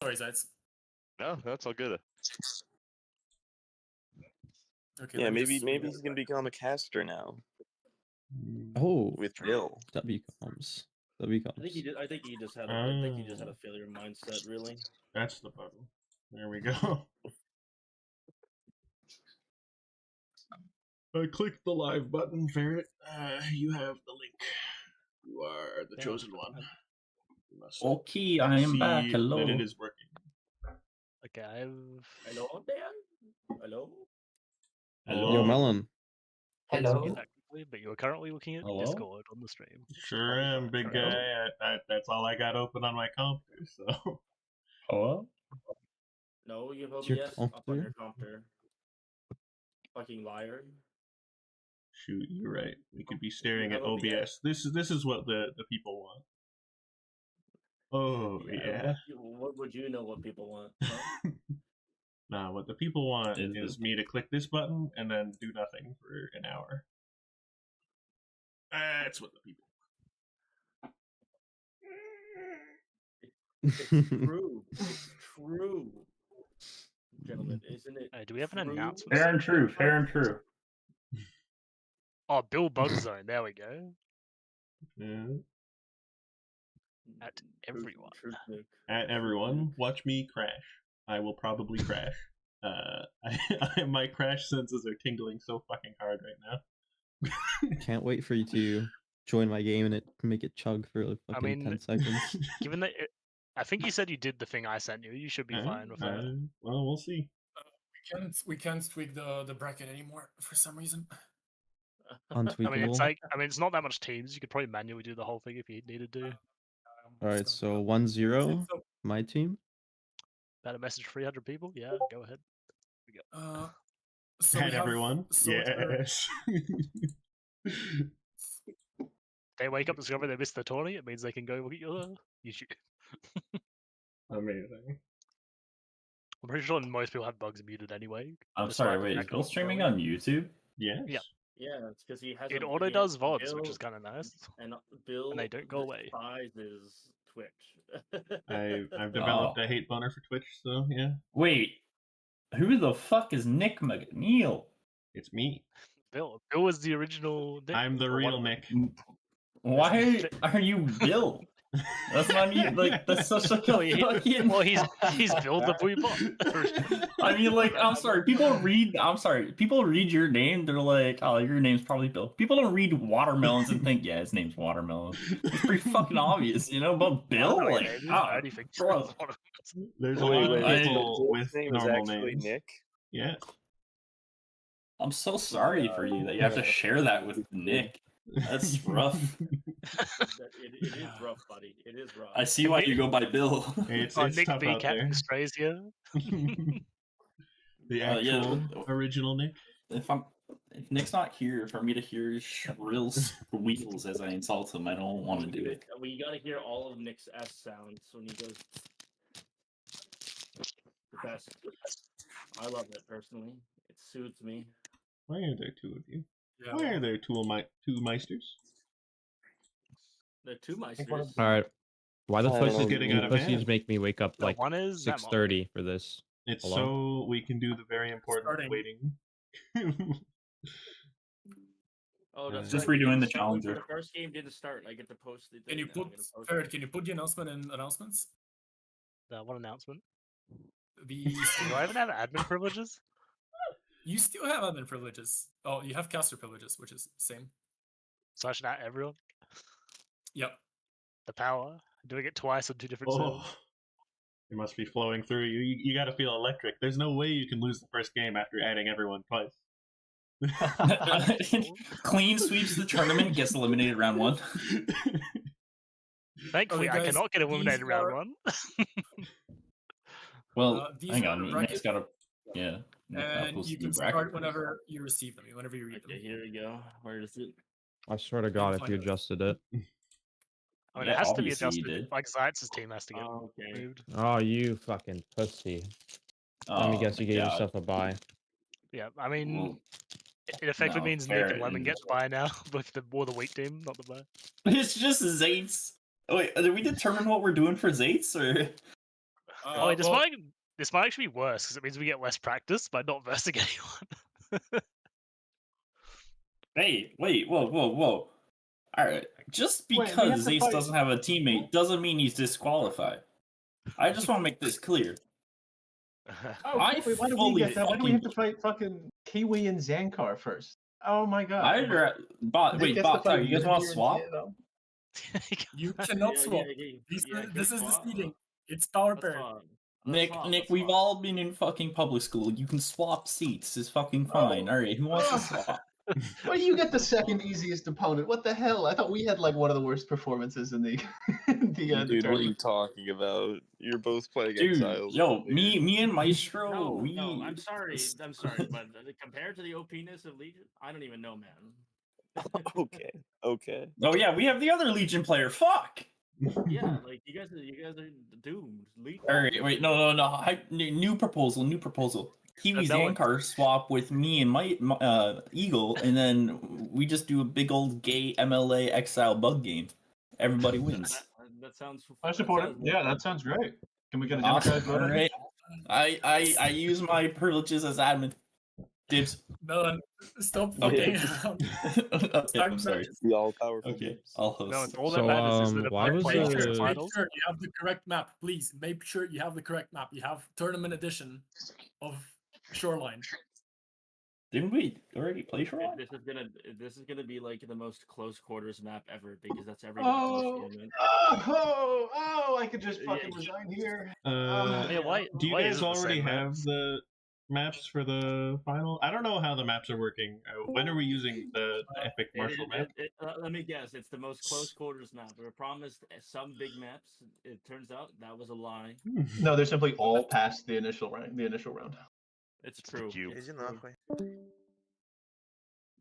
Sorry, Zaitz. No, that's all good. Okay. Yeah, let me maybe just- maybe he's gonna become a caster now Oh, with Bill. W comes. W I think he comes. did. I think he just had. I think he just had a failure mindset. Really. That's the button. There we go. I clicked the live button, Ferret. You have the link. You are the chosen one. You must Okay, I am see back. Hello. that it is working. Okay, I've... Hello, Dan. Hello. Hello. Yo, Melon. Hello. But you are currently looking at Hello? Discord on the stream. Sure am, big guy. That's all I got open on my computer, so. Hello? No, you have It's your OBS up on computer? your computer. Fucking liar. Shoot, you're right. We could be staring You at have OBS. This is what the people want. Oh, yeah. What would you know what people want? Huh? Nah, what the people want Is is it- me to click this button and then do nothing for an hour. That's what the people It's true. It's true. Gentlemen, isn't it? Do we have an true? announcement? Fair and true, fair and true. Oh, Bill Bugzone. There we go. want. At Truth- everyone. truth, Nick. At everyone, watch me crash. I will probably crash. My crash senses are tingling so fucking hard right now. Can't wait for you to join my game and make it chug for like I fucking mean, 10 seconds. Given that, I think you said you did the thing I sent you. You should be fine with that. Well, we'll see. We can't tweak the bracket anymore for some reason. Untweakable. I mean, it's like, it's not that much teams. You could probably manually do the whole thing if you needed to. Alright, so 1-0, my team. About a message 300 people. Yeah, go ahead. So we At have everyone, Soldier- yes. They wake up, discover they missed the tourney. It means they can go look at your YouTube. Amazing. I'm pretty sure most people have bugs muted anyway. I'm despite sorry, the wait, is fact Bill that- streaming on YouTube? Yes. Yeah. Yeah, it's because he has. It a- auto he- does VODs, which Bill- is kind of nice. And Bill. they don't go away. Despises Twitch. I've developed a hate boner for Twitch, so yeah, Wait, who the fuck is Nick McNeil? it's me. Bill was the original. Nick, I'm the or one real of them. Nick. Why are you Bill? That's not you. Like, that's such a fucking. Well, he's Bill the Blue Bot. I mean, like, I'm sorry. People read your name. They're like, oh, your name's probably Bill. People don't read watermelons and think, yeah, his name's watermelon. It's pretty fucking obvious, you know. But Bill, I like, I already think bro. There's a Wait, lot of wait, people so with his name is normal actually names. Nick. Yeah. I'm so sorry for you that you have to share that with Nick. That's rough. It is rough, buddy. It is rough. I see why you go by Bill. It's Nick tough B. out there. Captain Strays here. The yeah. actual original Nick. If Nick's not here for me to hear his shrill squeals as I insult him, I don't want to do it. Well, you gotta hear all of Nick's S sounds when he goes. The best. I love it personally. It soothes me. Why are there two of you? Yeah. Why are there two Meisters? The two Meisters. Alright. Why the I fuck don't know, getting did out of pussies hand. make me wake up No, like one is that 6:30 for this? It's Hello? so we can do the very important Starting. waiting. Oh, that's Just right, redoing the The challenger. first game didn't start. I get to post the. Can you thing now, I put gotta post Ferret, it. can you put the announcement in announcements? One announcement. The Do I even have admin privileges? you still have admin privileges. Oh, you have caster privileges, which is same. So I should add everyone. Yep. The power. Doing it twice on two different Oh, servers. it must be flowing through you. You got to feel electric. There's no way you can lose the first game after adding everyone twice. Clean sweeps the tournament, gets eliminated round one. Thankfully, I guys, cannot get eliminated these round are- one. Well, these hang are the on, Nick's brackets, got to. Yeah. Nick's not and supposed you to do can bracket start first. whenever you receive them, whenever you read Okay, them. here we go. Where is it? I swear to God, if find you it. adjusted it. I mean, Yeah, it has to be obviously you adjusted. did. Like Zeitz's team has to get Oh, okay. moved. Oh, you fucking pussy. Let me Oh guess, you my gave God. yourself a buy. Yeah, I mean, Well, it effectively no, means Nick fair and Lemon and- get the buy now, with the more the weak team, not the buy. It's just Zates. Oh, wait, did we determine what we're doing for Zates, or Oh, wait, well, this might actually be worse because it means we get less practice by not versing anyone. Hey, wait, whoa, whoa, whoa. Alright, just Wait, we have because to Ace fight- doesn't have a teammate doesn't mean he's disqualified. I just want to make this clear. Oh, I wait, why do we fully get that? Why do we have to fucking- fight fucking Kiwi and Zankar first? Oh my god. I'd bot, Nick wait, gets to bot, fight you guys want Yugi to and swap? Zero. you cannot swap. This is the seeding. It's power parity. Nick, we've all been in fucking public school. You can swap seats. It's fucking fine. Alright, who wants to swap? Well, you get the second easiest opponent. What the hell? I thought we had like one of the worst performances in the the Dude, what are you tournament. talking about? You're both playing Dude, Exiles. yo, me and Maestro, No, we... no, I'm sorry, but compared to the OP-ness of Legion, I don't even know, man. Okay, okay. Oh yeah, we have the other Legion player. Fuck! Yeah, like you guys are doomed. Legion. Alright, wait, no. New proposal. Kiwi no one- Zankar swap with me and my Eagle, and then we just do a big old gay MLA Exile bug game. Everybody wins. That sounds. I support it. Yeah, that sounds great. Can we get a Awesome. democratic vote? on Alright. this? I use my privileges as admin. Dibs. Melon, stop Okay. fucking around. Okay, Start I'm sorry. matches. The all powerful. Okay, games. I'll host. No, it's all So, that matters is that why if was I play the- in Make finals, sure you have the correct map, please. Make sure you have the correct map. You have tournament edition of Shoreline. Didn't we already play Shoreline? This is gonna be like the most close quarters map ever because that's every Oh, I could just fucking Yeah. resign here. yeah, why? Do you why guys is it the already same have maps? the maps for the final? I don't know how the maps are working. When are we using the epic martial map? Let me guess. It's the most close quarters map. We were promised some big maps. It turns out that was a lie. No, they're simply all past the initial round. It's It's the true. cube. It's true.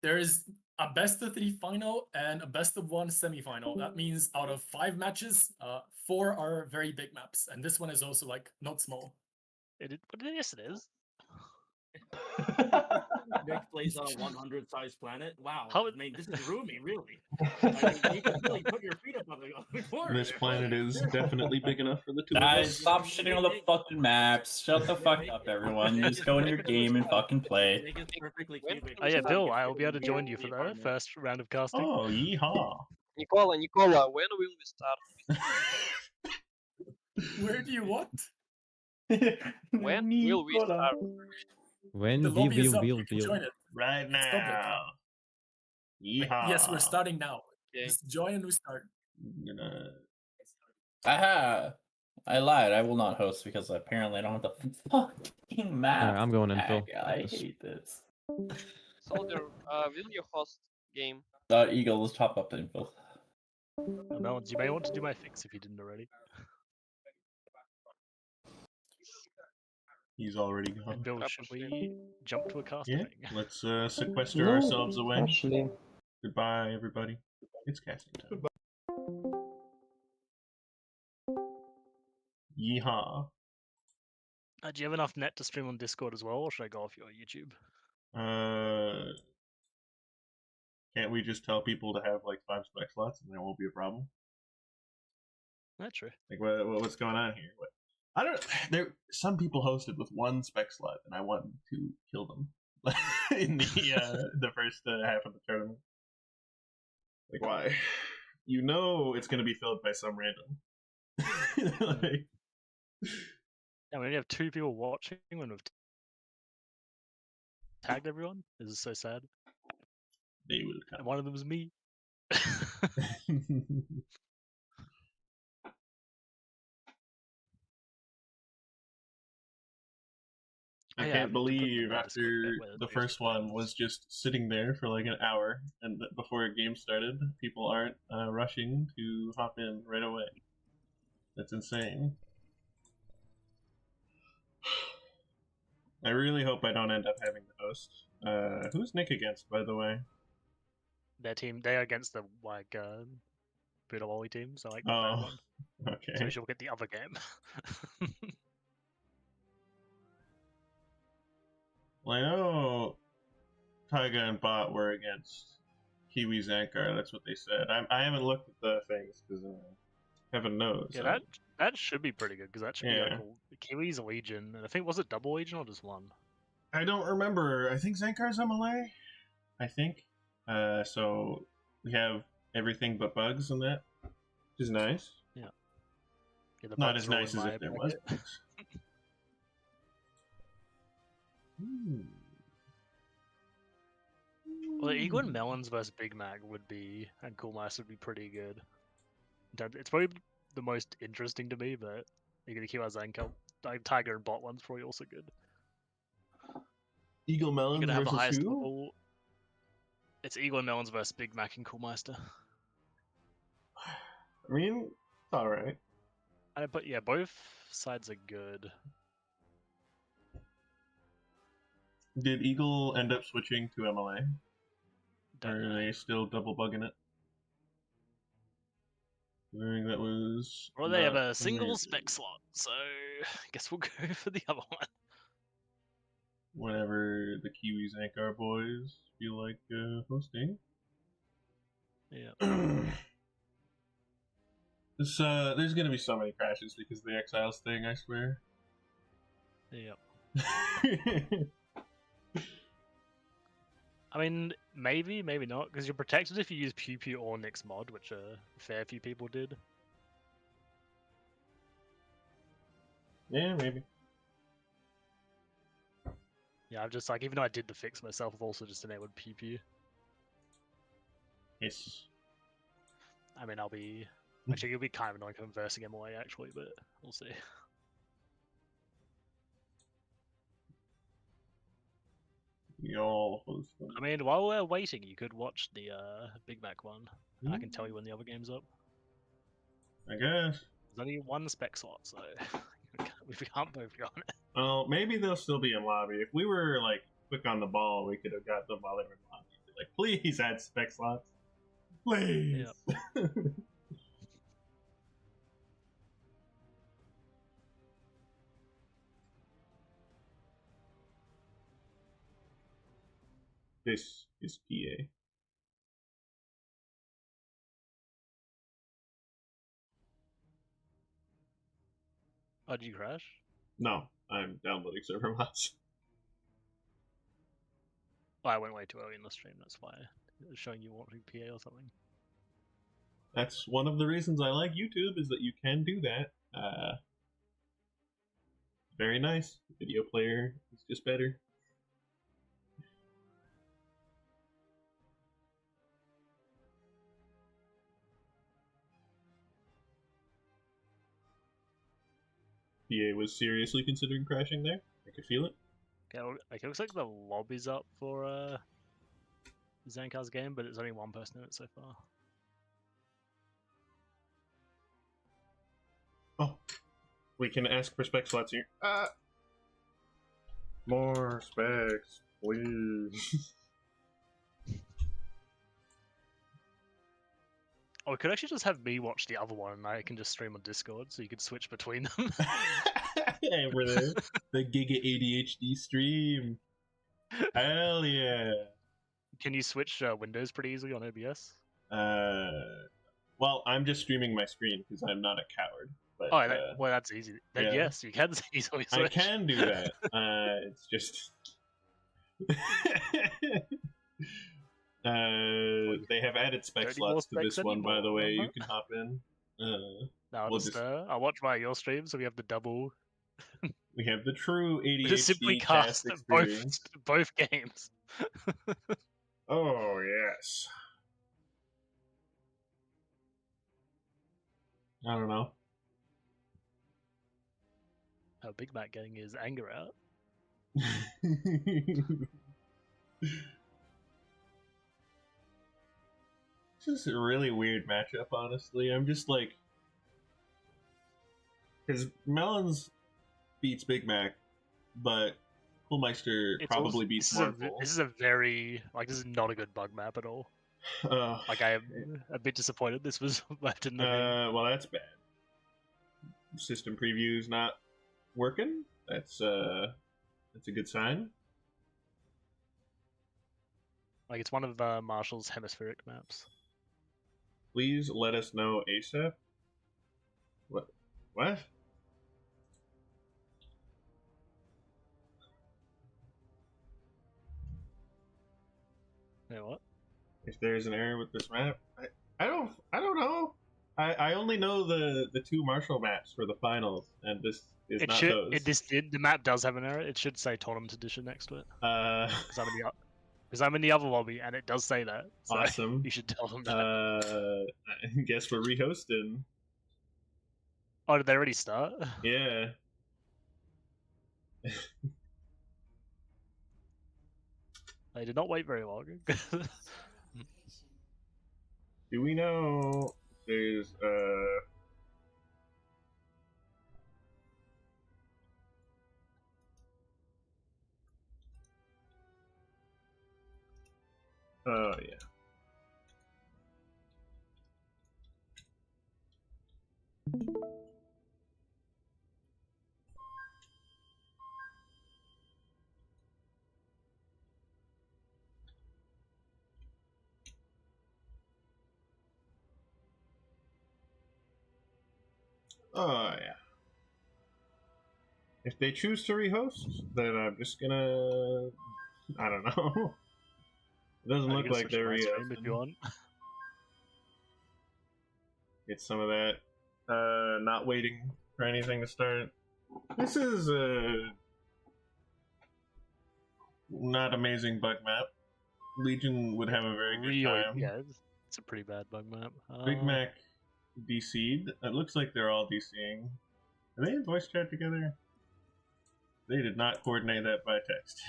There is a best of 3 final and a best of 1 semi-final. That means out of 5 matches, 4 are very big maps, and this one is also like not small. Yes, it is. Nick plays on a 100 size planet. Wow. How- I mean, this is roomy, really. I mean, you can really put your feet up on the corner. This planet is definitely big enough for the two of Guys, us. stop shitting on the fucking maps. Shut the fuck up, everyone. Just go in your game and fucking play. Nick is perfectly cubic. Oh yeah, Bill, I'll be able to join you for the first round of casting. Oh, yeehaw! Nicola, when will we start? Where do you want? When will we start? When The we lobby is up. will You can join it. Right Stop it. now. Yeehaw! Yes, we're starting now. Okay. Just join and we start. I'm gonna... Aha! I lied. I will not host because apparently I don't have the fucking map. Alright, I'm going in, Phil. back. I hate this. Soldier, will you host game? Eagle, let's top up the info. Melons, you may want to do my fix if you didn't already. He's already And gone. Bill, should we jump to a casting? Yeah, let's sequester ourselves away. Actually, Goodbye, everybody. It's casting time. Yeehaw. Do you have enough net to stream on Discord as well, or should I go off your YouTube? Can't we just tell people to have like 5 spec slots and there won't be a problem? That's true. Like, what's going on here? What? I don't. There, some people hosted with 1 spec slot, and I wanted to kill them in the first half of the tournament. Like, why? You know, it's gonna be filled by some random. Like, Yeah, we only have 2 people watching when we've tagged everyone. This is so sad. they will And come. one of them is me. I Oh, yeah, can't I meant to put believe them on after Discord, where the they first one was just sitting there for like an hour, and before a game started, people aren't rushing to hop in right away. That's insane. I really hope I don't end up having the host. Who's Nick against, by the way? Their team, they are against the like Buddha Wally team, so like the bad Oh, one. So okay. we should get the other game. Well, I know Taiga and Bot were against Kiwi Zankar. That's what they said. I haven't looked at the things because Heaven knows. Yeah, that should be pretty good because that should be Yeah. like a Kiwi's Legion, and I think was it double Legion or just one? I don't remember. I think Zankar's MLA. I think. So we have everything but bugs in that, which is nice. Yeah, the Not bugs as are all nice in as my if there was bracket. bugs. Well, the Eagle and Melons versus Big Mac would be, and Cool Mice would be pretty good. It's probably the most interesting to me, but you're gonna keep our Zanko. Like Tiger and Bot one's probably also good. Eagle You're Melons gonna have the versus highest who? level. It's Eagle and Melons versus Big Mac and Cool Meister. I mean, it's all right. But yeah, both sides are good. Did Eagle end up switching to MLA? Or Don't are know. they still double bugging it? I think that was. Or they have not a single amazing. spec slot, so I guess we'll go for the other one. Whenever the Kiwi Zankar boys feel like hosting. Yeah. There's gonna be so many crashes because of the Exiles thing, I swear. Yep. I mean, maybe, maybe not, because you're protected if you use Pew Pew or Nyx mod, which a fair few people did. Yeah, maybe. Yeah, I've just like, even though I did the fix myself, I've also just enabled Pew Pew. Yes. I mean, actually, it'll be kind of annoying conversing MOA actually, but we'll see. We all host them. I mean, while we're waiting, you could watch the Big Mac one. And I can tell you when the other game's up. I guess. There's only one spec slot, so we can't both go on it. Well, maybe they'll still be in lobby. If we were like quick on the ball, we could have got them while they were in lobby. Be like, please add spec slots. Please. This is PA. Oh, did you crash? No, I'm downloading server mods. Oh, I went way too early in the stream, that's why. It was showing you watching PA or something. That's one of the reasons I like YouTube, is that you can do that. Very nice. Video player is just better. PA was seriously considering crashing there. I could feel it. Okay, it looks like the lobby's up for Zankar's game, but it's only one person in it so far. Oh, we can ask for spec slots here. More specs, please. Oh, we could actually just have me watch the other one, and I can just stream on Discord, so you could switch between them. Hey, we're the Giga ADHD stream. Hell yeah. Can you switch windows pretty easily on OBS? Well, I'm just streaming my screen because I'm not a coward. But, Oh, well, that's easy. Then yeah. yes, you can easily I switch. can do that. It's just. They have added spec 30 more slots to this specs one, by the anymore, way. huh? You can hop in. No, I'll we'll just, just- I'll watch your stream, so we have the double. We have the true Just simply ADHD cast cast experience. both games. Oh, yes. I don't know. How Big Mac getting his anger out. This is a really weird matchup, honestly. I'm just like. Because Melons beats Big Mac, but Coolmeister It's probably also- beats this is a- Marvel. This is a very this is not a good bug map at all. Like I am a bit disappointed. This was left in the game. Well, that's bad. System preview's not working. That's a good sign. Like it's one of Marshall's hemispheric maps. Please let us know ASAP. What? What? Wait, what? If there's an error with this map, I don't know. I only know the two Marshall maps for the finals, and this is It not should. those. The map does have an error. It should say tournament edition next to it. Because I'm in the other lobby, and it does say that. So Awesome. You should tell them that. I guess we're rehosting. Oh, did they already start? Yeah. They did not wait very long. Do we know there's oh yeah. Oh yeah. If they choose to rehost, then I'm just gonna. I don't know. It doesn't You look can like switch they're my stream if you rehosting. want. Get some of that. Not waiting for anything to start. This is not amazing bug map. Legion would have a very good Really, time. yeah, it's a pretty bad bug map. Big Mac DC'd. It looks like they're all DCing. Are they in voice chat together? They did not coordinate that by text.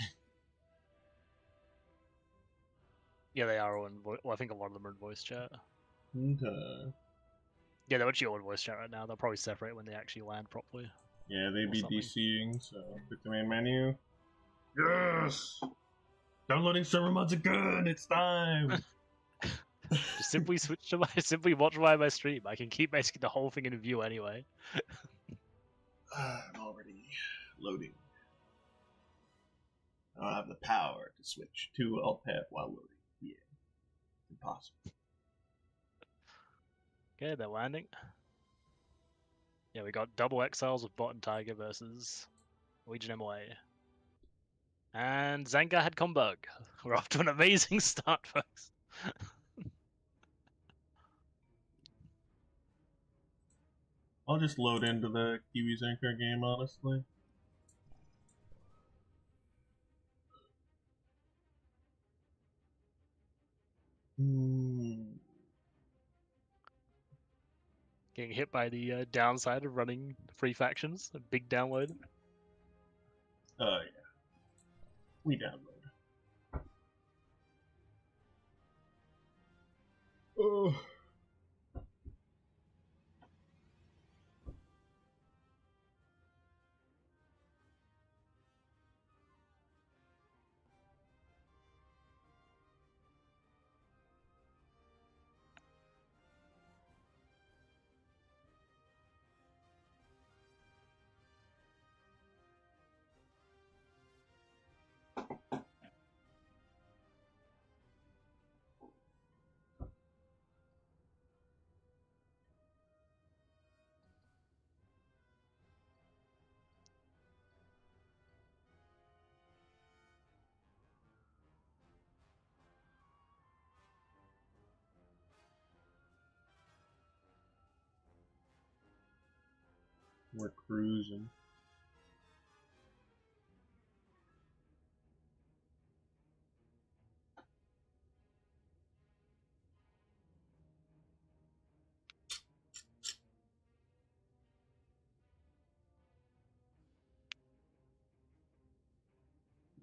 Yeah, they are all in. Well, I think a lot of them are in voice chat. Okay. Yeah, they're actually all in voice chat right now. They'll probably separate when they actually land properly. Yeah, they'd Or be something. DCing, so click the main menu. Yes! Downloading server mods again! It's time! Just simply switch to simply watch my stream. I can keep basically the whole thing in view anyway. I'm already loading. I don't have the power to switch to alt tab while loading. Yeah. Impossible. Okay, they're landing. Yeah, we got double exiles with Bot and Tiger versus Legion MOA. And Zenga had Combug. We're off to an amazing start, folks. I'll just load into the Kiwis Anchor game, honestly. Getting hit by the downside of running free factions. A big download. Oh, yeah. We download. Oh. We're cruising.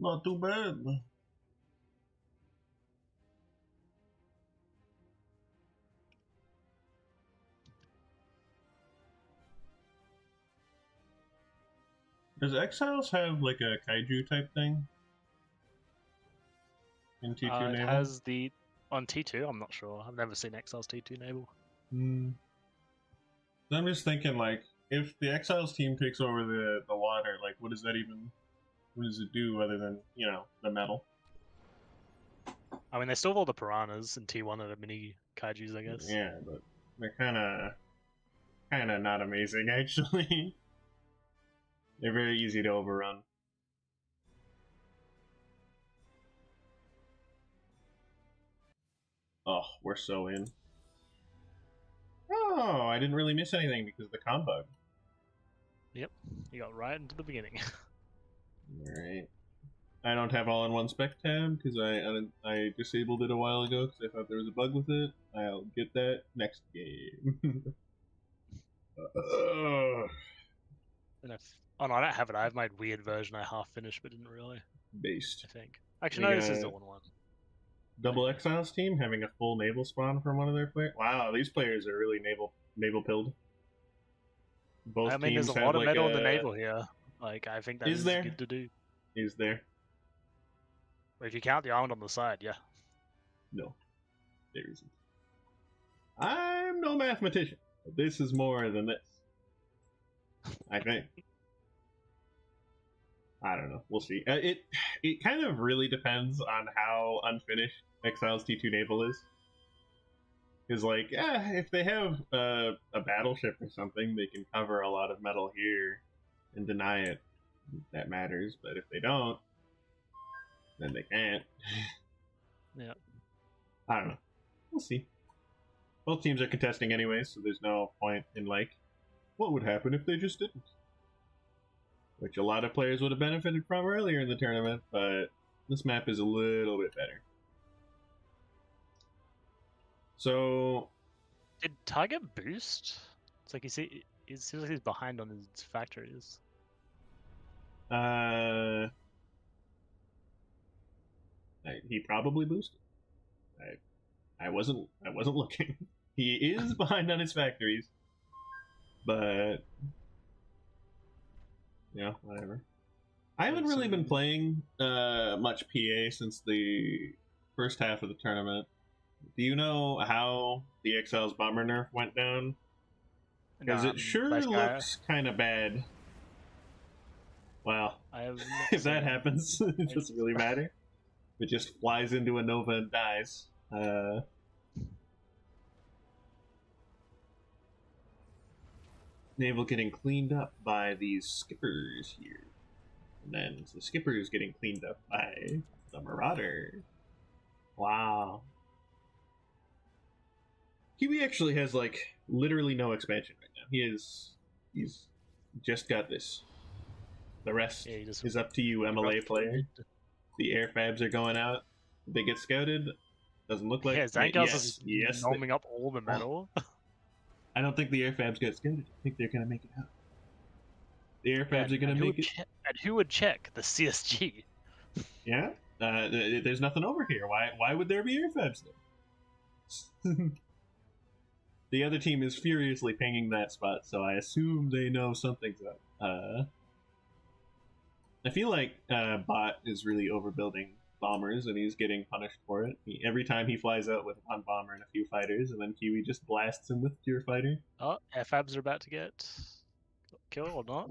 Not too bad. Does Exiles have like a kaiju type thing? In T2 It Naval? has the on T2. I'm not sure. I've never seen Exiles T2 Naval. I'm just thinking, like, if the Exiles team takes over the water, like, what does it do other than, you know, the metal? I mean, they still have all the piranhas in T1 that are mini kaijus, I guess. Yeah, but they're kind of kind of not amazing, actually. They're very easy to overrun. Oh, we're so in. Oh, I didn't really miss anything because of the combo. Yep, you got right into the beginning. Alright. I don't have all-in-one spec tab because I disabled it a while ago because I thought there was a bug with it. I'll get that next game. And oh no, I don't have it. I have my weird version I half finished but didn't really, Based. I think. Actually, We no, this is the got- one. Double Exiles team having a full naval spawn from one of their players. Wow, these players are really naval pilled. Both I mean, teams there's a have lot of like metal in the naval here. Like, I think that Is is there? good to do. Is there? If you count the island on the side, yeah. No, there isn't. I'm no mathematician. But this is more than this. I think. I don't know. We'll see. It kind of really depends on how unfinished Exiles T2 Naval is. Because, like, if they have a battleship or something, they can cover a lot of metal here and deny it. That matters. But if they don't, then they can't. Yeah. I don't know. We'll see. Both teams are contesting anyway, so there's no point in, like, what would happen if they just didn't? Which a lot of players would have benefited from earlier in the tournament, but this map is a little bit better. So, Did Tiger boost? It's like it seems like he's behind on his factories. he probably boosted. I wasn't looking. He is behind on his factories, but yeah, whatever. I haven't really been playing much PA since the first half of the tournament. Do you know how the Exiles bomber nerf went down? Because it sure nice guy. looks kind of bad. Well, I have if that happens, it doesn't really matter. It just flies into a Nova and dies. Naval getting cleaned up by these skippers here. And then the skipper is getting cleaned up by the Marauder. Wow. Kiwi actually has, like, literally no expansion right now. He's just got this. The rest Yeah, he just is up to you, MLA player. The air fabs are going out. They get scouted. Doesn't look like. Yeah, Zankos yes, is yes. norming up all the metal. I don't think the air fabs get scouted. I think they're gonna make it out. The air fabs are gonna make it. And who would check the CSG? Yeah. There's nothing over here. Why would there be air fabs there? The other team is furiously pinging that spot, so I assume they know something's up. I feel like Bot is really overbuilding bombers, and he's getting punished for it. Every time he flies out with one bomber and a few fighters, and then Kiwi just blasts him with pure fighter. Oh, FABs are about to get killed or not?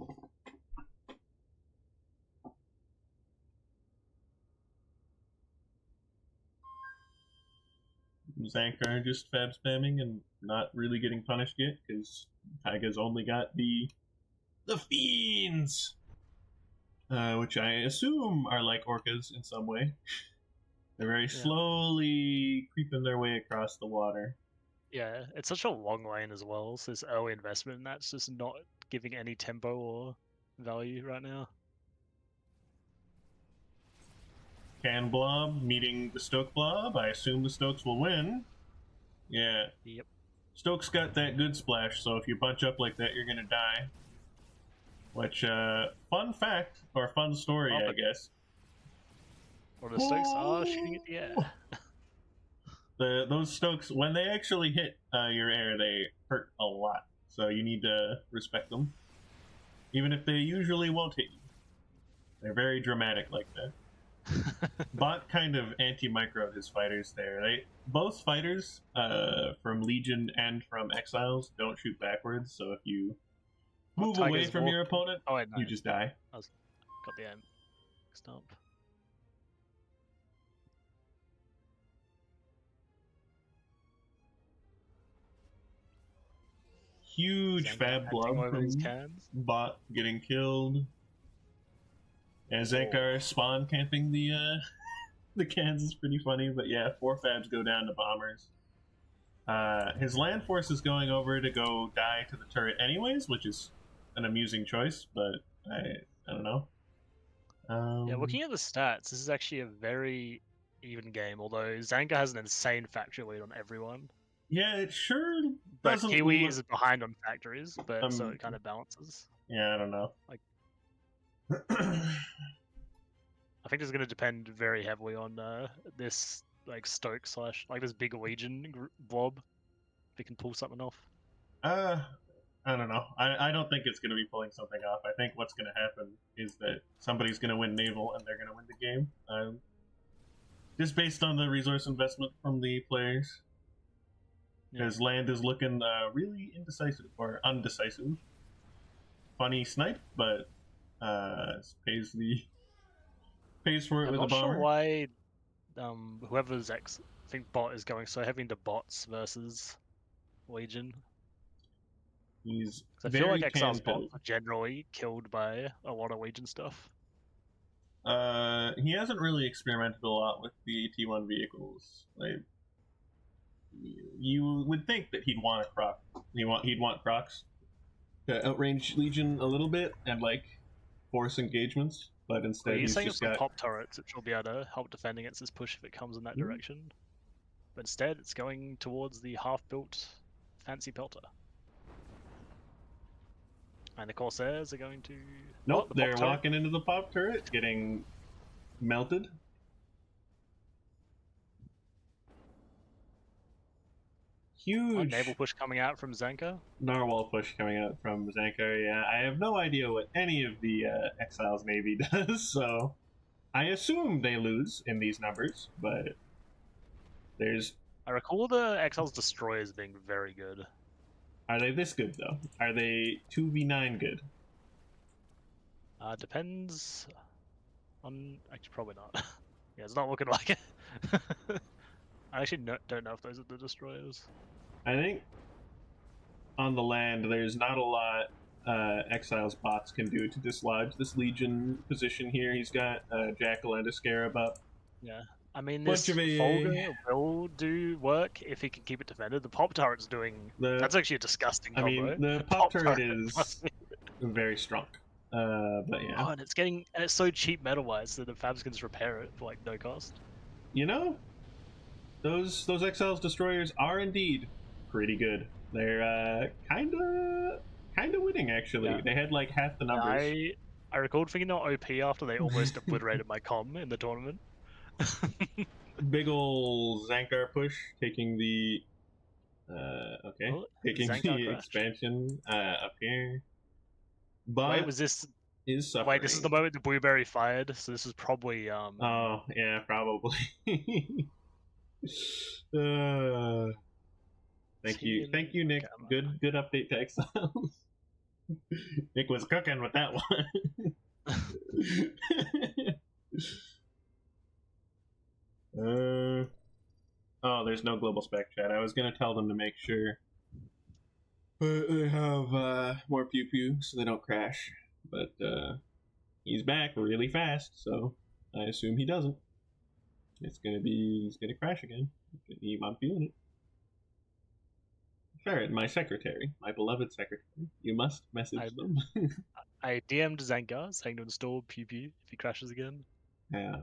Zankar just fab spamming and not really getting punished yet, because Taiga's only got the Fiends! Which I assume are like orcas in some way. They're very slowly creeping their way across the water. Yeah, it's such a long lane as well, so this early investment in that's just not giving any tempo or value right now. Can Blob meeting the Stoke Blob. I assume the Stokes will win. Yeah. Yep. Stokes got that good splash, so if you bunch up like that, you're gonna die. Which, fun fact, or fun story, I guess. Or the Stokes are shooting at the air. Those Stokes, when they actually hit your air, they hurt a lot. So you need to respect them. Even if they usually won't hit you. They're very dramatic like that. Bot kind of anti-microed his fighters there. Both fighters from Legion and from Exiles don't shoot backwards, so if you move away from your opponent, oh, wait, no. you just die. Got the aim mixed up. huge Zanka fab handing blob over from his cans. bot getting killed. And Zankar spawn camping the cans is pretty funny, but yeah, 4 fabs go down to bombers. His land force is going over to go die to the turret anyways, which is an amusing choice, but I don't know. Yeah, looking at the stats, this is actually a very even game, although Zanka has an insane factory lead on everyone. Yeah, it sure But doesn't Kiwi look- is behind on factories, but so Um, it kind of balances. Yeah, I don't know. Like- I think it's going to depend very heavily on this like Stoke slash like this big Legion blob. If he can pull something off. I don't know. I don't think it's going to be pulling something off. I think what's going to happen is that somebody's going to win naval and they're going to win the game. Just based on the resource investment from the players. Yeah. Because land is looking really indecisive or undecisive. Funny snipe, but pays for it I'm with not a bomber. sure why whoever's I think bot is going so heavy into bots versus Legion. He's 'Cause I feel like very Exile's can-filled. bots are generally killed by a lot of Legion stuff. He hasn't really experimented a lot with the T1 vehicles. Like, you would think that he'd want a Croc. He'd want Crocs to outrange Legion a little bit and like force engagements, but instead He's he's saying just it's the got. pop turrets, which will be able to help defend against this push if it comes in that direction. But instead, it's going towards the half-built fancy pelter. And the Corsairs are going to. Nope, the they're pop turret. walking into the pop turret, getting melted. Huge Naval push coming out from Zanka. narwhal push coming out from Zankar. Yeah, I have no idea what any of the Exiles Navy does, so I assume they lose in these numbers, but there's. I recall the Exiles destroyers being very good. Are they this good, though? Are they 2v9 good? Depends on. Actually, probably not. Yeah, it's not looking like it. I actually don't know if those are the destroyers. I think on the land, there's not a lot Exiles bots can do to dislodge this Legion position here. He's got Jackal and a Scarab up. Yeah. I mean, Bunch this of AA. Folger will do work if he can keep it defended. The pop turret's doing. That's actually a disgusting I combo. mean, the pop turret is very strong. But yeah. Oh, and it's so cheap metal-wise that the Fabs can just repair it for like no cost. You know, those Exiles destroyers are indeed pretty good. They're kind of winning actually. Yeah. They had like half the numbers. I recalled thinking not OP after they almost obliterated my comm in the tournament. Big ol' Zankar push taking the okay, Oh, taking Zankar the crashed. expansion up here. But Wait, was this? is suffering. Wait, this is the moment the Blueberry fired, so this is probably Oh yeah, probably. Thank you, Nick. Gamma. Good update to Exiles. Nick was cooking with that one. Oh, there's no global spec chat. I was gonna tell them to make sure they have more pew pew so they don't crash, but he's back really fast, so I assume he doesn't. He's gonna crash again. I'm feeling it. Sure, my secretary, my beloved secretary. You must message them. I DM'd Zanka saying to install PP if he crashes again. Yeah.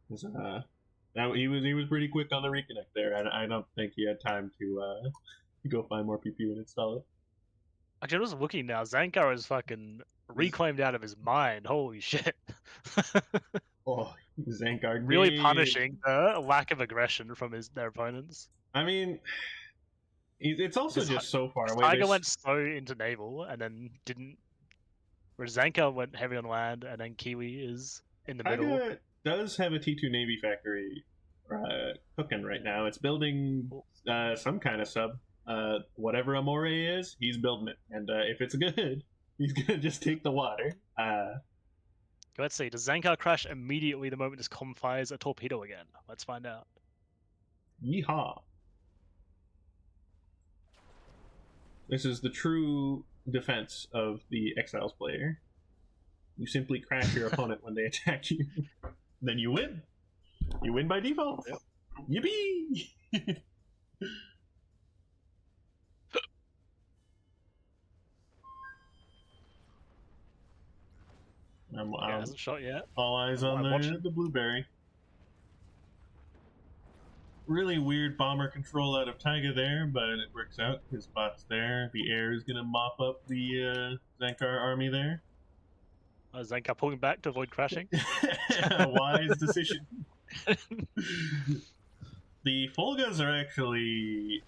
He was pretty quick on the reconnect there, and I don't think he had time to go find more PP and install it. Actually, I'm just looking now. Zankar is fucking reclaimed out of his mind. Holy shit. Oh, Zankar Really did. punishing the lack of aggression from their opponents. I mean, it's also Because just so far away. Tiger There's- went slow into naval and then didn't. Whereas Zanka went heavy on land and then Kiwi is in the middle. Tiger does have a T2 Navy factory cooking right now. It's building some kind of sub. Whatever Amore is, he's building it. And if it's good, he's going to just take the water. Let's see. Does Zankar crash immediately the moment this comm fires a torpedo again? Let's find out. Yeehaw. This is the true defense of the Exiles player. You simply crash your opponent when they attack you. Then you win. You win by default. Yep. Yippee! Yeah, hasn't shot yet. All eyes on I'm watching. the blueberry. Really weird bomber control out of Taiga there, but it works out. His bot's there. The air is gonna mop up the Zankar army there. Zankar pulling back to avoid crashing. A wise decision. The Folgas are actually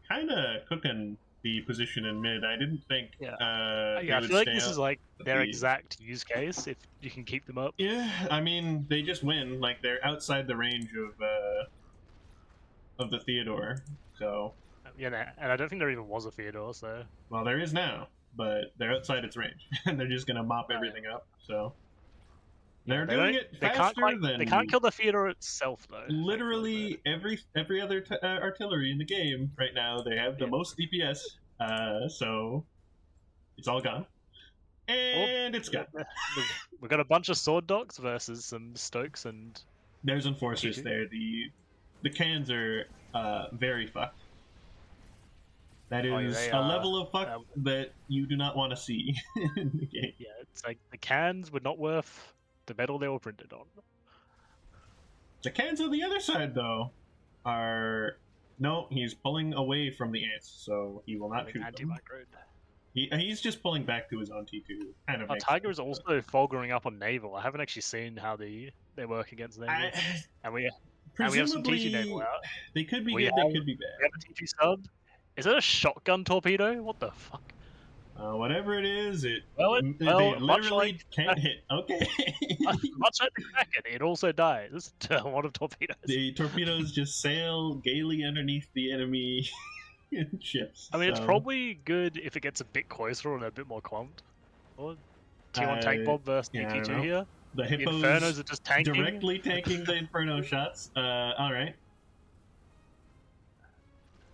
kind of cooking the position in mid. I didn't think. Yeah. They I would feel like stay this up. is like their the- exact use case if you can keep them up. Yeah, I mean they just win. Like they're outside the range of the Theodore. So Yeah, and I don't think there even was a Theodore, so well, there is now, but they're outside its range, and they're just gonna mop everything up. So they're they doing don't- it they faster can't than they can't kill the Theodore itself though. literally every other artillery in the game right now. They have the Yeah. most DPS, so it's all gone, and it's gone. We've got a bunch of sword dogs versus some Stokes and There's enforcers GG. there. The cans are very fucked. That Oh, yeah, is they a are, level of fuck that you do not want to see in the game. yeah, it's like the cans were not worth the metal they were printed on. The cans on the other side, though, are no. He's pulling away from the ants, so he will not shoot them. Anti-micro. He's just pulling back to his own T2. Kind of. makes Tiger is sense, also fulgering up on naval. I haven't actually seen how they work against naval, and we have some T2 naval out. They could be We good. have- They could be We bad. have a T2 sub. Is that a shotgun torpedo? What the fuck? Whatever it is, Well, they much literally like- can't hit. Okay. Much like the Kraken, it also dies. It's a lot of torpedoes. The torpedoes just sail gaily underneath the enemy ships. I mean, it's so- probably good if it gets a bit closer and a bit more clumped. Or T1 tank bomb versus yeah, I don't T2 know. here. the The hippos Infernos are just tanking. directly tanking the Inferno shots. All right.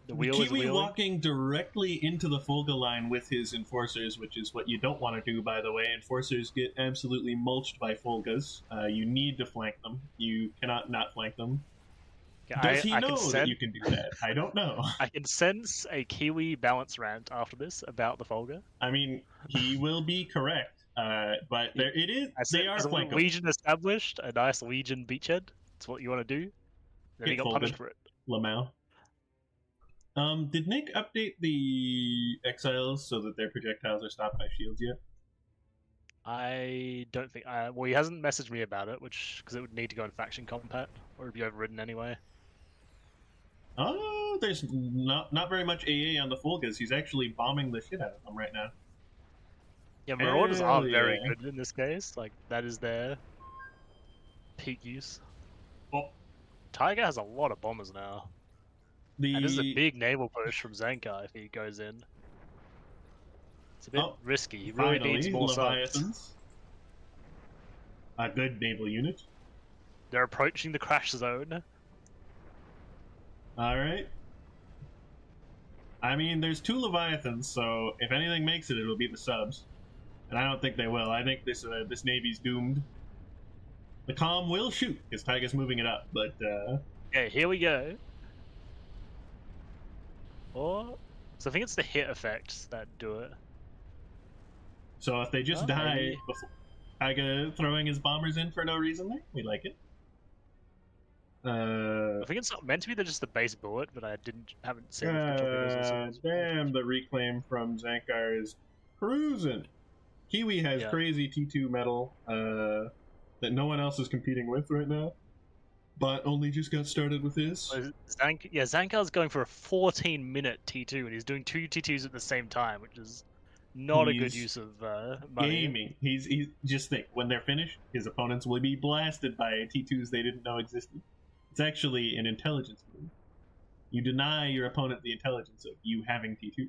The wheel is Kiwi wheeling. walking directly into the Folga line with his enforcers, which is what you don't want to do, by the way. Enforcers get absolutely mulched by Folgas. You need to flank them. You cannot not flank them. Does he I know can that sense, you can do that? I don't know. I can sense a Kiwi balance rant after this about the Folga. I mean, he will be correct, but there it is. They are As a flankable. Legion established, a nice Legion beachhead. That's what you want to do. Then he Get got punished folded. for it. Lamau. Did Nick update the Exiles so that their projectiles are stopped by shields yet? I don't think. Well, he hasn't messaged me about it, because it would need to go in faction compat or be overridden anyway. Oh, there's not very much AA on the Folgas. He's actually bombing the shit out of them right now. Yeah, Marauders are Hell very yeah. good in this case. Like that is their peak use. Oh, Tiger has a lot of bombers now, the and this is a big naval push from Zankar if he goes in. It's a bit Oh, risky. He really needs more subs. Leviathans. A good naval unit. They're approaching the crash zone. All right. I mean, there's 2 Leviathans, so if anything makes it, it'll be the subs. And I don't think they will. I think this navy's doomed. The Calm will shoot, because Tiger's moving it up, but Okay, here we go. Or so I think it's the hit effects that do it. so if they just Oh, die maybe. before Tiger throwing his bombers in for no reason there, we like it. I think it's not meant to be. They're just the base bullet, but I haven't seen if the torpedoes or something. Damn, the reclaim from Zankar is cruising. Kiwi has Yeah. crazy T2 metal that no one else is competing with right now, but only just got started with his. Zankar's going for a 14-minute T2, and he's doing 2 T2s at the same time, which is not a good He's use of money. Gaming. He's just think when they're finished, his opponents will be blasted by T2s they didn't know existed. It's actually an intelligence move. You deny your opponent the intelligence of you having T2.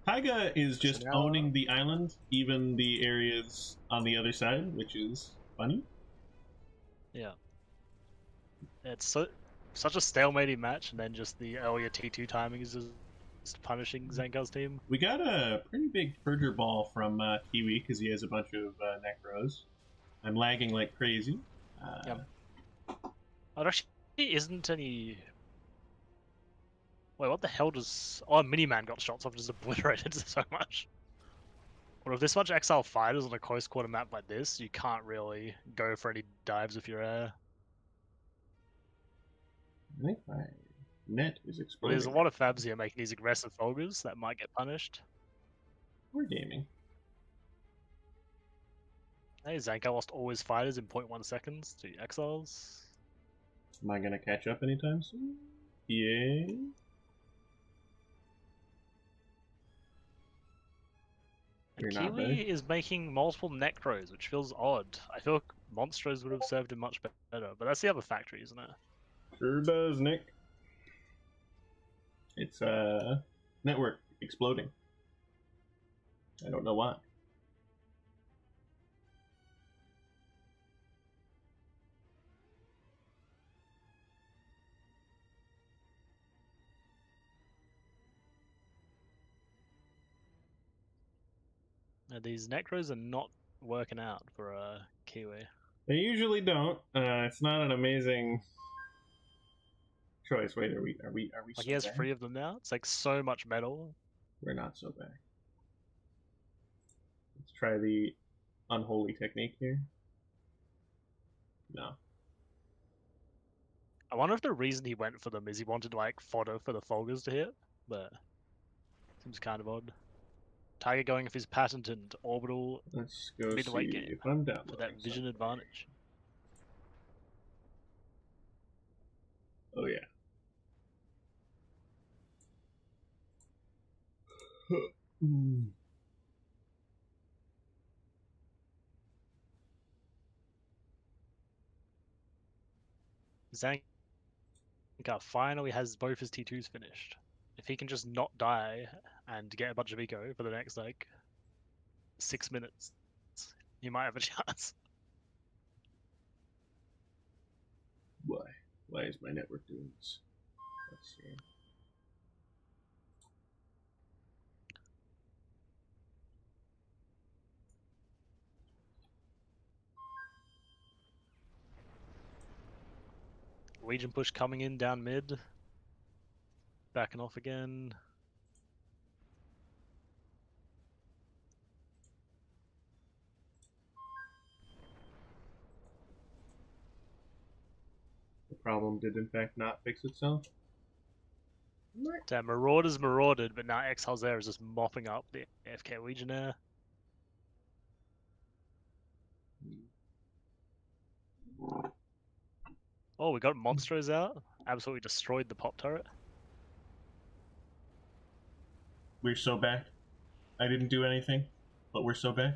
Taiga is just now- owning the island, even the areas on the other side, which is funny. Yeah. It's such a stalemating match, and then just the earlier T2 timing is just punishing Zankar's team. We got a pretty big Purger ball from Kiwi because he has a bunch of Necros. I'm lagging like crazy. Yep. There actually isn't any. Wait, what the hell does? Oh, Miniman got shot, so I've just obliterated so much. Well, if this much Exile fighters on a close quarter map like this, you can't really go for any dives with your air. I think my net is Well, exploding. there's a lot of Fabs here making these aggressive Folgers that might get punished. We're gaming. Hey, Zanka lost all his fighters in 0.1 seconds to Exiles. Am I gonna catch up anytime soon? Yeah. You're And not Kiwi bad. is making multiple Necros, which feels odd. I feel like Monstros would have served him much better, but that's the other factory, isn't it? Sure does, Nick. It's network exploding. I don't know why. No, these Necros are not working out for Kiwi. They usually don't. It's not an amazing choice. Wait, are we? Like, so he has bad? 3 of them now. It's like so much metal. We're not so bad. Let's try the unholy technique here. No. I wonder if the reason he went for them is he wanted like fodder for the Folgers to hit, but seems kind of odd. Tiger going with his patented orbital Let's go see mid-late game if I'm down for that vision advantage. Oh yeah. Zanka finally has both his T2s finished. If he can just not die and get a bunch of eco for the next like 6 minutes, he might have a chance. Why? Why is my network doing this? Let's see. Legion push coming in down mid. Backing off again. The problem did in fact not fix itself. Damn, Marauder's marauded, but now Exile's there is just mopping up the AFK Legionnaire. Oh, we got Monstros out. Absolutely destroyed the pop turret. We're so back. I didn't do anything, but we're so back.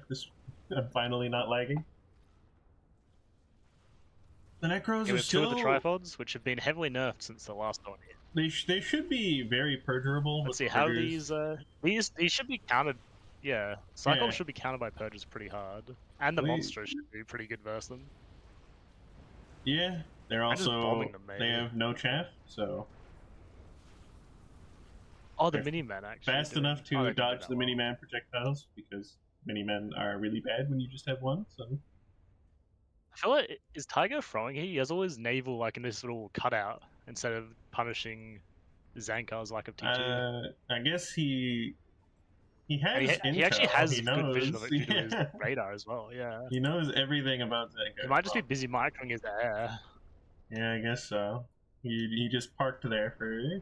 I'm finally not lagging. The Necros Yeah, are we have 2 of still. the tripods, which have been heavily nerfed since the last one. They should be very purgerable. Let's with see how Purgers. these should be countered. Yeah, Cyclops Yeah. should be countered by Purgers pretty hard, and the We- Monstros should be pretty good versus them. Yeah, they're I'm just also bombing them, they maybe. have no chaff, so Oh, the They're Miniman actually. fast doing- enough to oh, they can do dodge that the well. Miniman projectiles because Minimen are really bad when you just have one. So I feel like is Tiger throwing here? He has all his naval like in this little cutout instead of punishing Zankar's like of T2. I guess he And has he actually intel. has He good vision of knows. it due to his Yeah. radar as well. Yeah, He knows everything about Zanka. he might just be busy microing his air. Yeah, I guess so. He just parked there for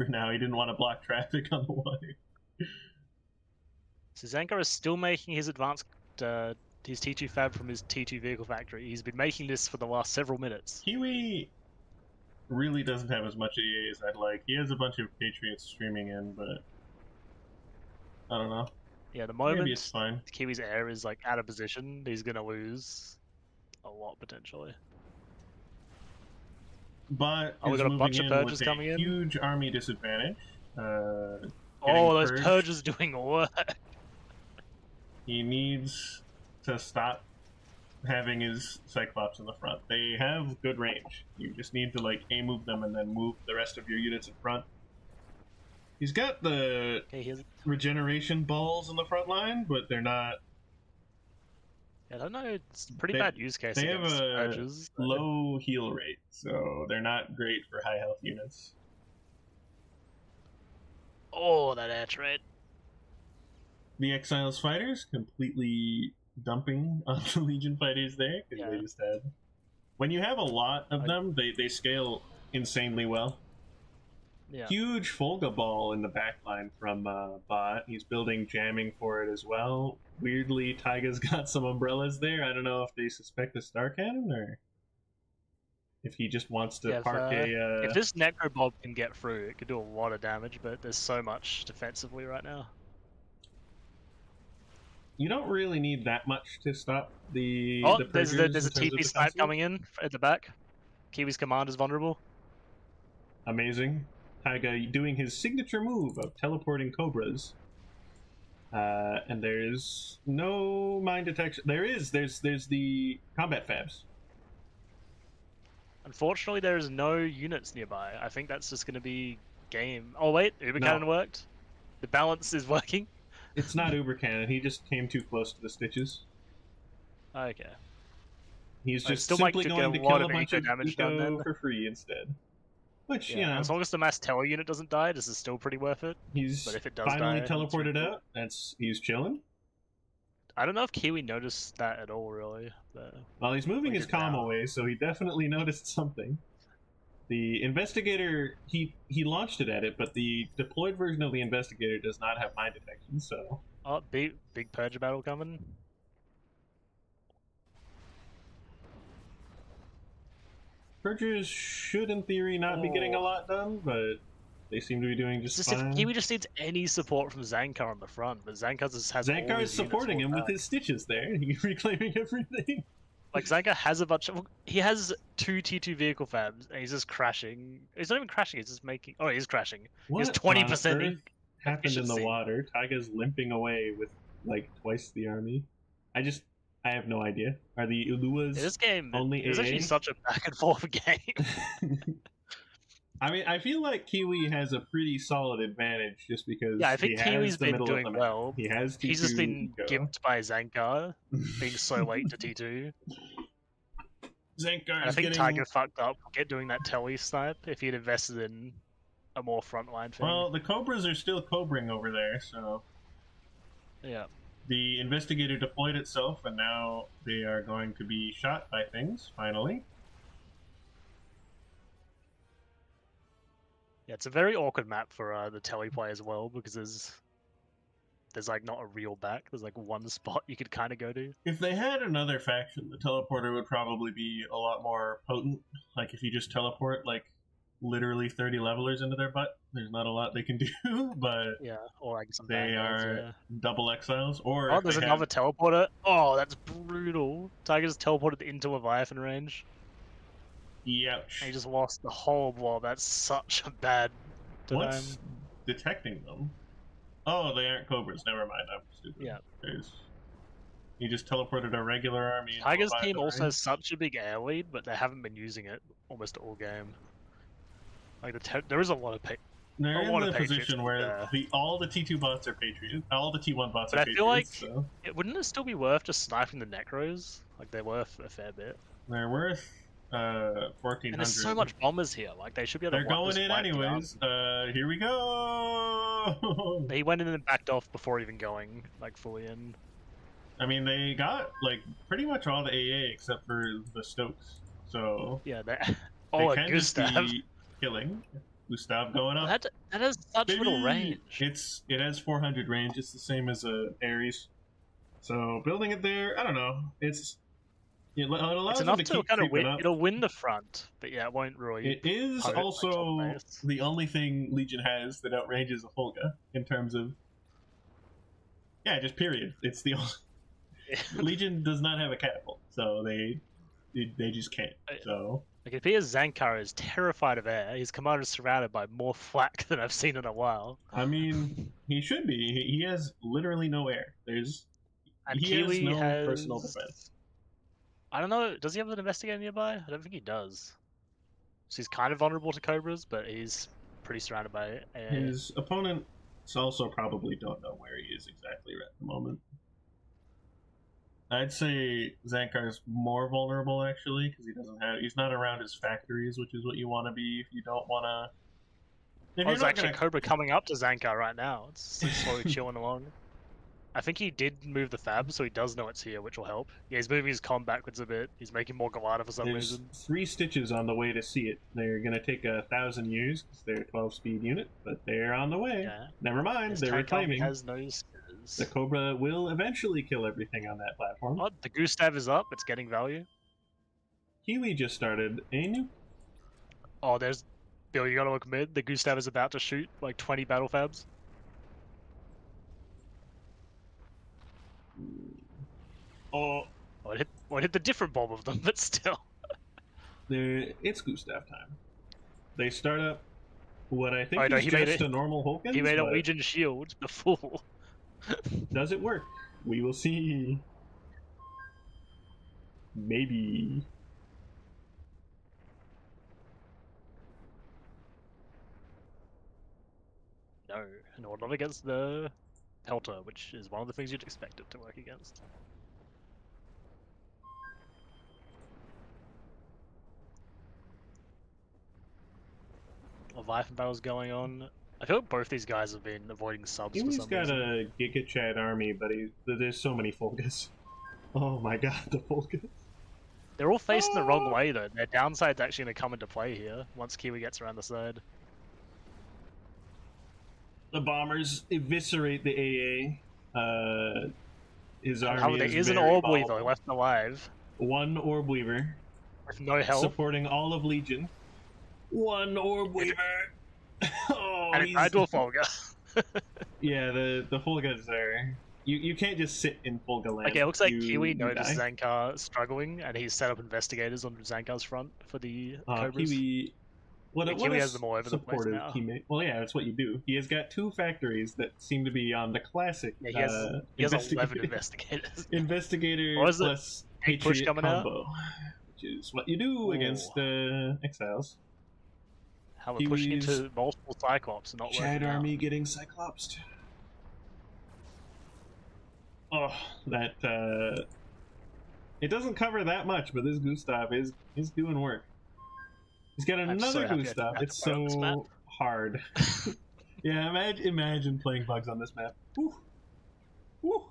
now. He didn't want to block traffic on the way. So Zankar is still making his advanced his T2 fab from his T2 vehicle factory. He's been making this for the last several minutes. Kiwi really doesn't have as much EA as I'd like. He has a bunch of Patriots streaming in, but I don't know. Yeah, the Maybe it's moment fine. Kiwi's air is like out of position, he's gonna lose a lot potentially. But Oh, we is got a moving bunch of in purges with a coming in. huge army disadvantage. Oh, Getting those purged. purges doing work. He needs to stop having his Cyclops in the front. They have good range. You just need to like A-move them and then move the rest of your units in front. He's got the Okay, here's. regeneration balls in the front line, but they're not I don't know. It's a pretty They- bad use case they have against a Purges. low heal rate, so they're not great for high health units. Oh, that air trade. The Exiles fighters completely dumping on the Legion fighters there because they Yeah. just had. When you have a lot of I- them, they scale insanely well. Yeah. Huge Folga ball in the back line from Bot. He's building jamming for it as well. Weirdly, Taiga's got some umbrellas there. I don't know if they suspect a Star Cannon or if he just wants to Yeah, park a. If this Necro Bob can get through, it could do a lot of damage, but there's so much defensively right now. You don't really need that much to stop the. Oh, the there's Purgers a in terms of TP snipe defensive. coming in at the back. Kiwi's command is vulnerable. Amazing. Taiga doing his signature move of teleporting cobras. And there's no mine detection. There's the combat fabs. Unfortunately, there is no units nearby. I think that's just going to be game. Oh wait, Uber Cannon worked. The balance is working. It's not Uber Cannon. He just came too close to the stitches. Okay. He's I just still might simply get going to a lot kill a of bunch eco of damage done eco then. for free instead. Which, Yeah, you know, as long as the mass tele unit doesn't die, this is still pretty worth it. he's but if it does finally die, teleported it's- out. He's chilling. I don't know if Kiwi noticed that at all, really. But... Well, he's moving Like his it comm now. away, so he definitely noticed something. The investigator, he launched it at it, but the deployed version of the investigator does not have mine detection, so Oh, big purge battle coming. Purgers should, in theory, not be getting a Oh. lot done, but they seem to be doing It's just just fine. if Kiwi just needs any support from Zankar on the front, but Zankar just has all Zankar his is units supporting him pulled with back. his stitches there. He's reclaiming everything. Like Zankar has a bunch of. He has 2 T2 vehicle fabs, and he's just crashing. He's not even crashing. He's just making. Oh, he's crashing. What He's 20% on earth in happened in the efficiency. water? Taiga's limping away with like twice the army. I have no idea. Are the Uluas This game only is actually AA? such a back and forth game. I mean, I feel like Kiwi has a pretty solid advantage just because Yeah, I think he has Kiwi's the been middle of doing the map. well. He has T2 He's just been go. gimped by Zankar, being so late to T2. Zankar And I is think getting... Tiger fucked up doing that telly snipe if he'd invested in a more frontline thing. Well, the Cobras are still cobring over there, so yeah. the investigator deployed itself, and now they are going to be shot by things, finally. Yeah, it's a very awkward map for the teleplay as well because there's like not a real back. There's like one spot you could kind of go to. If they had another faction, the teleporter would probably be a lot more potent. Like, if you just teleport, like, literally 30 levelers into their butt, there's not a lot they can do, but Yeah, or like some they Vandals, are yeah. double exiles, or Oh, if there's they another have... teleporter. Oh, that's brutal. Tiger just teleported into Leviathan range. Ouch. And he just lost the whole blob. That's such a bad time. What's detecting them? Oh, they aren't Cobras. Never mind. I'm stupid. Yeah. He just teleported a regular army. into Tiger's Leviathan team also range. has such a big air lead, but they haven't been using it almost all game. Like there is a lot of They're a in lot the of Patriots position with, where all the T2 bots are Patriots. All the T1 bots But are I feel like Patriots. So wouldn't it still be worth just sniping the Necros? Like they're worth a fair bit. they're worth 1,400. And there's so much bombers here. Like they should be able They're to going just in wipe the army. anyways. Here we go. He went in and backed off before even going like fully in. I mean, they got like pretty much all the AA except for the Stokes. So Yeah, they. they Oh, can a just Gustav. be killing. Gustav going up. That has such little Baby! range. It has 400 range. It's the same as a Ares. So building it there, I don't know. It allows It's them enough to to keep kind of creeping win. up. It'll win the front, but yeah, it won't really. It is punt it, like, also top base. the only thing Legion has that outranges a Folga in terms of. Yeah, just period. It's the only. Legion does not have a catapult, so they just can't. So Like if Peter Zankar is terrified of air, his commander is surrounded by more flak than I've seen in a while. I mean, he should be. He has literally no air. And He Kiwi has no has personal defense. I don't know. Does he have an investigator nearby? I don't think he does. So he's kind of vulnerable to cobras, but he's pretty surrounded by AA. His opponents also probably don't know where he is exactly at the moment. I'd say Zankar's more vulnerable actually because he's not around his factories, which is what you want to be if you don't want to. Oh, there's actually Cobra coming up to Zankar right now. It's slowly chilling along. I think he did move the fab, so he does know it's here, which will help. Yeah, he's moving his comm backwards a bit. He's making more Galata for some There's reason. 3 stitches on the way to see it. They're going to take 1,000 years because they're a 12-speed unit, but they're on the way. Yeah. Never mind, His they're tank army reclaiming. has no skills. The Cobra will eventually kill everything on that platform. Oh, the Gustav is up. It's getting value. Kiwi just started a new. Oh, there's... Bill, you gotta look mid. The Gustav is about to shoot like 20 battle fabs. Oh, It hit the different bomb of them, but still. It's Gustav time. They start up what I think Oh, no, is he made just it- a normal Hulkins. He made a but Legion shield, the fool. does it work? We will see. Maybe. No, not against the Pelter, which is one of the things you'd expect it to work against. Leviathan battle's going on. I feel like both these guys have been avoiding subs for Kiwi's some got reason. a Giga Chad army, but there's so many Fulgus. Oh my god, the Fulgus. They're all facing the wrong way though. Their downside's actually going to come into play here once Kiwi gets around the side. The bombers eviscerate the AA. His army However, there is is an very Orb volatile. Weaver left alive One Orb Weaver with no health, supporting all of Legion. One Orb Weaver. Oh, and it died to a Folga. yeah, the Fulgas are. You can't just sit in Fulga land. Okay, it looks like You Kiwi noticed die. Zankar struggling, and he's set up investigators on Zankar's front for the Cobras. Kiwi. What Yeah, what Kiwi a has them all over the place supportive now. teammate. Well, yeah, that's what you do. He has got 2 factories that seem to be on the classic. Yeah, he has 11 investigator investigators. Investigator What is it? plus Big push Patriot coming out? combo, which is what you do against Exiles. How we're pushing Kiwi's into multiple Cyclops and not Chad working out. army getting Cyclopsed. Oh, that it doesn't cover that much, but this Gustav is doing work. He's got I'm so another happy I Gustav. didn't have It's to play on this map. so hard. Yeah, imagine playing bugs on this map. Woo. Woo.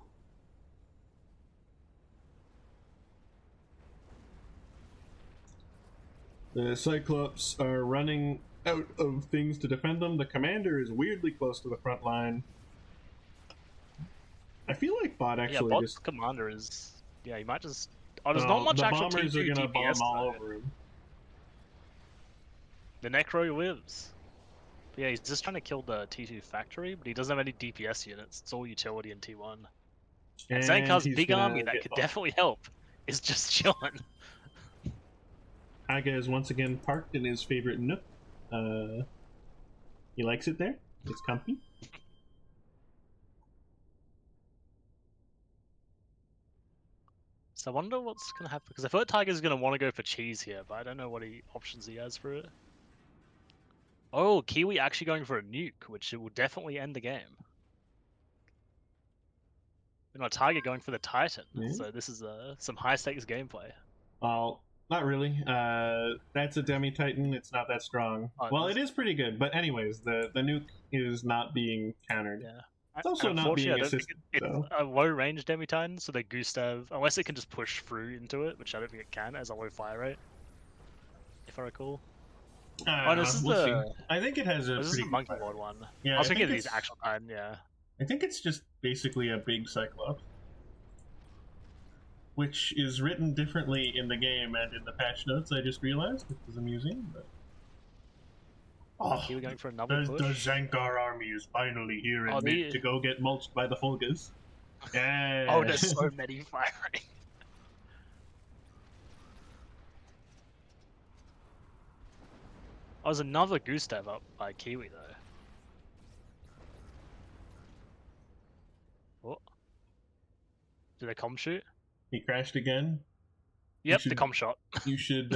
The Cyclops are running out of things to defend them. The commander is weirdly close to the front line. I feel like Bot Yeah, actually Bot's just. commander is... Yeah, he might just... Oh, there's Well, not much the actual bombers T2 are gonna bomb DPS all though. over him. The Necro lives. But yeah, he's just trying to kill the T2 factory, but he doesn't have any DPS units. It's all utility in T1. And Zankar's he's big gonna army that get could bombed. definitely help is just chilling. Haga is once again parked in his favorite nook. He likes it there. It's comfy. So I wonder what's going to happen, because I feel like Tiger's going to want to go for cheese here, but I don't know what options he has for it. Oh, Kiwi actually going for a nuke, which will definitely end the game. You know, Tiger going for the Titan, Yeah. so this is some high-stakes gameplay. Well, not really. That's a Demi-Titan. It's not that strong. Oh, Well, it it is pretty good, but anyways, the nuke is not being countered. Yeah. It's also not being Unfortunately, I don't think assisted, it's though. a low-range Demi-Titan, so the Gustav, unless it can just push through into it, which I don't think it can, as a low fire rate, if I recall. Oh, this is we'll the... see. I think it has a This is pretty the good Monkey fire. Lord one. Yeah, I was I thinking think of these it's- actual Titan, yeah. I think it's just basically a big Cyclops, which is written differently in the game and in the patch notes. I just realized, which is amusing. But... Kiwi going for another the push. Zankar army is finally here in Oh, mid the- to go get mulched by the Fulgas. Yeah. Oh, there's so many firing. Oh, there's another Gustav up by Kiwi though. What? Did they comm shoot? He crashed again. Yep, should- the comm shot. You should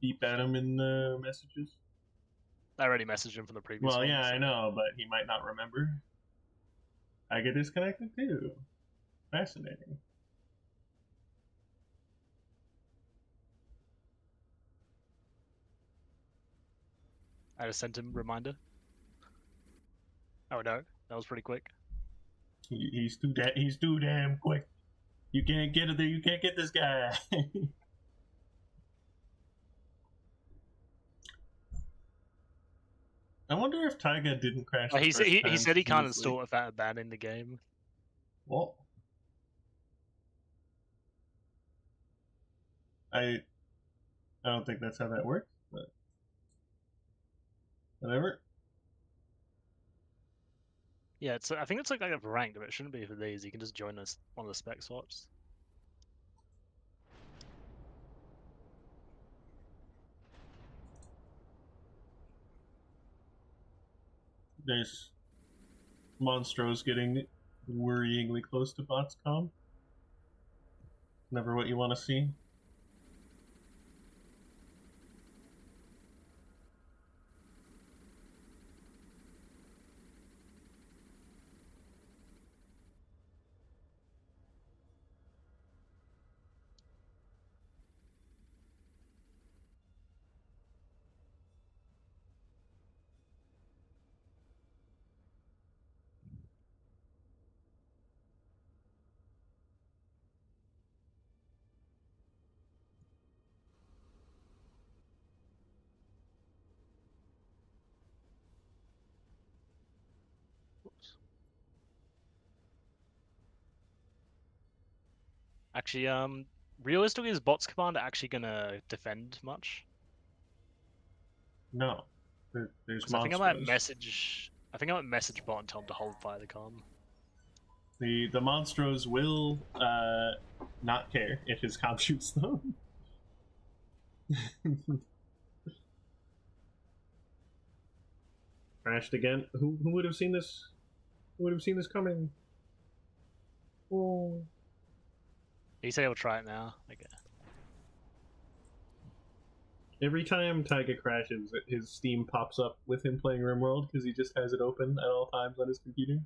beep at him in the messages. I already messaged him from the previous Well, one. yeah, I so- know, but he might not remember. I get disconnected too. Fascinating. I just sent him a reminder. Oh no, that was pretty quick. He's too damn quick. You can't get it there. You can't get this guy. I wonder if Taiga didn't crash. Well, the he said first he time said he can't continuously. install it without a ban in the game. Well, I don't think that's how that works, but whatever. Yeah, it's I think it's like a ranked, but it shouldn't be for these. You can just join us one of the spec slots. There's Monstros getting worryingly close to Botscom. Never what you want to see. Actually, realistically, is bots command actually gonna defend much? No, there's 'Cause I think I might Monstros. message. I think I might message bot and tell him to hold fire the calm. The Monstros will not care if his comp shoots them. Crashed again. Who would have seen this? Who would have seen this coming? Oh. He said he'll try it now. Okay. Every time Taiga crashes, his Steam pops up with him playing RimWorld because he just has it open at all times on his computer.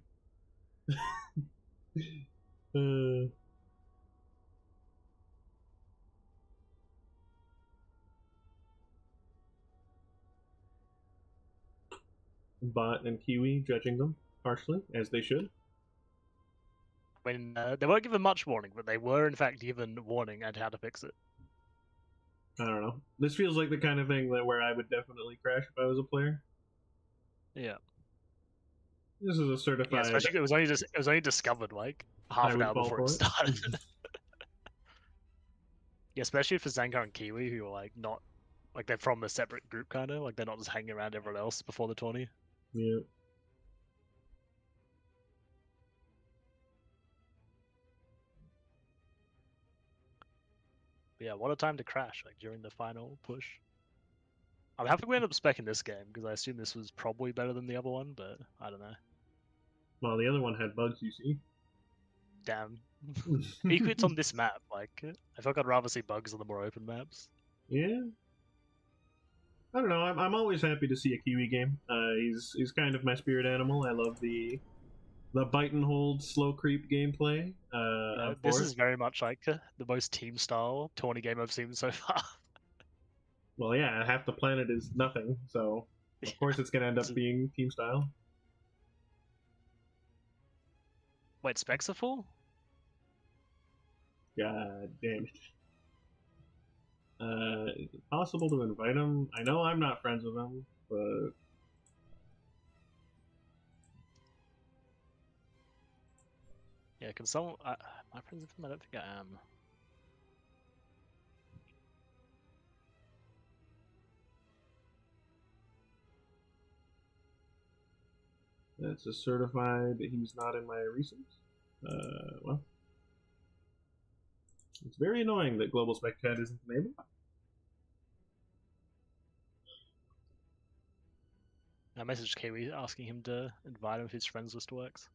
Bot and Kiwi judging them harshly, as they should. I mean, they weren't given much warning, but they were in fact given warning and how to fix it. I don't know. This feels like the kind of thing that where I would definitely crash if I was a player. Yeah. This is a Yeah, certified. especially it was only discovered like I half an would hour fall before for it it. started. Yeah, especially for Zanko and Kiwi, who are like not like they're from a separate group kind of like they're not just hanging around everyone else before the tourney. Yeah. But yeah, what a time to crash like during the final push. I'm happy we ended up specking this game because I assume this was probably better than the other one, but I don't know. Well, the other one had bugs, you see. Damn. Equally, it's on this map. Like, I feel like I'd rather see bugs on the more open maps. Yeah. I don't know. I'm always happy to see a Kiwi game. He's kind of my spirit animal. I love the bite and hold slow creep gameplay. This is very much like the most team style tourney game I've seen so far. Well, yeah, half the planet is nothing, so of course it's gonna end up being team style. Wait, specs are full? God damn it. Is it possible to invite him? I know I'm not friends with him, but Yeah, can someone? My friends with him? I don't think I am. that's a certified that he's not in my recent. Well, it's very annoying that Global Spec Chat isn't enabled. I messaged Kiwi asking him to invite him if his friends list works.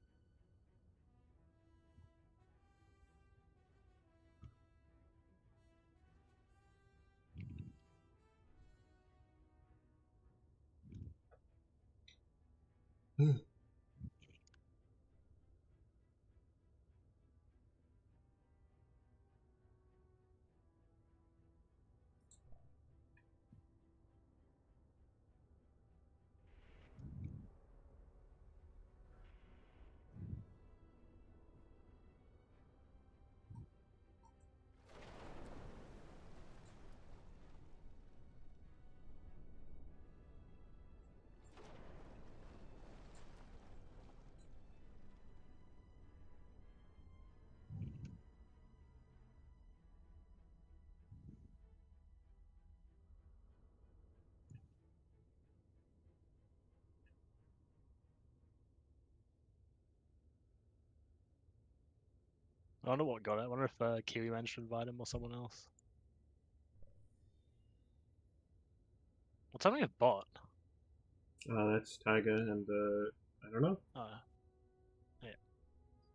I wonder what got it. I wonder if Kiwi managed to invite him or someone else. What's happening with bot? That's Taiga, and I don't know. Oh. Yeah.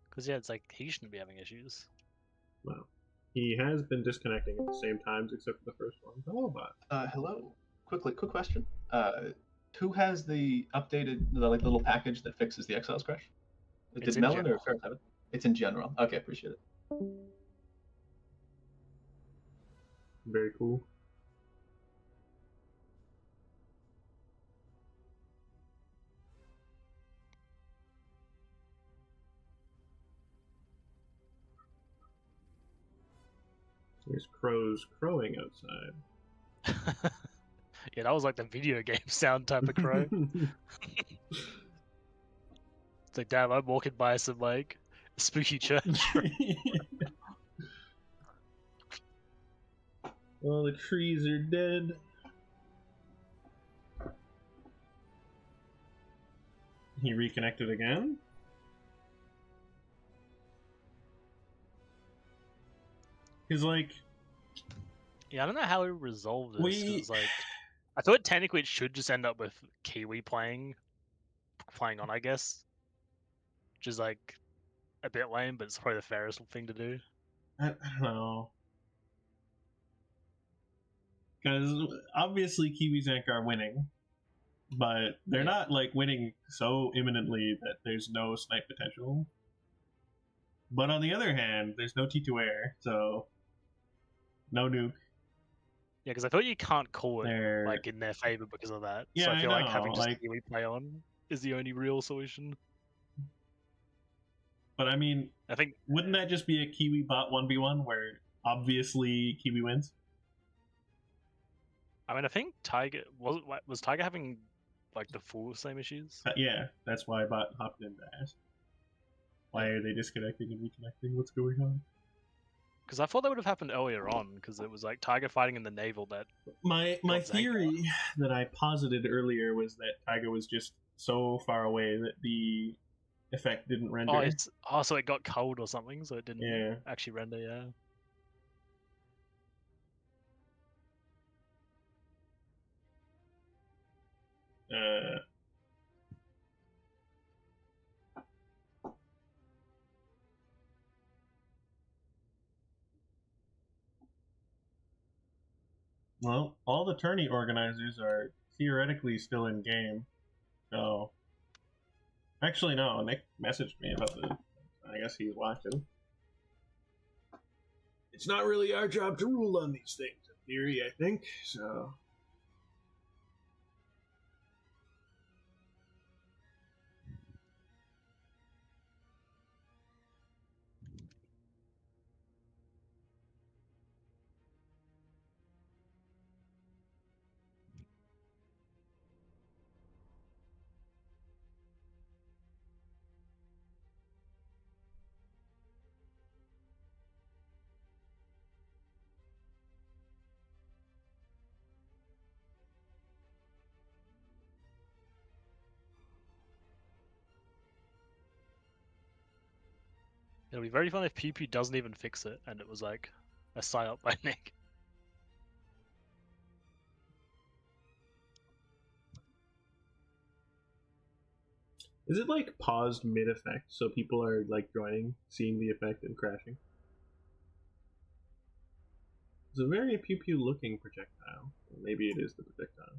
Because yeah, it's like he shouldn't be having issues. Well, he has been disconnecting at the same times, except for the first one. Hello, bot. Hello. Quick question. Who has the updated little package that fixes the Exiles crash? It's Did in Melon or general. Ferret have it? It's in general. Okay, appreciate it. Very cool. There's crows crowing outside. Yeah, that was like the video game sound type of crow. It's like, damn, I'm walking by some like spooky church. All the trees are dead. He reconnected again. He's like, Yeah, I don't know how we resolve this. 'cause We- it's like, I thought technically it should just end up with Kiwi playing on, I guess. Which is like a bit lame, but it's probably the fairest thing to do. I don't know. Because obviously Kiwi Zank are winning, but they're Yeah. not like winning so imminently that there's no snipe potential. But on the other hand, there's no T2 air, so no nuke. Yeah, because I thought you can't call it They're like in their favor because of that. Yeah, so I I feel like having know, just like- Kiwi play on is the only real solution. But I mean, I think wouldn't that just be a Kiwi bot 1v1 where obviously Kiwi wins? I think Tiger was Tiger having like the full same issues. Yeah, that's why bot hopped in to ask. Why are they disconnecting and reconnecting? What's going on? Because I thought that would have happened earlier on, because it was like Tiger fighting in the naval that My Got Zank theory that I posited earlier was that Taiga was just so far away that the effect didn't render. so it got cold or something, so it didn't Yeah. actually render. Yeah. Well, all the tourney organizers are theoretically still in game. So, actually, no. Nick messaged me about the. I guess he's watching. It's not really our job to rule on these things, in theory, I think. So. It'll be very fun if Pew Pew doesn't even fix it, and it was like a psyop by Nick. Is it like paused mid effect so people are like joining, seeing the effect, and crashing? It's a very pew pew looking projectile. Maybe it is the projectile.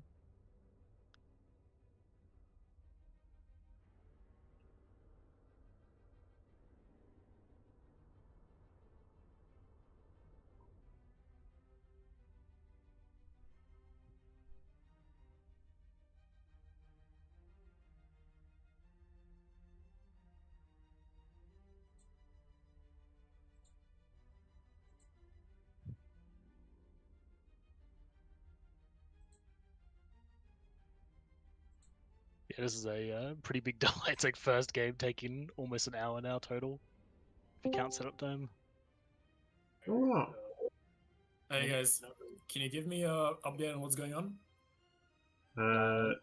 Yeah, this is a pretty big delay. It's like first game taking almost an hour now total. If you count setup time. Oh, Hey guys, can you give me a update on what's going on? Zankar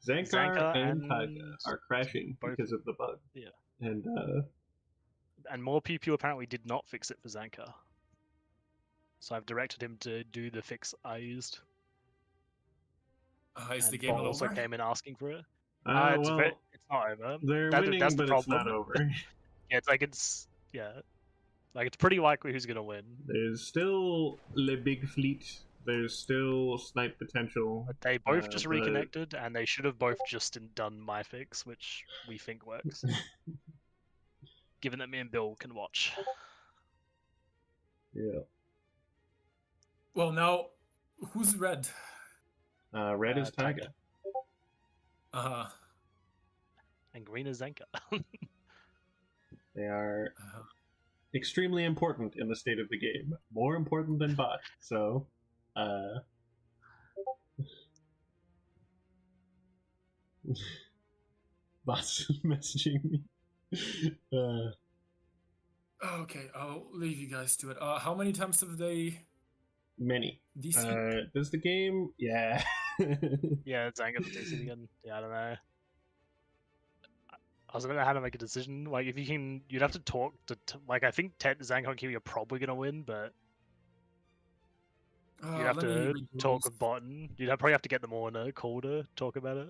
Zanka and and Taiga are crashing both- because of the bug. Yeah. And And more people apparently did not fix it for Zanka. So I've directed him to do the fix I used. Is And the game Bot also over? came in asking for it. well, It's not over. they're That- winning, that's the but it's not problem. over. Yeah, it's like it's pretty likely who's gonna win. There's still Le Big Fleet. There's still snipe potential. But they both just but- reconnected, and they should have both just done my fix, which we think works. Given that me and Bill can watch. Yeah. Well, now, who's red? Red is Taiga. Taiga. Uh, And green is Zenka. They are uh, extremely important in the state of the game. More important than bot. So, bot's messaging me. okay, I'll leave you guys to it. How many times have they Many. DC? Does the game? Yeah. Yeah, Zanka for DC again. Yeah, I don't know. I was gonna know how to make a decision. Like, if you can, you'd have to talk to. Like, I think Zanka and Kiwi are probably gonna win, but you'd have let me to read the talk rules. with Botten. You'd probably have to get them all in a call to talk about it.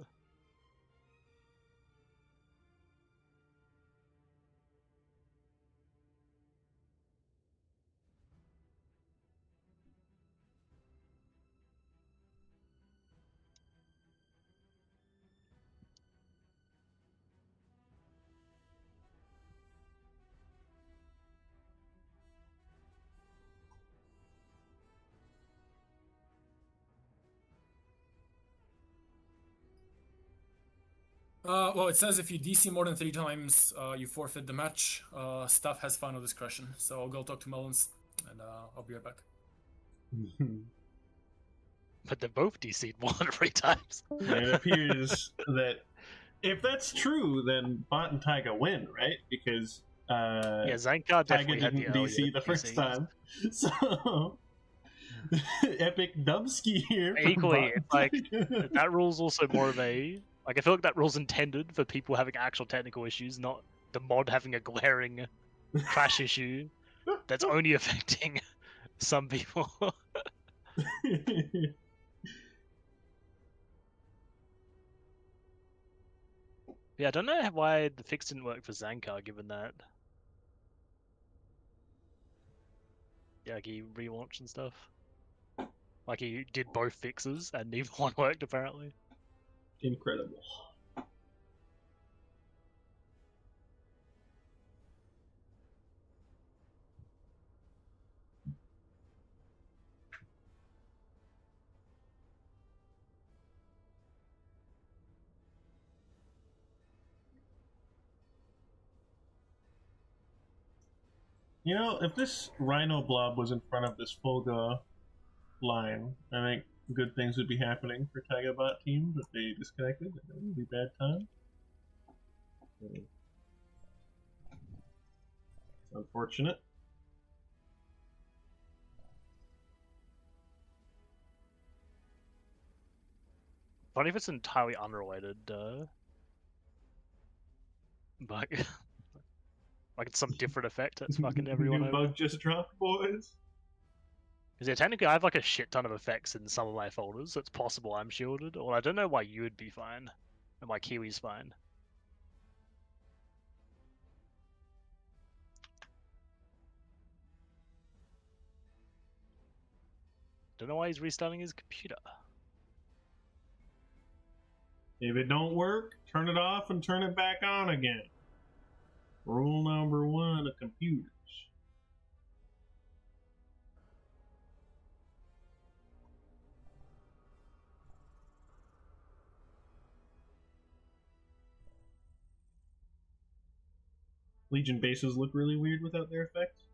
Well, it says if you DC more than 3 times, you forfeit the match. Staff has final discretion, so I'll go talk to Melons, and I'll be right back. But they're both DC'd more than 3 times. It appears that if that's true, then bot and Taiga win, right? Because Yeah, Zanka Taiga definitely had the didn't DC earlier the first DCs. time. So epic dubski here. from Equally, bot and it's like, Taiga. That rule's also more of a like. I feel like that rule's intended for people having actual technical issues, not the mod having a glaring crash issue that's only affecting some people. Yeah, I don't know why the fix didn't work for Zankar, given that. Yeah, like he relaunched and stuff. Like he did both fixes and neither one worked apparently. Incredible. You know, if this Rhino blob was in front of this Fulga line, I think good things would be happening for Taiga bot team, but they disconnected. It would be bad time. It's unfortunate. Funny if it's entirely unrelated, but like it's some different effect that's fucking everyone New over. bug just dropped, boys. Because yeah, technically I have like a shit ton of effects in some of my folders, so it's possible I'm shielded. Or I don't know why you would be fine, and why Kiwi's fine. Don't know why he's restarting his computer. If it don't work, turn it off and turn it back on again. Rule number 1 of computers. Legion bases look really weird without their effects.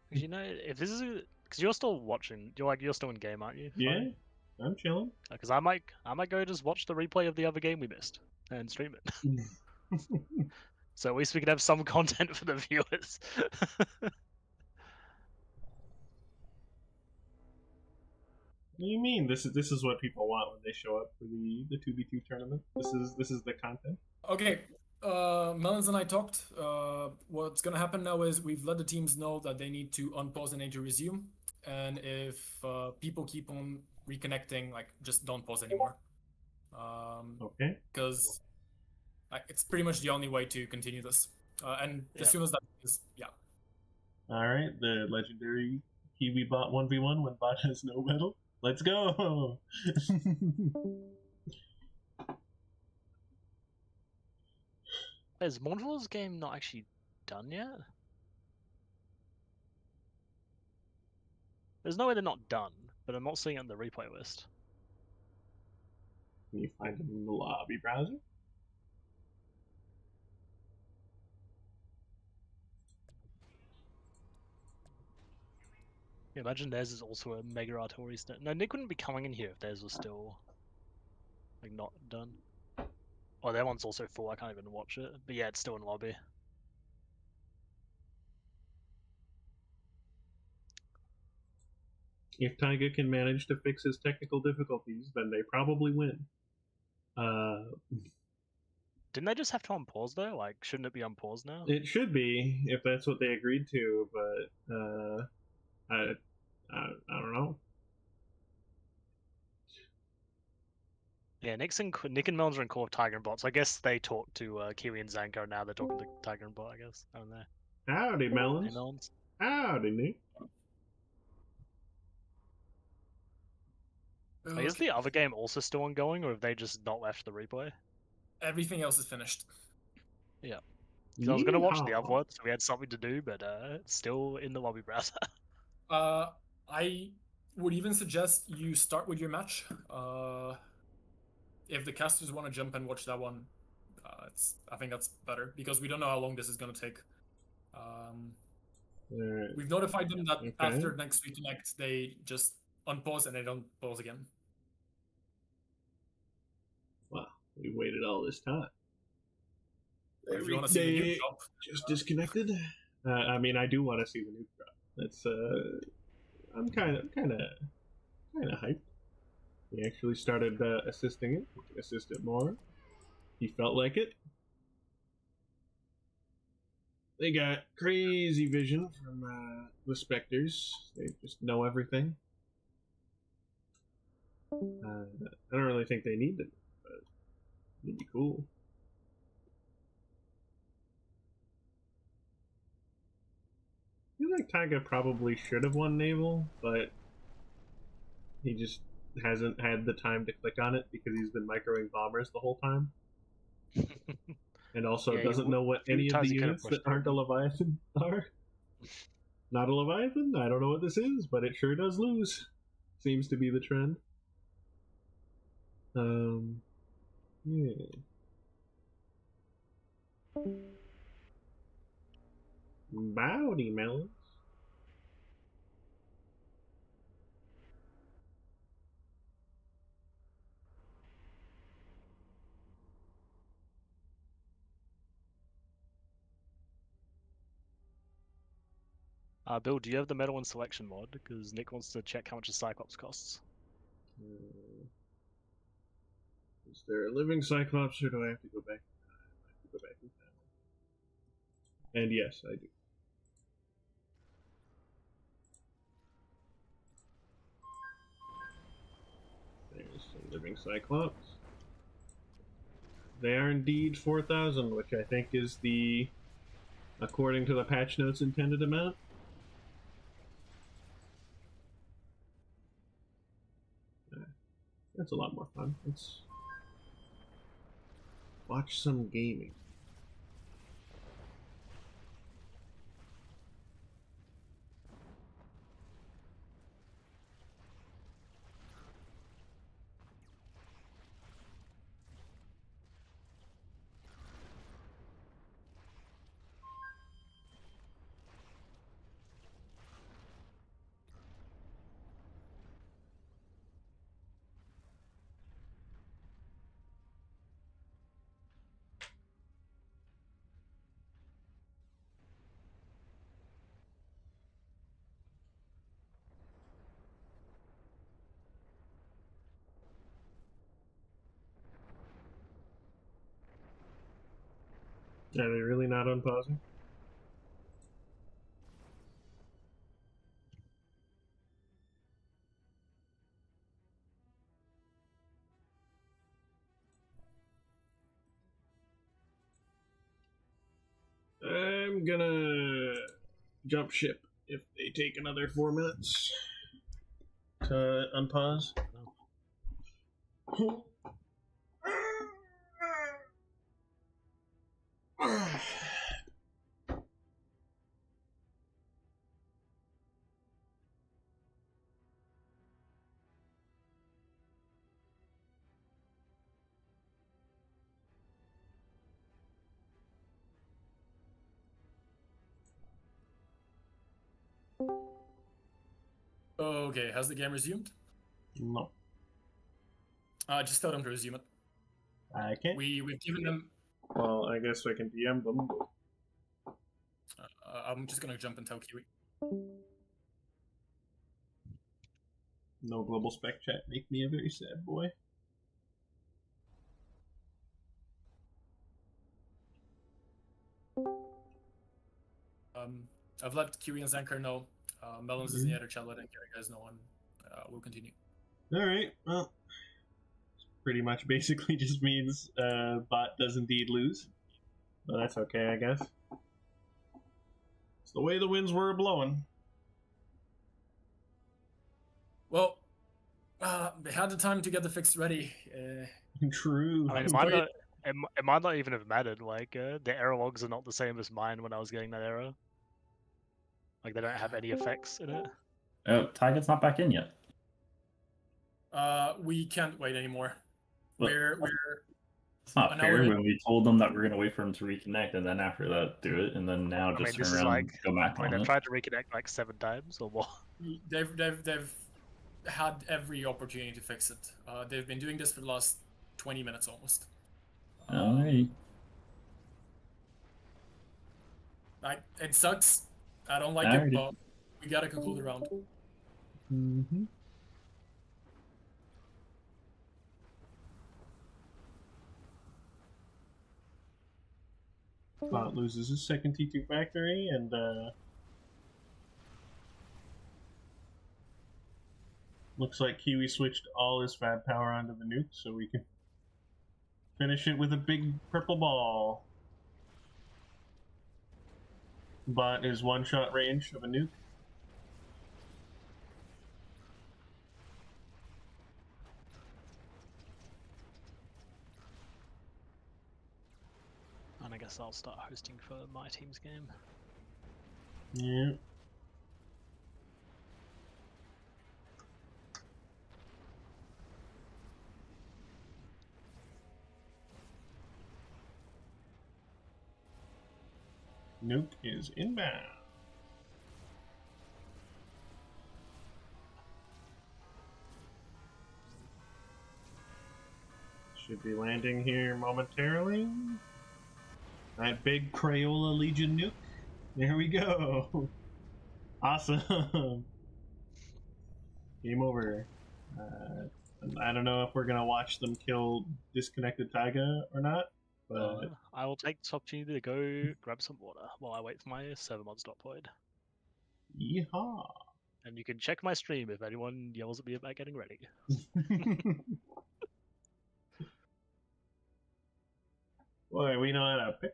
Because you know, if this is because you're still watching, you're still in game, aren't you? Yeah. Fine. I'm chilling. Because I might go just watch the replay of the other game we missed and stream it. So at least we can have some content for the viewers. What do you mean? This is what people want when they show up for the 2v2 tournament. This is the content. Okay, Melons and I talked. What's gonna happen now is we've let the teams know that they need to unpause and need to resume. And if people keep on reconnecting, like just don't pause anymore. Okay. Because like it's pretty much the only way to continue this. And Yeah. as soon as that is, yeah. All right. The legendary Kiwi bot 1v1 when bot has no medal. Let's go. Is Montreal's game not actually done yet? There's no way they're not done, but I'm not seeing it on the replay list. Can you find it in the lobby browser? Yeah, imagine theirs is also a Mega Artillery stand. No, Nick wouldn't be coming in here if theirs was still like not done. Oh, their one's also full. I can't even watch it. But yeah, it's still in lobby. If Taiga can manage to fix his technical difficulties, then they probably win. Didn't they just have to unpause though? Like, shouldn't it be unpaused now? It should be if that's what they agreed to, but I don't know. Yeah, Nick and Melons are in core of Tiger and Bot, so I guess they talked to Kiwi and Zanko, now they're talking to Tiger and Bot, I guess. I don't know. Howdy, Hey, Melons. Melons. Howdy, Nick. Like, is the other game also still ongoing, or have they just not left the replay? Everything else is finished. Yeah. 'Cause I was gonna watch the Yeehaw. other one, so we had something to do, but it's still in the lobby browser. I would even suggest you start with your match. If the casters want to jump and watch that one, I think that's better because we don't know how long this is going to take. Alright. We've notified them that Okay. after next reconnect, they just unpause and they don't pause again. Wow, we waited all this time. If you want to see the new drop, Just disconnected. I mean, I do want to see the new drop. That's I'm kind of hyped. He actually started assisting it. We can assist it more. He felt like it. They got crazy vision from the Spectres. They just know everything. I don't really think they need them, but it'd be cool. I feel like Taiga probably should have won Naval, but he just hasn't had the time to click on it because he's been microing bombers the whole time. And also Yeah, doesn't know what few any of the times he could've units that pushed aren't a Leviathan are. Not a Leviathan? I don't know what this is, but it sure does lose. Seems to be the trend. Yeah. Bowdy melons. Bill, do you have the medal and selection mod? Because Nick wants to check how much a Cyclops costs. Is there a living Cyclops, or do I have to go back? I have to go back in time. And yes, I do. There's the living Cyclops. They are indeed 4,000, which I think is the, according to the patch notes, intended amount. That's a lot more fun. Let's watch some gaming. Are they really not unpausing? I'm gonna jump ship if they take another 4 minutes to unpause. Okay, has the game resumed? No, Just tell them to resume it. I can't. We've given them. Well, I guess I can DM them. I'm just gonna jump and tell Kiwi. No global spec chat make me a very sad boy. I've let Kiwi and Zanker know. Melons is in the other chat, letting you guys know, and we'll continue. All right. Well, pretty much basically just means bot does indeed lose. But that's okay, I guess. It's the way the winds were blowing. Well, they had the time to get the fix ready. True. I mean, it might not even have mattered. Like, the error logs are not the same as mine when I was getting that error. Like, they don't have any effects in it. Oh, Tiger's not back in yet. We can't wait anymore. What? We're It's not an fair hour in. when we told them that we're going to wait for him to reconnect and then after that do it and then now I just mean, this turn is around like, and go back I mean, on they've it. tried to reconnect like 7 times or more. They've had every opportunity to fix it. They've been doing this for the last 20 minutes almost. Alright. Like, it sucks. I don't like Alrighty. it, but we gotta conclude the round. Mm-hmm. Bot loses his second T2 factory, and looks like Kiwi switched all his fab power onto the nuke, so we can finish it with a big purple ball. Bot is one-shot range of a nuke. And I guess I'll start hosting for my team's game. Yeah. Nuke is inbound. Should be landing here momentarily. That big Crayola Legion nuke. There we go. Awesome. Game over. I don't know if we're gonna watch them kill disconnected Taiga or not, but I will take this opportunity to go grab some water while I wait for my server mods deployed. yeehaw. And you can check my stream if anyone yells at me about getting ready. Boy, we know how to pick.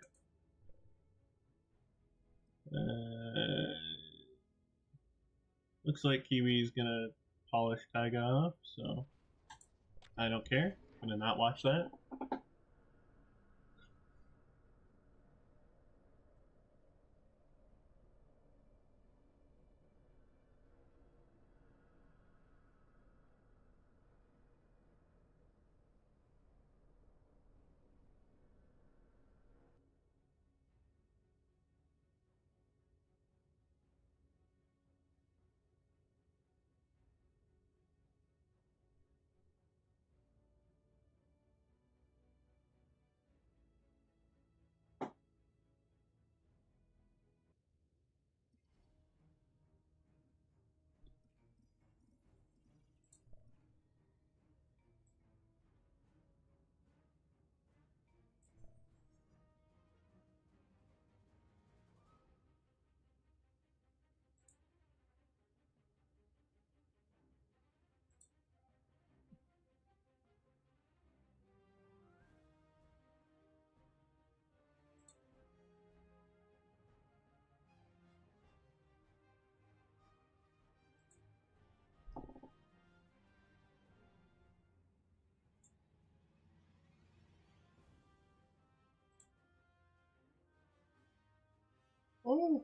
Looks like Kiwi's gonna polish Taiga off, so I don't care. I'm gonna not watch that. Oh.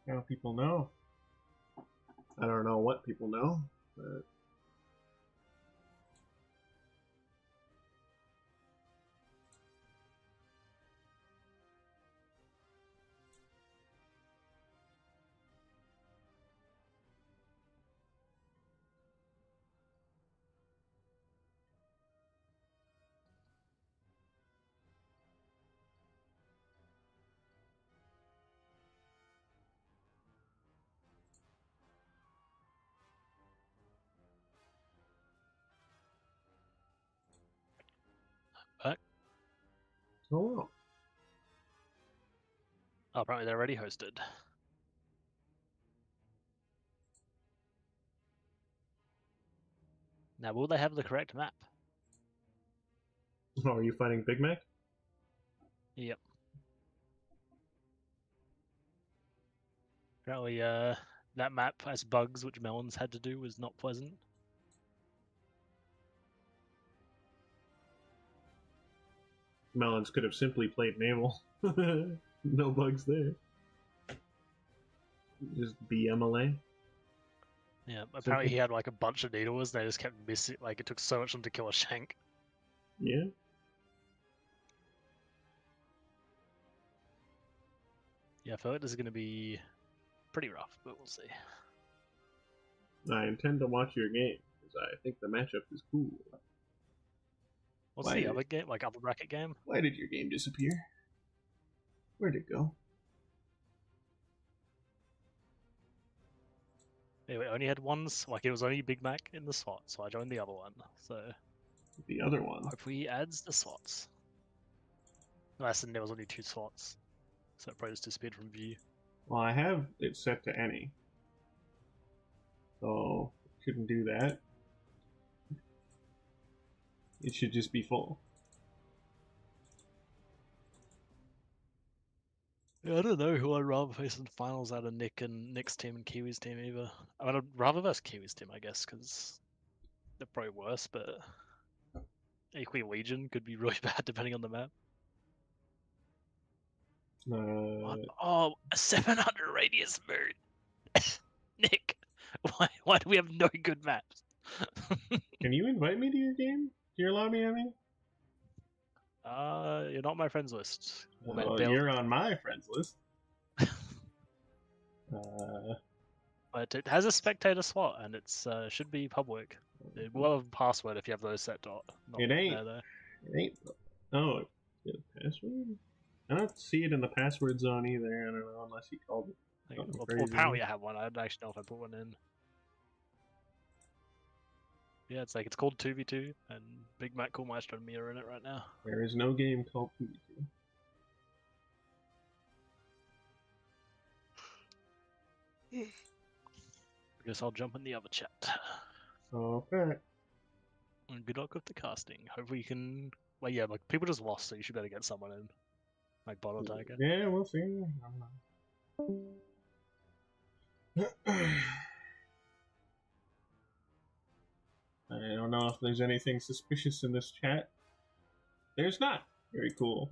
Now people know. I don't know what people know, but oh well. Oh, apparently they're already hosted. Now, will they have the correct map? Oh, are you fighting Big Mac? Yep. Apparently, that map has bugs which Melons had to do was not pleasant. Melons could have simply played Naval. No bugs there. Just BMLA. Yeah, apparently he had like a bunch of needles, they just kept missing, like it took so much time to kill a shank. Yeah. Yeah, I feel like this is going to be pretty rough, but we'll see. I intend to watch your game because I think the matchup is cool. What's Why the did- other game, like upper bracket game? Why did your game disappear? Where'd it go? Anyway, only had like it was only Big Mac in the slot, so I joined the other one. So The other one. hopefully he adds the slots. Last and there was only 2 slots, so it probably just disappeared from view. Well, I have it set to any. So, shouldn't do that. It should just be full. Yeah, I don't know who I'd rather face in finals out of Nick and Nick's team and Kiwi's team either. I mean, I'd rather versus Kiwi's team, I guess, because they're probably worse, but equally Legion could be really bad depending on the map. What? Oh, a 700 radius moon! Nick, why do we have no good maps? Can you invite me to your game? To your lobby, I mean? You're not on my friends list. Well, you're on my friends list. But it has a spectator slot, and it's should be public. It will have a password if you have those set to not It ain't. there, though. It ain't. Oh, is it a password? I don't see it in the password zone either. I don't know unless you called it. something Well, crazy. apparently I have one. I don't actually know if I put one in. Yeah, it's like it's called 2v2, and Big Mac, Cool Maestro, and me are in it right now. There is no game called 2v2. I guess I'll jump in the other chat. Okay. And good luck with the casting. Hopefully you can. Well, yeah, like people just lost, so you should better get someone in, like Bottle Tiger. Yeah, we'll see. I don't know if there's anything suspicious in this chat. There's not. Very cool.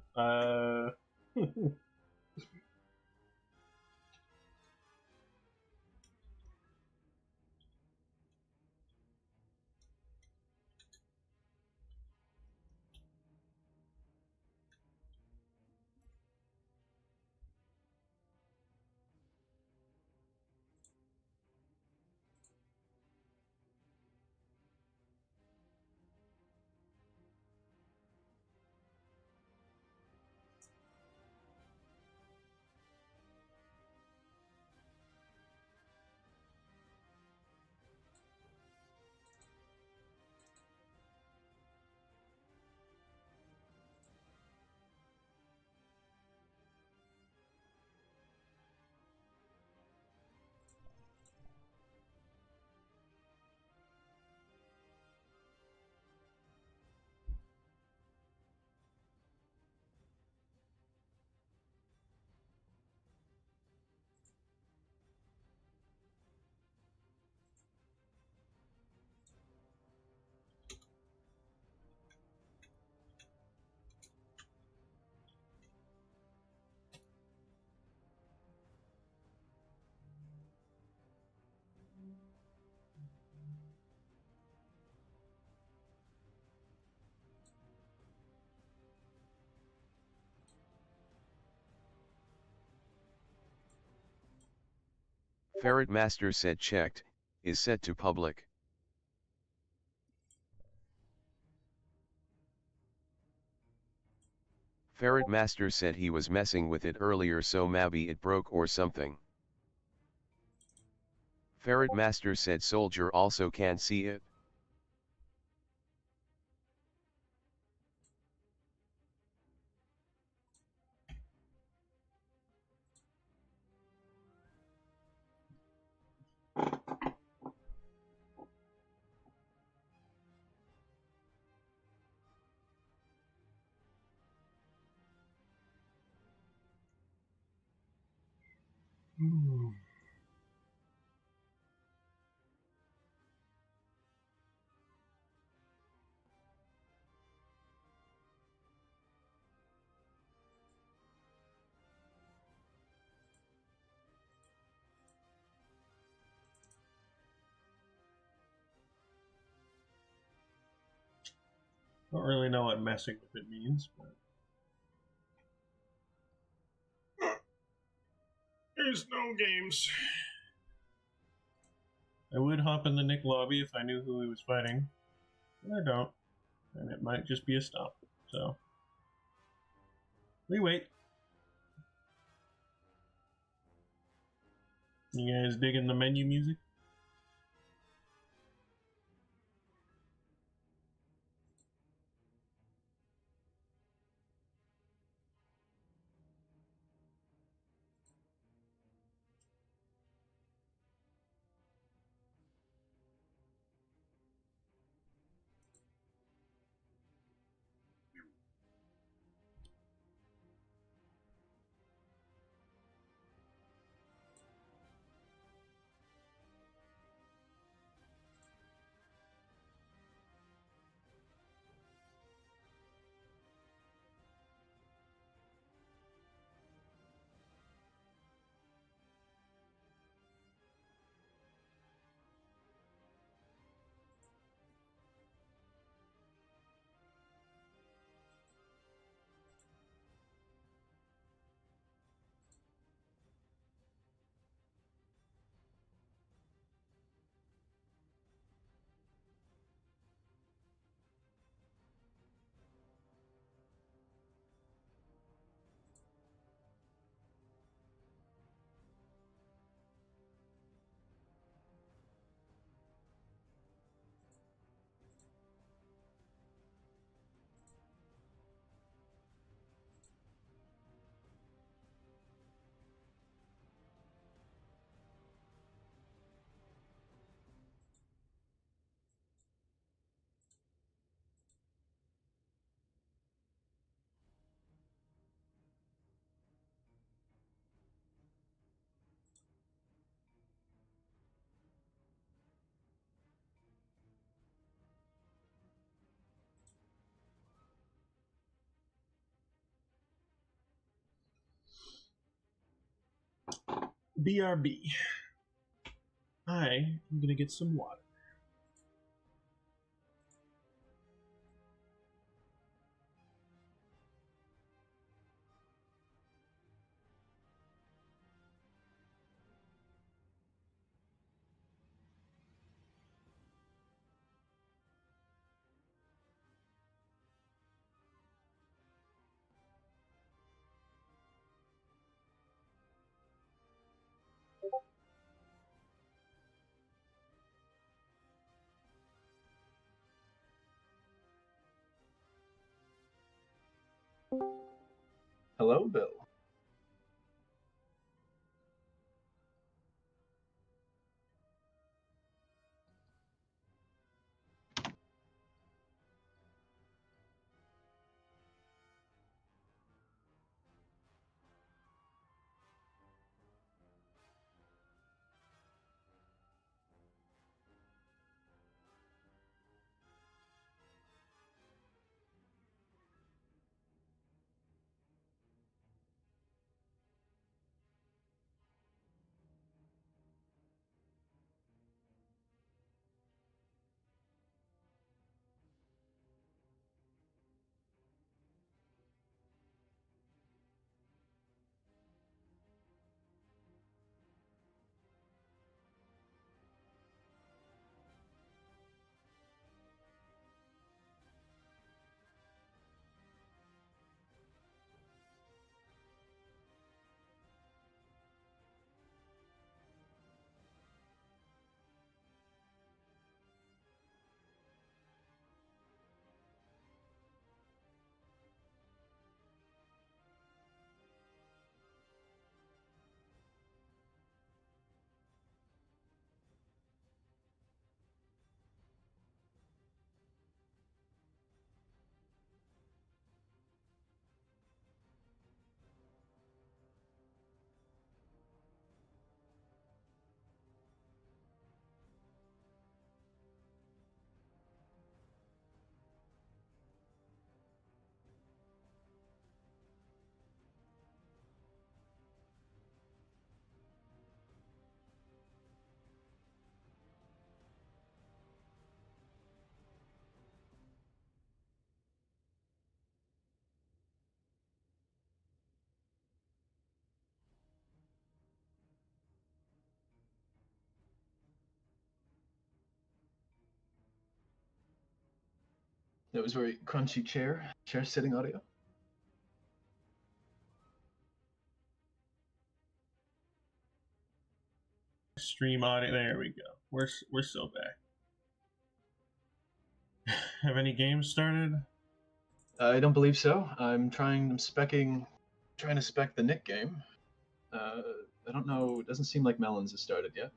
Ferret Master said checked, is set to public. Ferret Master said he was messing with it earlier, so maybe it broke or something. Ferret Master said Soldier also can't see it. Don't really know what messing with it means, but there's no games. I would hop in the Nick lobby if I knew who he was fighting, but I don't, and it might just be a stop. So we wait. You guys digging the menu music? BRB. I am gonna get some water. Hello, Bill. That was very crunchy chair sitting audio. Stream audio. There we go. We're so back. Have any games started? I don't believe so. I'm trying to spec the Nick game. I don't know. It doesn't seem like Melons has started yet.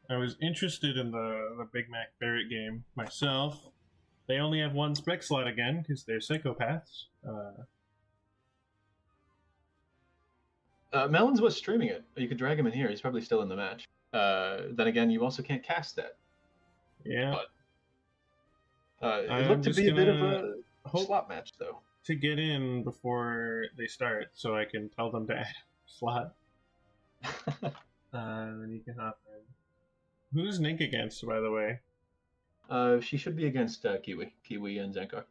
I was interested in the Big Mac Barrett game myself. They only have one spec slot again because they're psychopaths. Melons was streaming it. You could drag him in here. He's probably still in the match. Then again, you also can't cast that. Yeah. But, it looked to be a bit of a slot match, though. To get in before they start, so I can tell them to add a slot. Then you can hop in. Who's Nick against, by the way? She should be against Kiwi and Zankar.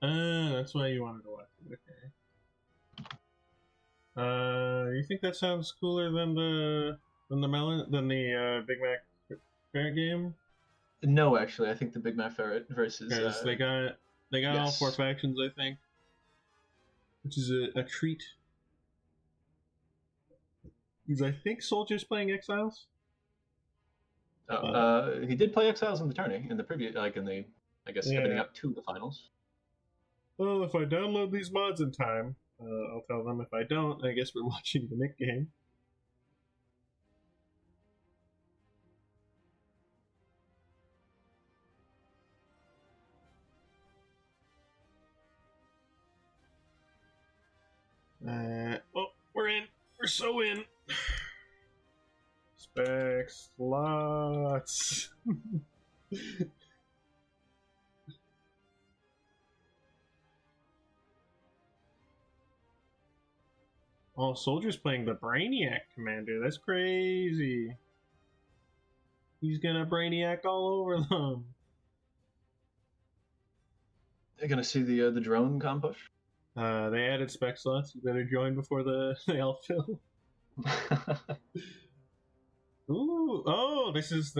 That's why you wanted to watch it. Okay. You think that sounds cooler than the Big Mac Ferret game? No, actually, I think the Big Mac Ferret versus. Because they got all 4 factions, I think, which is a treat. Because I think Soldier's playing Exiles. He did play Exiles in the tourney in the previous, heading up to the finals. Well, if I download these mods in time, I'll tell them. If I don't, I guess we're watching the Nick game. We're in. We're so in. Spec slots. Oh, Soldier's playing the Brainiac commander. That's crazy. He's gonna Brainiac all over them. You're gonna see the drone compush. They added spec slots. You better join before they all fill. Ooh! Oh, this is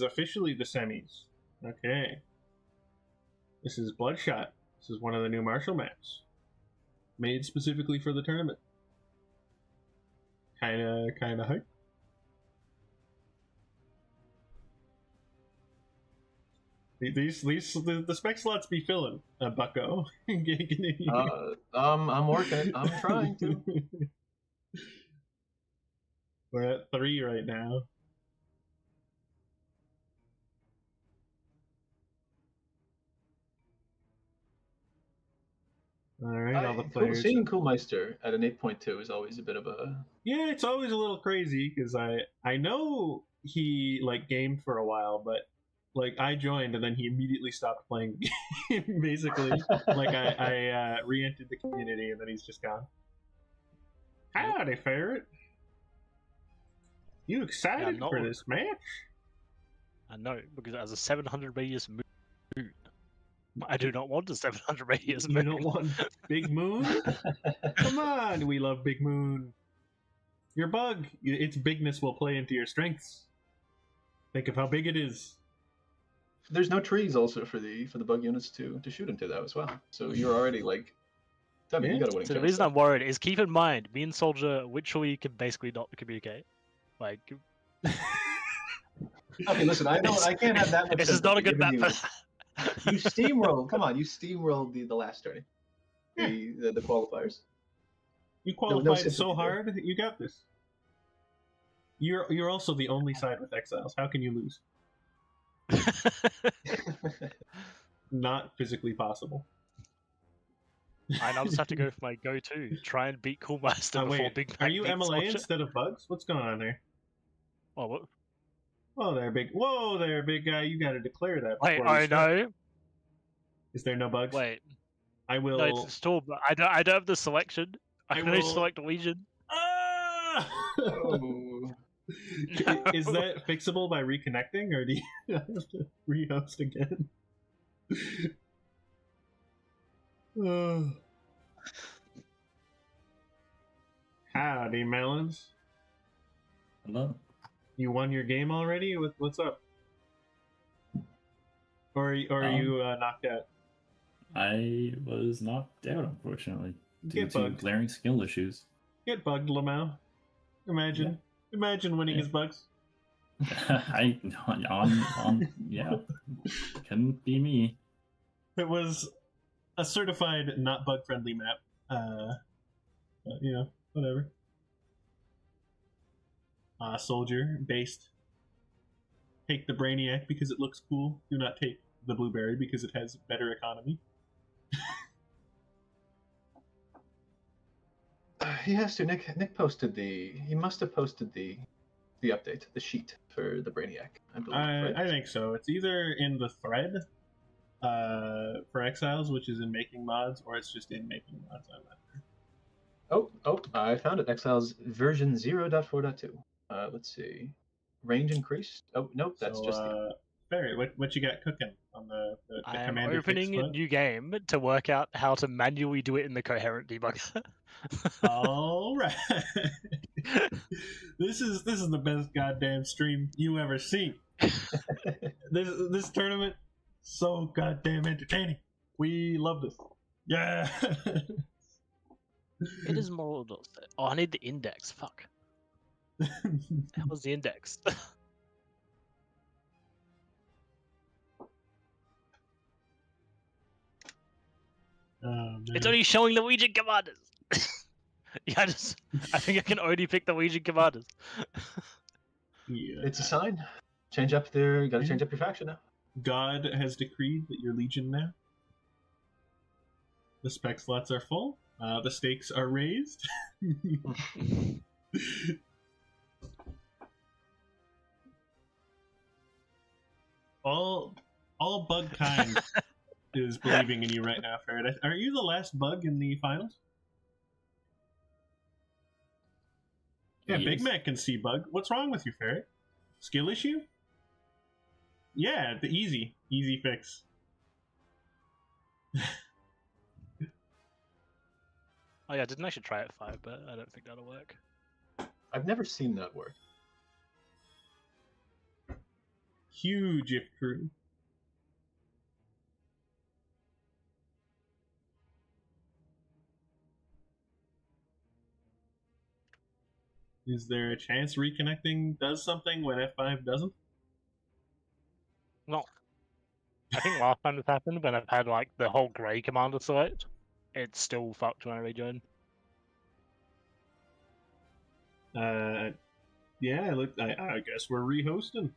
officially the semis. Okay. This is Bloodshot. This is one of the new Marshall maps, made specifically for the tournament. Kinda hype. The spec slots be filling, Bucko. I'm working it. I'm trying to. We're at 3 right now. Alright, all the players. Seeing Coolmeister at an 8.2 is always a bit of a... Yeah, it's always a little crazy, because I know he, gamed for a while, but, I joined, and then he immediately stopped playing the game, basically. I re-entered the community, and then he's just gone. Howdy, Ferret! You excited for this match? I know, because it has a 700 radius moon. I do not want a 700 radius moon. You don't want Big Moon? Come on, we love Big Moon. Your bug, its bigness will play into your strengths. Think of how big it is. There's no trees also for the bug units to shoot into that as well. So you're already you got a winning chance. The reason I'm worried is, keep in mind, me and Soldier literally can basically not communicate. Okay, listen, I can't have that much. This is not a good map. You steamrolled. Come on, you steamrolled the last tourney, the qualifiers. You qualified so hard. You got this. You're also the only side with Exiles. How can you lose? Not physically possible. I'll just have to go for my go-to. Try and beat Coolmaster before Big Mac. Are you MLA instead of Bugs? What's going on there? Oh, what? Whoa there, big guy. You gotta declare that. Wait, I know. Is there no Bugs? Wait. I will. No, it's Storm. I don't have the selection. I can only select Legion. Ah! Oh. Is that fixable by reconnecting, or do you have to rehost again? Howdy, Melons. Hello. You won your game already? What's up? Or are you knocked out? I was knocked out, unfortunately, due Get to bugged. glaring skill issues. Get bugged, Lamau. Imagine winning his bugs. Yeah, couldn't be me. It was a certified not bug friendly map. But, whatever. Soldier based. Take the Brainiac because it looks cool. Do not take the Blueberry because it has better economy. He has to. Nick posted the. He must have posted the update, the sheet for the Brainiac. I believe. Right? I think so. It's either in the thread for Exiles, which is in Making Mods, or it's just in Making Mods. I'm not sure. Oh! I found it. Exiles version 0.4.2. Let's see. Range increased. Oh nope, that's just. Barry, what you got cooking on the I'm Commander opening a new game to work out how to manually do it in the coherent debugger. All right. This is the best goddamn stream you ever seen. This tournament so goddamn entertaining. We love this. Yeah. It is more. Oh, I need the index. Fuck. That was the index. It's only showing Norwegian commanders. Yeah, I think I can only pick the Norwegian commanders. Yeah. It's a sign. Change up their. Got to change up your faction now. God has decreed that you're Legion now. The spec slots are full. The stakes are raised. all bug kind is believing in you right now, Ferret. Are you the last bug in the finals? Yeah, He Big is. Mac can see bug. What's wrong with you, Ferret? Skill issue? Yeah, the easy fix. Oh yeah, I didn't actually try it 5, but I don't think that'll work. I've never seen that work. Huge if true. Is there a chance reconnecting does something when F5 doesn't? No. I think last time this happened, when I've had like the whole grey commander select, it's still fucked when I rejoin. Yeah, look, I guess we're rehosting.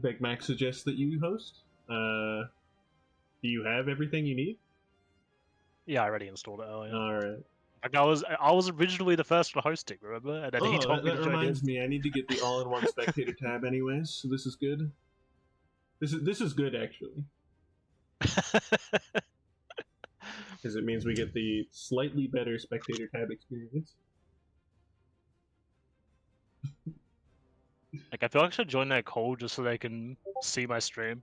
Big Mac suggests that you host. Do you have everything you need? Yeah, I already installed it earlier. Alright. Like I was originally the first one hosting, remember? And then he told me to that join reminds his. me, I need to get the all-in-one spectator tab anyways, so this is good. This is good, actually. Because it means we get the slightly better spectator tab experience. Like I feel like I should join their call just so they can see my stream.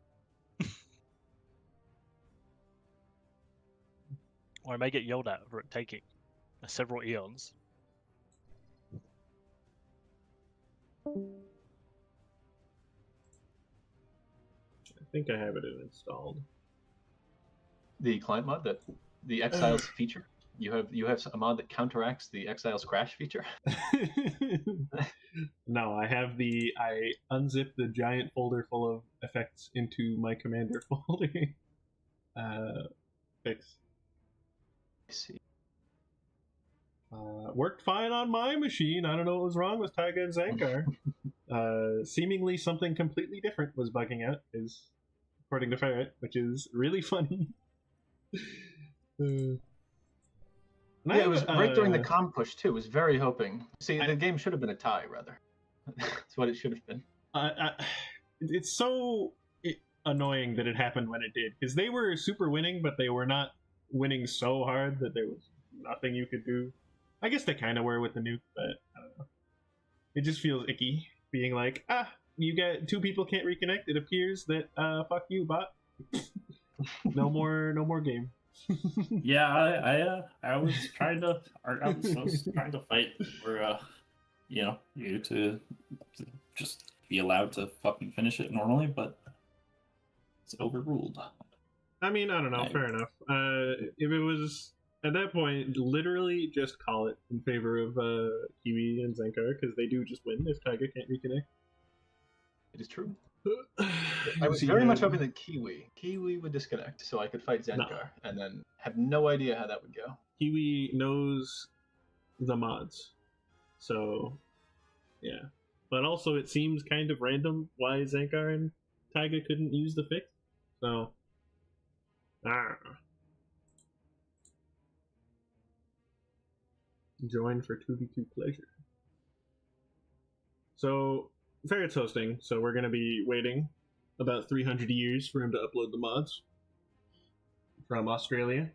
Or I may get yelled at for it taking several eons. I think I have it installed. The client mod, that the Exiles feature. You have a mod that counteracts the Exiles crash feature. No, I unzip the giant folder full of effects into my commander folder. Fix. I see. Worked fine on my machine. I don't know what was wrong with Taiga and Zankar. Seemingly something completely different was bugging out, is according to Ferret, which is really funny. Yeah, it was right during the com push too. Was very hoping. See, the game should have been a tie, rather. That's what it should have been. It's so annoying that it happened when it did, because they were super winning, but they were not winning so hard that there was nothing you could do. I guess they kind of were with the nuke, but I don't know. It just feels icky, being like, you get 2 people can't reconnect. It appears that fuck you, bot. no more game. Yeah, I was trying to fight for you to just be allowed to fucking finish it normally, but it's overruled. I mean, I don't know. Right. Fair enough. If it was at that point, literally just call it in favor of Kiwi and Zenkar because they do just win if Taiga can't reconnect. It is true. I was very much hoping that Kiwi would disconnect so I could fight Zenkar, and then have no idea how that would go. Kiwi knows the mods, so yeah. But also, it seems kind of random why Zenkar and Taiga couldn't use the fix. So, join for 2v2 pleasure. So, Ferret's hosting, so we're going to be waiting about 300 years for him to upload the mods from Australia.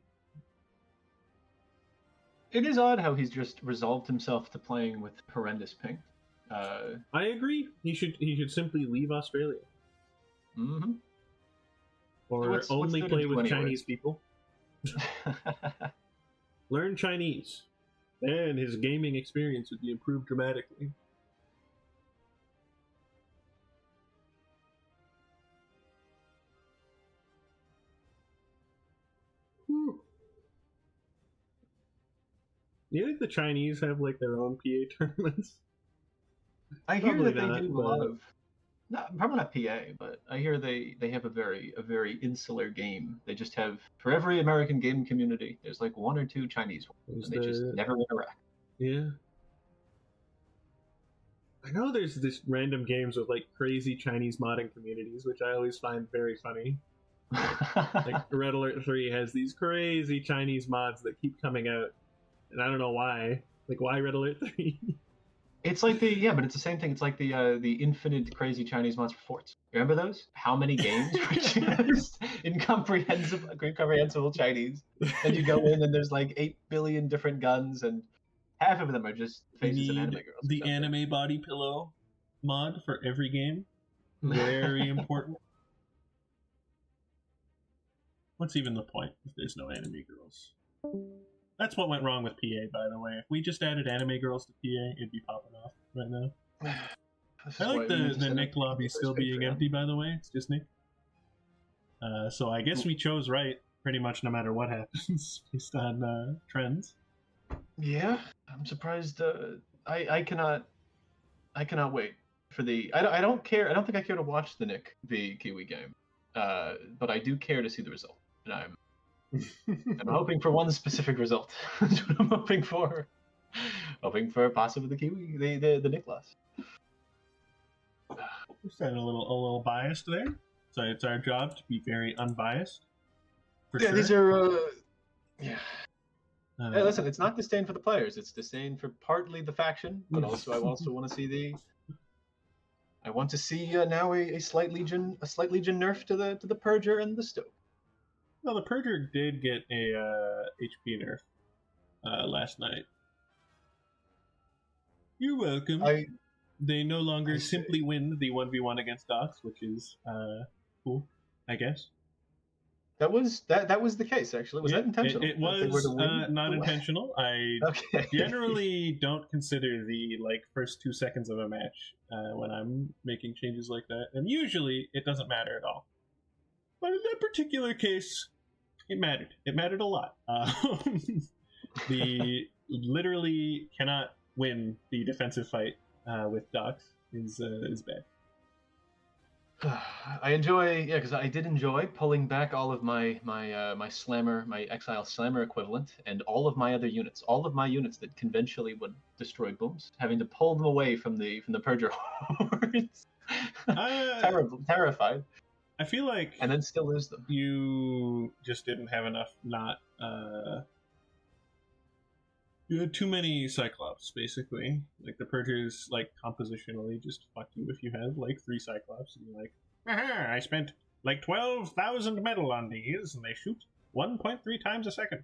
It is odd how he's just resolved himself to playing with horrendous ping. I agree. He should simply leave Australia. Mm-hmm. Or What's only good to play do with anyway? Chinese people. Learn Chinese. And his gaming experience would be improved dramatically. Whew. You think the Chinese have like their own PA tournaments? I hear Probably that they not, do a lot but- of, probably not PA, but I hear they have a very insular game. They just have, for every American game community, there's like one or two Chinese ones, There's and they just the- never interact. Yeah. I know there's this random games with like crazy Chinese modding communities, which I always find very funny. Like Red Alert 3 has these crazy Chinese mods that keep coming out, and I don't know why. Like, why Red Alert 3? It's like but it's the same thing. It's like the infinite crazy Chinese mods for forts. Remember those? How many games were just incomprehensible Chinese? And you go in and there's like 8 billion different guns, and half of them are just faces of anime girls. or the something. anime body pillow mod for every game. Very important. What's even the point if there's no anime girls? That's what went wrong with PA, by the way. If we just added anime girls to PA, it'd be popping off right now. This is I like why we need to the send Nick people lobby first still being Patreon. empty, by the way. It's just Nick. So I guess we chose right, pretty much no matter what happens, based on trends. Yeah, I'm surprised. I cannot wait for the. I don't care. I don't think I care to watch the Nick v Kiwi game, but I do care to see the result, and I'm hoping for one specific result. That's what I'm hoping for. Hoping for possibly the Kiwi, the Nick loss. We're starting a little biased there. So it's our job to be very unbiased. For Yeah, sure. these are. Yeah. Uh, Hey, listen, it's not disdain for the players. It's disdain for partly the faction, but also I also want to see the. I want to see now a slight legion nerf to the Purger and the Stoke. Well, the Purger did get a HP nerf last night. You're welcome. They no longer simply win the 1v1 against Docs, which is cool, I guess. That was the case actually. Was Yeah, that intentional? It That they were was to win? not intentional. I Okay. generally don't consider the first 2 seconds of a match when I'm making changes like that, and usually it doesn't matter at all. But in that particular case, it mattered. It mattered a lot. The literally cannot win the defensive fight with Docs is bad. I enjoy, because I did enjoy pulling back all of my slammer, my exile slammer equivalent, and all of my other units, all of my units that conventionally would destroy booms, having to pull them away from the Purger hordes. Terrified. I feel like, and then still lose them. You just didn't have enough. You had too many Cyclops, basically. Like, the Purgers, like, compositionally just fuck you if you have, like, 3 Cyclops. And you're like, aha, I spent, like, 12,000 metal on these, and they shoot 1.3 times a second.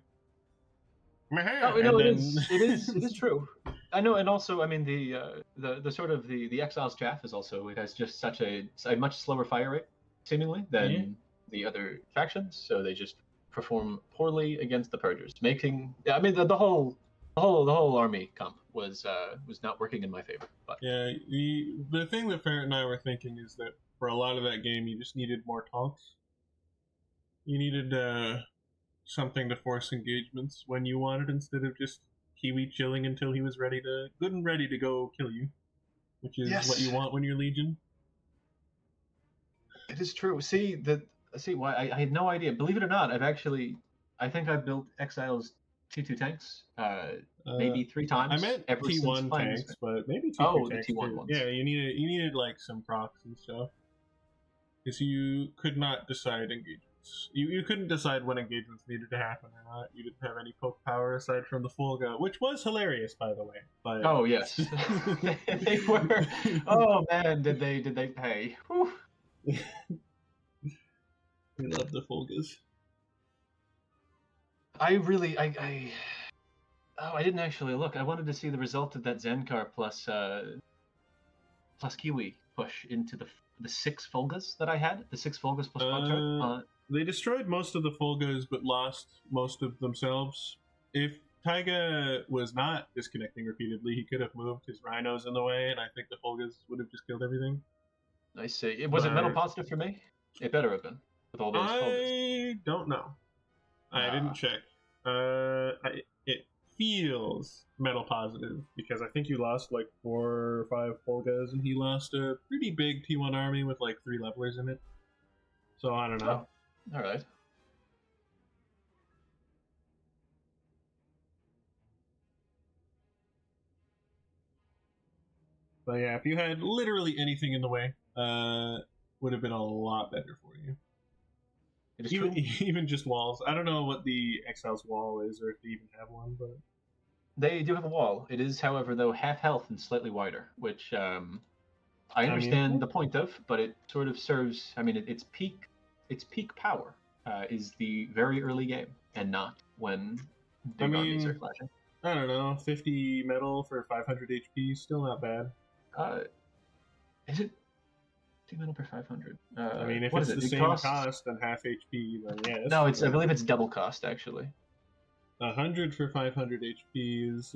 Aha, Oh, no, and it is true. I know, and also, I mean, the sort of the Exiles draft is also, it has just such a much slower fire rate, seemingly, than the other factions, so they just perform poorly against the Purgers, making, I mean, the whole the whole army comp was not working in my favor. But Yeah, the thing that Ferret and I were thinking is that for a lot of that game, you just needed more taunts. You needed something to force engagements when you wanted, instead of just Kiwi chilling until he was good and ready to go kill you, which is what you want when you're Legion. it is true. Why I had no idea. Believe it or not, I think I've built Exile's T2 tanks maybe 3 times. I meant ever since T1 playing tanks, this. but maybe T2 Oh, tanks the T1 too. ones. Yeah, you needed like some procs and stuff, because you could not decide engagements. You couldn't decide when engagements needed to happen or not. You didn't have any poke power aside from the Fulga, which was hilarious, by the way. But Oh yes, they were. Oh man, did they pay? Whew. we love the Fulgas. I didn't actually look. I wanted to see the result of that Zenkar plus Kiwi push into the 6 Fulgas that I had. The 6 Fulgas plus Quad. They destroyed most of the Fulgas, but lost most of themselves. If Taiga was not disconnecting repeatedly, he could have moved his rhinos in the way, and I think the Fulgas would have just killed everything. I see. Was it metal positive for me? It better have been with all those Fulgas. I don't know. I didn't check. It feels metal positive, because I think you lost like 4 or 5 Fulgas, and he lost a pretty big T1 army with like 3 levelers in it. So I don't know. Oh, all right. But yeah, if you had literally anything in the way, would have been a lot better for you. It is Even just walls. I don't know what the Exile's wall is, or if they even have one, but They do have a wall. It is, however, though, half health and slightly wider, which I understand the point of, but it sort of serves. I mean, its peak power is the very early game, and not when big armies are flashing. I don't know, 50 metal for 500 HP, still not bad. Is it 50 metal per 500? I mean, if what it's is the it? same cost and half HP, then yes. No, I believe it's double cost actually. 100 for 500 HP is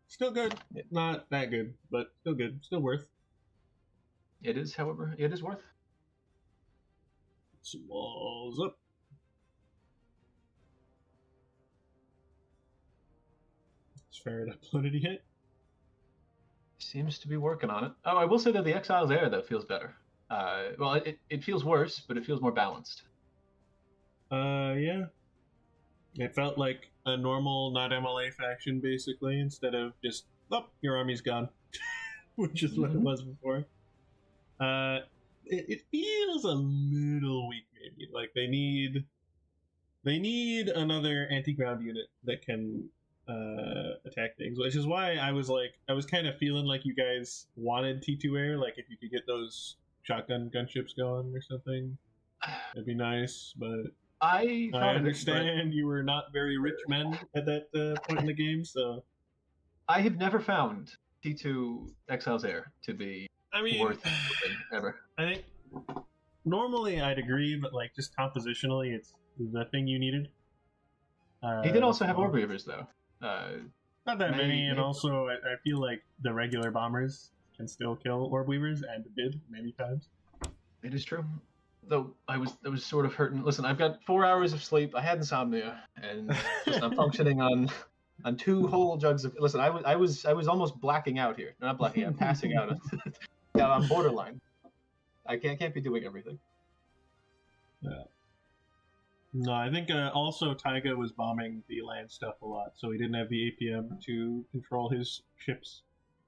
still good. Not that good, but still good. Still worth. It is, however, it is worth. Some walls up. Is Ferret uploaded yet? Seems to be working on it. Oh, I will say that the Exile's Air though feels better. Well, it feels worse, but it feels more balanced. Yeah. It felt like a normal, not MLA faction, basically, instead of just, oh, your army's gone, which is what it was before. It feels a little weak, maybe. Like they need another anti-ground unit that can attack things, which is why I was kind of feeling like you guys wanted T2 Air, like if you could get those shotgun gunships going or something, it'd be nice, but I understand you were not very rich men at that point in the game, so I have never found T2 Exile's Air to be worth something ever. I think normally I'd agree, but like just compositionally, it's the thing you needed. He did also have Orb Weavers though. Not that many, and also I feel like the regular bombers can still kill Orb Weavers, and did many times. It is true. Though I was sort of hurting. Listen, I've got 4 hours of sleep. I had insomnia, and I'm functioning on 2 whole jugs of. Listen, I was almost blacking out here. Not blacking out, passing out. Yeah, I'm borderline. I can't be doing everything. Yeah. No, I think also Taiga was bombing the land stuff a lot, so he didn't have the APM to control his ships,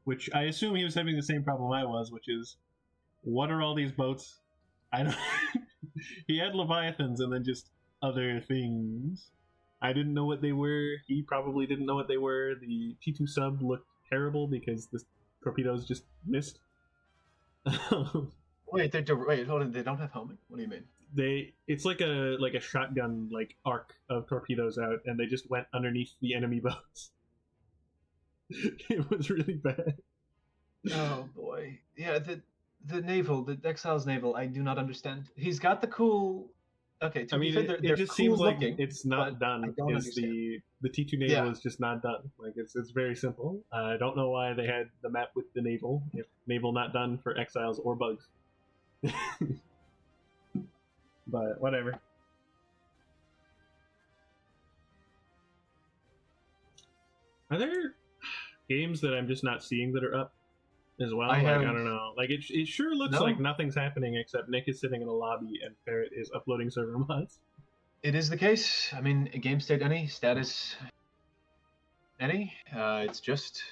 which I assume he was having the same problem I was, which is, what are all these boats? I don't. He had Leviathans and then just other things. I didn't know what they were. He probably didn't know what they were. The T2 sub looked terrible because the torpedoes just missed. Wait, hold on. They don't have homing? What do you mean? It's like a shotgun arc of torpedoes out, and they just went underneath the enemy boats. It was really bad. Oh boy, yeah. The Exile's naval, I do not understand. He's got the cool Okay, to I be mean, fair, it they're just cool seems like looking, it's but not done. I don't Is understand. the T2 naval Yeah. is just not done. Like it's very simple. I don't know why they had the map with the naval if naval not done for exiles or bugs. But whatever. Are there games that I'm just not seeing that are up as well? I I have- don't know. Like it sure looks No. like nothing's happening except Nick is sitting in a lobby and Ferret is uploading server mods. It is the case. I mean, game state any, status any. It's just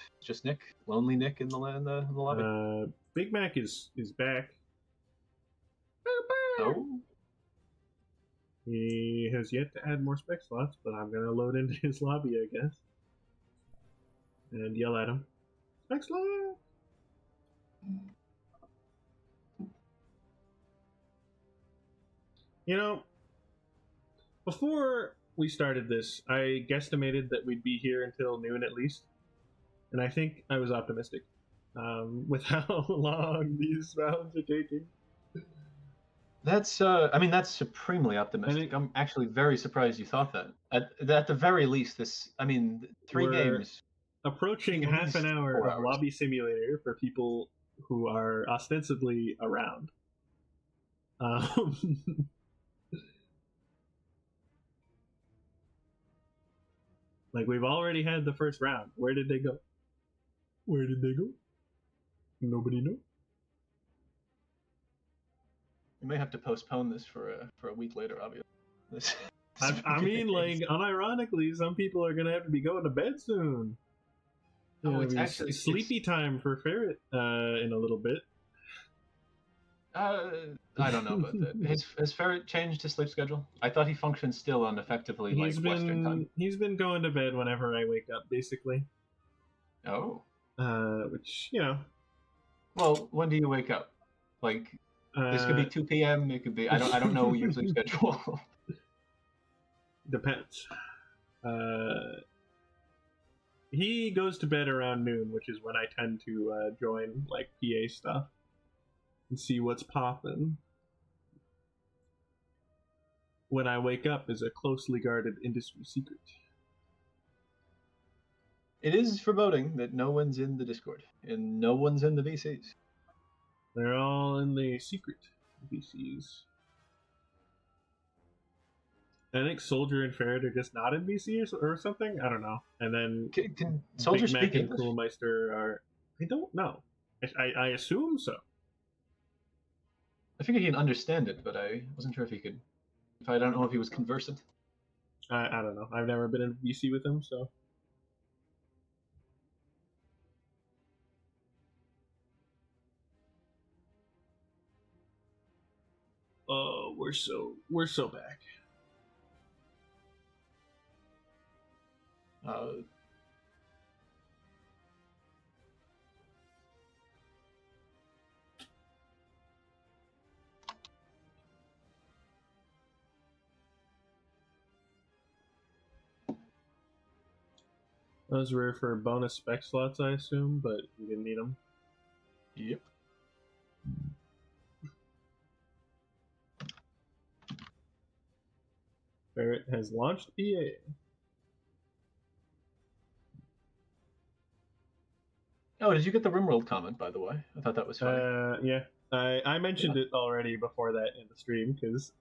Nick, lonely Nick in the lobby. Big Mac is back. Oh, He has yet to add more spec slots, but I'm gonna load into his lobby, I guess, and yell at him. Spec slot. You know, before we started this, I guesstimated that we'd be here until noon at least, and I think I was optimistic with how long these rounds are taking. that's I mean, that's supremely optimistic. I'm actually very surprised you thought that. At the very least, this. I mean, 3 We're games. approaching At half an least hour 4 of hours. lobby simulator for people who are ostensibly around. Like we've already had the first round. Where did they go? Where did they go? Nobody knows. We may have to postpone this for a week later, obviously. This- I mean, like, unironically, some people are gonna have to be going to bed soon. Oh, it's It'll be actually- sleepy time for Ferret in a little bit. I don't know about that. Has Ferret changed his sleep schedule? I thought he functioned still on effectively like Western time. He's been going to bed whenever I wake up, basically. Oh. Which, you know. Well, when do you wake up? Like this could be 2 p.m. It could be. I don't know your sleep schedule. Depends. He goes to bed around noon, which is when I tend to join like PA stuff and see what's popping. When I wake up is a closely guarded industry secret. It is foreboding that no one's in the Discord and no one's in the VCs. They're all in the secret VCs. I think Soldier and Ferret are just not in VC or something. I don't know. And then Can Soldier Big Mac speak and English? Coolmeister are. I don't know. I assume so. I figured he'd understand it, but I wasn't sure if he could. If I don't know if he was conversant. I don't know. I've never been in VC with him, so. Oh, we're so back. Those were for bonus spec slots, I assume, but we didn't need them. Yep. Ferret has launched EA. Oh, did you get the RimWorld comment, by the way? I thought that was funny. Yeah. I mentioned it already before that in the stream because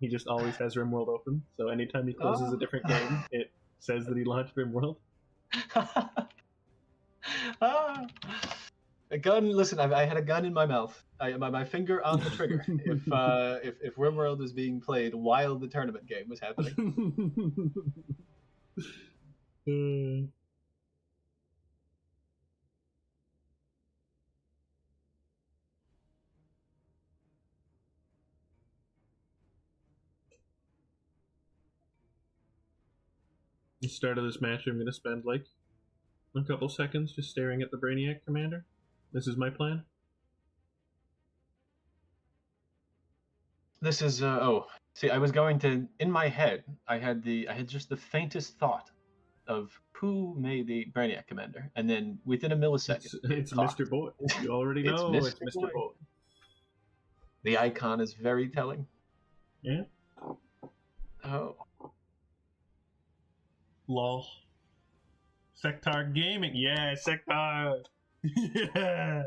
he just always has RimWorld open. So anytime he closes a different game, it says that he launched RimWorld. A gun. Listen, I had a gun in my mouth. My finger on the trigger. If RimWorld was being played while the tournament game was happening. The start of this match, I'm going to spend like a couple seconds just staring at the Brainiac commander. This is my plan. This is see, I was going to in my head. I had just the faintest thought of who made the Brainiac commander, and then within a millisecond, It's Mr. Boy. You already know it's Mr. Boy. The icon is very telling. Yeah. Oh. Lol. Sectar Gaming. Yeah, Sectar. Yeah.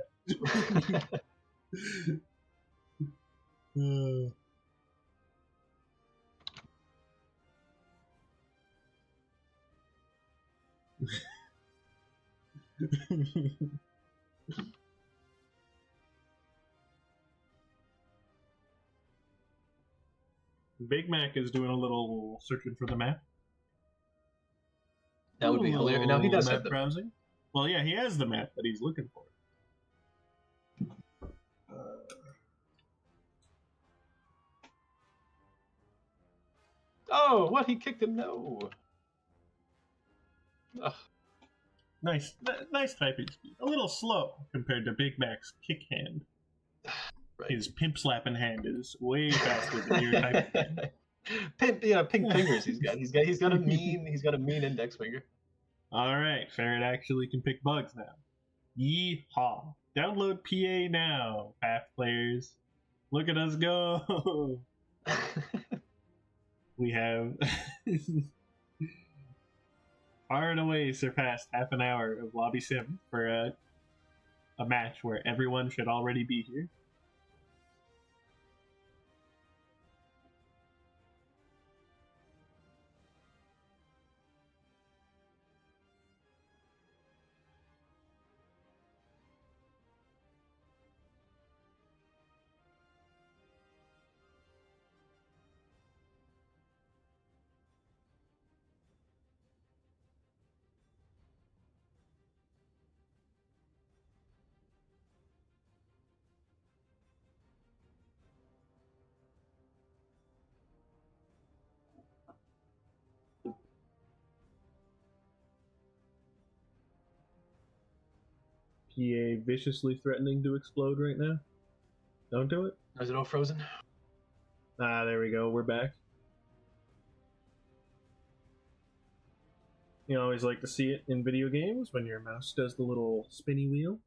Big Mac is doing a little searching for the map. That would be hilarious. Now he Little does map have the browsing. Well, yeah, he has the map that he's looking for. Oh, what? He kicked him? No. Ugh. Nice typing speed. A little slow compared to Big Mac's kick hand. Right. His pimp slapping hand is way faster than your typing hand. Pink fingers. He's got a mean index finger. All right, Ferret actually can pick bugs now. Yeehaw! Download PA now, Path players. Look at us go! We have far and away surpassed half an hour of lobby sim for a match where everyone should already be here. PA viciously threatening to explode right now. Don't do it. Is it all frozen? Ah, there we go. We're back. You always like to see it in video games when your mouse does the little spinny wheel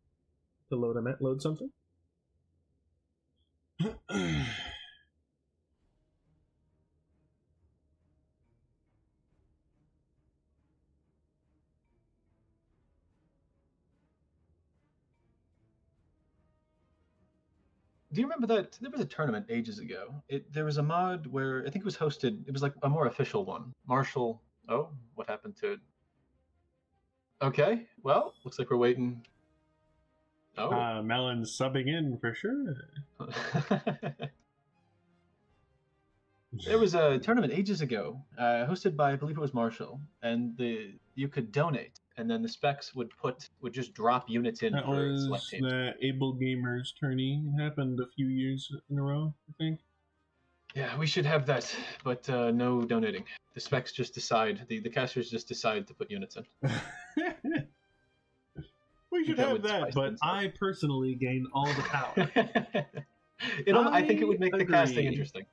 to load something. Do you remember that there was a tournament ages ago? There was a mod where I think it was hosted. It was like a more official one. Marshall. Oh, what happened to it? Okay, well, looks like we're waiting. Oh, Melon's subbing in for sure. there was a tournament ages ago, hosted by I believe it was Marshall, and you could donate, and then the specs would just drop units in That for was select teams. the Able Gamers tourney. It happened a few years in a row, I think. Yeah, we should have that, but no donating. The specs just decide. The casters just decide to put units in. We should That have would that, spice but things up. I personally gain all the power. I think it would make the casting agree. interesting.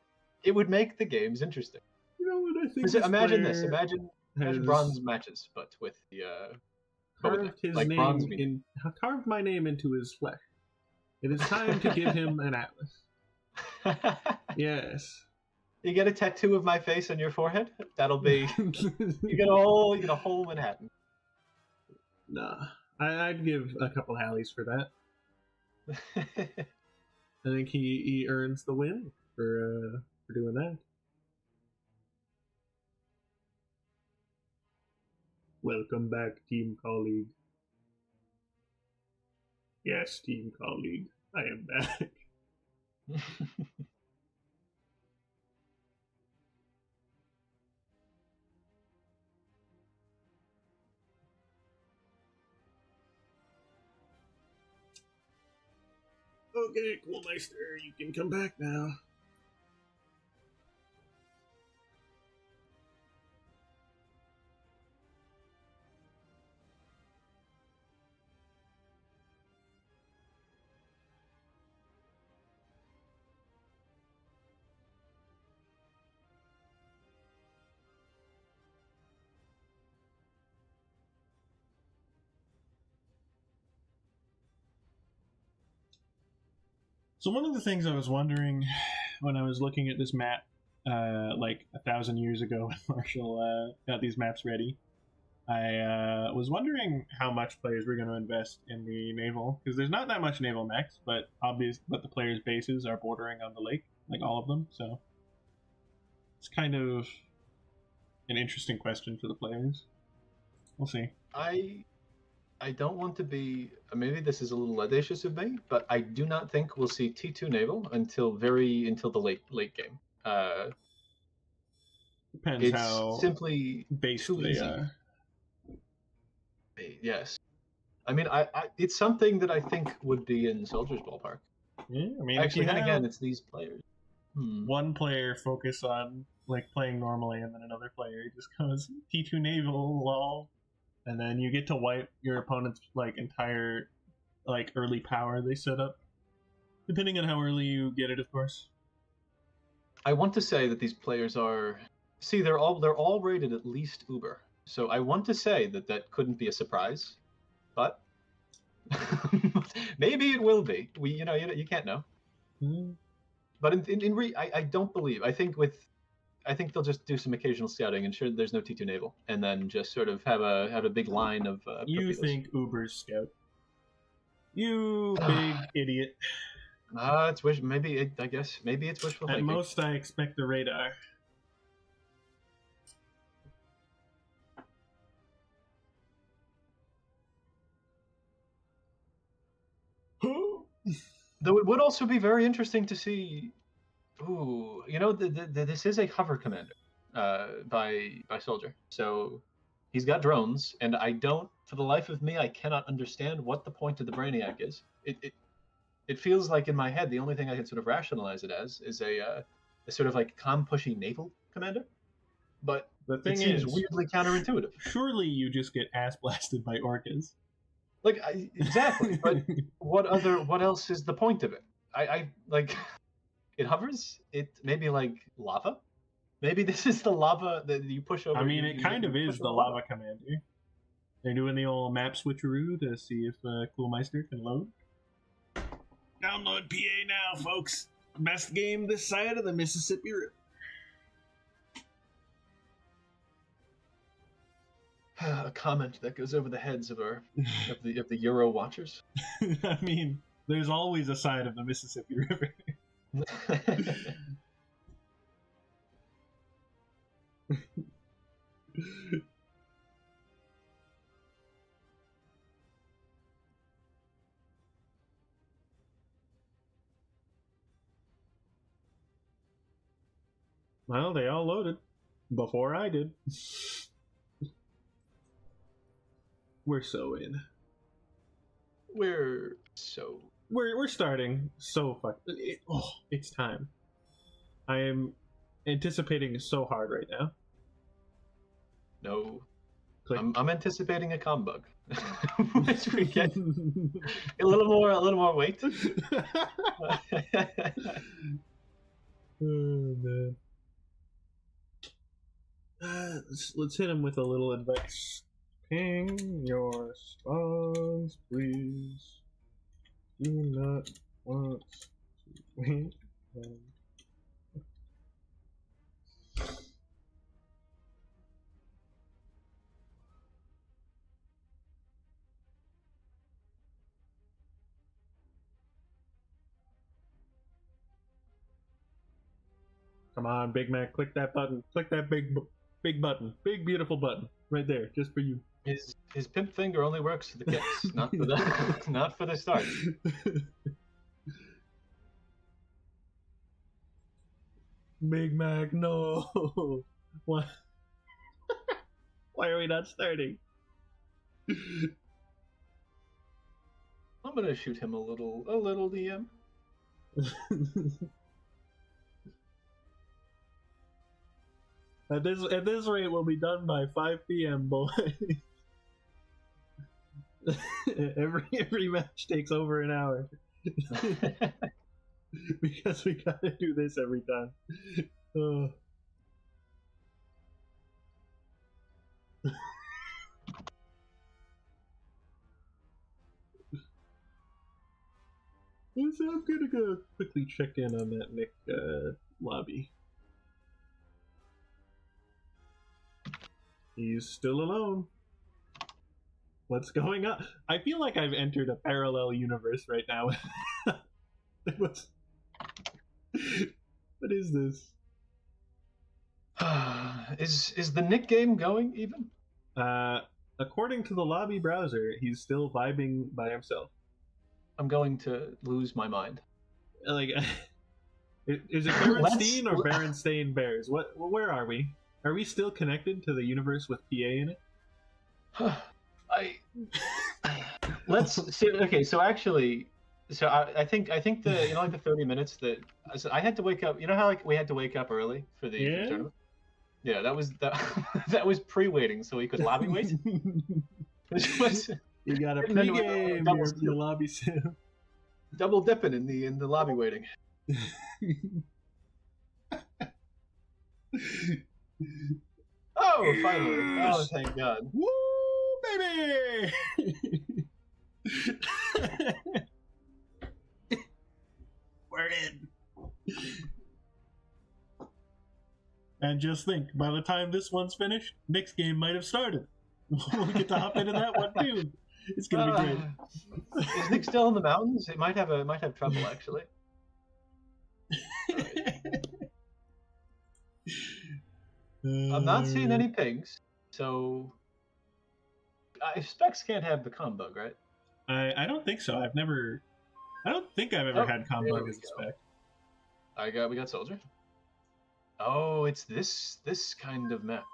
It would make the games interesting. You know what I think? Imagine this this. player Imagine has bronze matches, but with the carved his like bronze name carved my name into his flesh. It is time to give him an atlas. Yes. You get a tattoo of my face on your forehead. That'll be you get a whole Manhattan. Nah, I'd give a couple Hallies for that. I think he earns the win for doing that. Welcome back, team colleague. Yes, team colleague, I am back. Okay, Coolmeister, you can come back now. So one of the things I was wondering when I was looking at this map like 1,000 years ago when Marshall got these maps ready. I was wondering how much players were going to invest in the naval, because there's not that much naval mechs, but the players' bases are bordering on the lake, like all of them. So it's kind of an interesting question for the players. We'll see. I don't want to be, maybe this is a little audacious of me, but I do not think we'll see T2 naval until the late game. Depends It's how simply based too they easy. are. Yes. I mean, I it's something that I think would be in Soldier's ballpark. Yeah, I mean, Actually, if you then have again, it's these players. one player focus on like playing normally, and then another player just goes T2 naval, lol, and then you get to wipe your opponent's like entire like early power they set up, depending on how early you get it, of course. I want to say that these players are. See, they're all rated at least Uber. So I want to say that couldn't be a surprise, but maybe it will be. You can't know. But I don't believe. I think they'll just do some occasional scouting, ensure that there's no T2 naval, and then just sort of have a big line of. You torpedoes. think Uber's scout? You big idiot. It's wish. Maybe I guess maybe it's wishful At thinking. most, I expect the radar. Though it would also be very interesting to see. Ooh, this is a hover commander, by Soldier. So he's got drones, and I don't, for the life of me, I cannot understand what the point of the Brainiac is. It feels like in my head the only thing I can sort of rationalize it as is a sort of like com-pushy naval commander. But the thing it seems is, weirdly counterintuitive. Surely you just get ass blasted by orcas. Like exactly, but what else is the point of it? I like it hovers. It maybe like lava. Maybe this is the lava that you push over. I mean, it kind of is the lava commander. They're doing the old map switcheroo to see if Coolmeister can load. Download PA now, folks. Best game this side of the Mississippi River. A comment that goes over the heads of the Euro watchers. I mean, there's always a side of the Mississippi River. Well, they all loaded before I did. We're so in. We're starting so fuck. It's time. I am anticipating so hard right now. No, I'm anticipating a com bug. Which we get a little more weight. Oh man. Let's hit him with a little advice. Ping your spawns, please. Do not want to wait. Come on, Big Mac, click that button. Click that big button. Big beautiful button. Right there, just for you. His pimp finger only works for the kicks, not for the not for the start. Big Mac, no. Why? Why are we not starting? I'm gonna shoot him a little DM. At this rate, we'll be done by 5 p.m., boys. every match takes over an hour. Because we gotta do this every time. So I'm gonna go quickly check in on that Nick lobby. He's still alone. What's going on? I feel like I've entered a parallel universe right now. What is this? Is the Nick game going even? According to the lobby browser, he's still vibing by himself. I'm going to lose my mind. Like, is it Berenstein or Berenstain Bears? Where are we? Are we still connected to the universe with PA in it? Let's see. Okay, so actually, I think the like the 30 minutes that I had to wake up. You know how like we had to wake up early for the tournament? Yeah, that was pre-waiting so we could lobby wait. You got a pre-game. Your lobby sim. Double dipping in the lobby waiting. Oh, finally! Oh, thank God! Woo, baby! We're in. And just think, by the time this one's finished, Nick's game might have started. We'll get to hop into that one too. It's gonna be great. Is Nick still in the mountains? It might have trouble actually. I'm not seeing any pings, so Specs can't have the comm bug, right? I don't think so. I don't think I've ever had comm bug as a Spec. We got Soldier. Oh, it's this kind of map.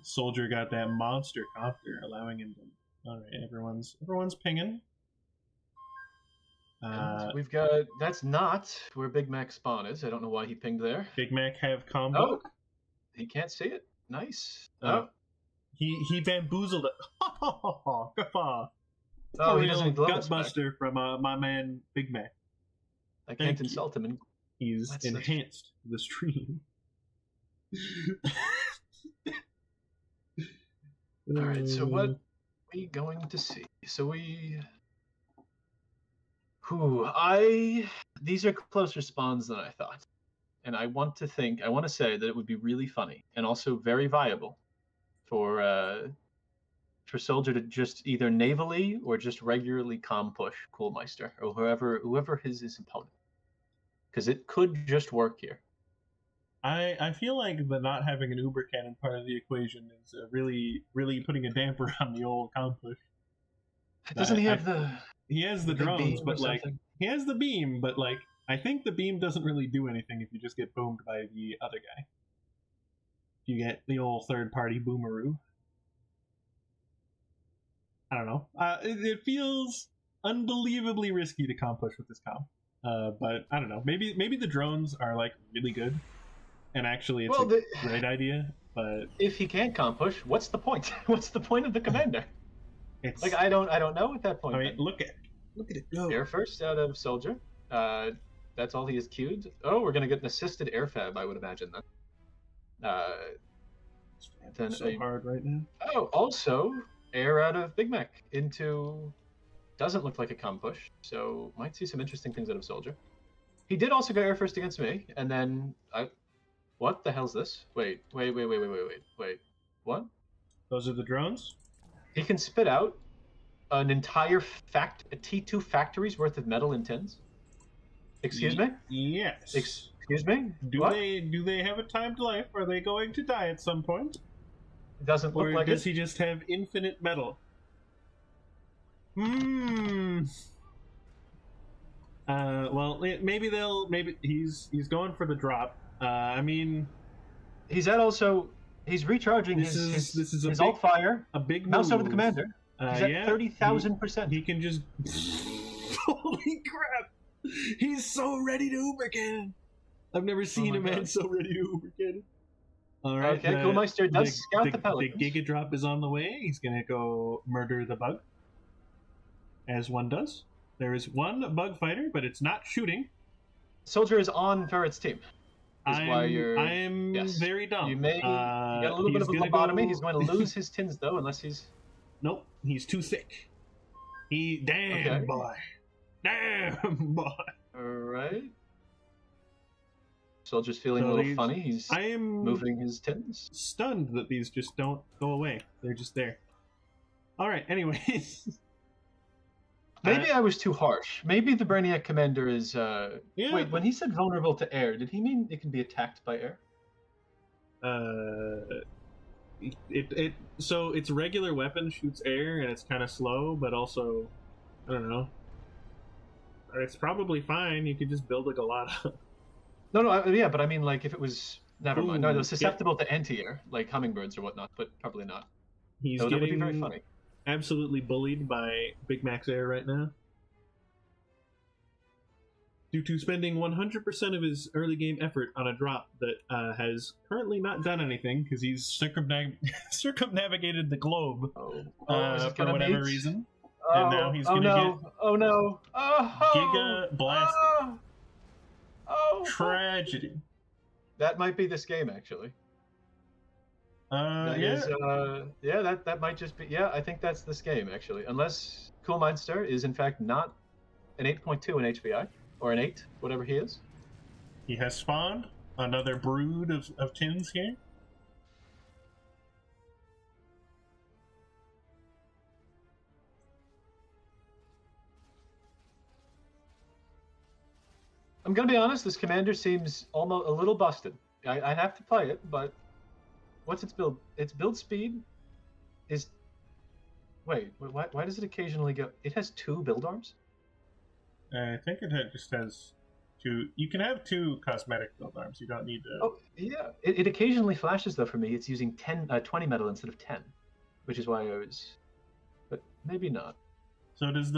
Soldier got that monster copter, allowing him to. All right, everyone's pinging. We've got. That's not where Big Mac spawn is. I don't know why he pinged there. Big Mac have combo. Oh, he can't see it. Nice. He bamboozled it. Guffaw. Oh, he doesn't glove Gutbuster from my man Big Mac. I can't insult him. He's enhanced the stream. All right, so what are we going to see? So these are closer spawns than I thought. And I want to say that it would be really funny and also very viable for Soldier to just either navally or just regularly comm push Coolmeister or whoever his opponent. Because it could just work here. I feel like the not having an Uber cannon part of the equation is really, really putting a damper on the old comm push. Doesn't he have the... He has the drones, but like... He has the beam, but like... I think the beam doesn't really do anything if you just get boomed by the other guy. You get the old third-party boomeroo. I don't know. It feels unbelievably risky to comm push with this comm. But I don't know. Maybe the drones are like really good, and actually it's a great idea. But if he can't comm push, what's the point? What's the point of the commander? It's like I don't know at that point. I mean, look at it go. Air first out of Soldier. That's all he has queued. Oh, we're gonna get an assisted air fab, I would imagine then. So hard right now. Oh, also air out of Big Mac into. Doesn't look like a comm push, so might see some interesting things out of Soldier. He did also go air first against me, and then what the hell's this? Wait. What? Those are the drones? He can spit out an entire a T2 factory's worth of metal in tins. Excuse me? Yes. Excuse me? Do they have a timed life? Are they going to die at some point? It doesn't look like it. Or does he just have infinite metal? Well, maybe he's going for the drop. I mean, he's recharging his alt fire. A big mouse move. Over the commander. He's at 30,000%. He can just. Holy crap! He's so ready to Uber cannon. I've never seen a man so ready to Uber cannon. All right. Okay, Coolmeister does scout the Pelicans. The Giga Drop is on the way. He's gonna go murder the bug, as one does. There is one bug fighter, but it's not shooting. Soldier is on Ferret's team. I'm very dumb. You got a little bit of a lobotomy. He's going to lose his tins though, unless he's. Nope, he's too thick. Damn boy. All right. Soldier's feeling So a little these- funny. He's I am moving his tins. stunned that these just don't go away. They're just there. All right. Anyways. Maybe I was too harsh. Maybe the Brainiac Commander is. Yeah. Wait, when he said vulnerable to air, did he mean it can be attacked by air? So its regular weapon shoots air and it's kind of slow, but also, I don't know. It's probably fine. You could just build like a lot. No, yeah, but I mean, like, if it was. Never mind. No, Ooh, they're susceptible to anti-air, like hummingbirds or whatnot, but probably not. He's So that would be getting very funny. absolutely bullied by Big Mac's air right now. Due to spending 100% of his early game effort on a drop that has currently not done anything because he's circumnavigated the globe Is for it gonna whatever mate? reason. Oh, And now he's oh gonna no! Oh no! Oh! Giga blasted. Oh! Tragedy. That might be this game, actually. That Yeah. is, yeah, that might just be. Yeah, I think that's this game, actually. Unless Cool Mindster is, in fact, not an 8.2 in HBI, or an 8, whatever he is. He has spawned another brood of tins here. I'm gonna be honest, this commander seems almost a little busted. I have to play it, but what's its build? Its build speed is. Wait, why does it occasionally go? It has 2 build arms? I think it just has 2. You can have 2 cosmetic build arms. You don't need to. Oh, yeah. It occasionally flashes, though, for me. It's using 20 metal instead of 10, which is why I was. But maybe not. So is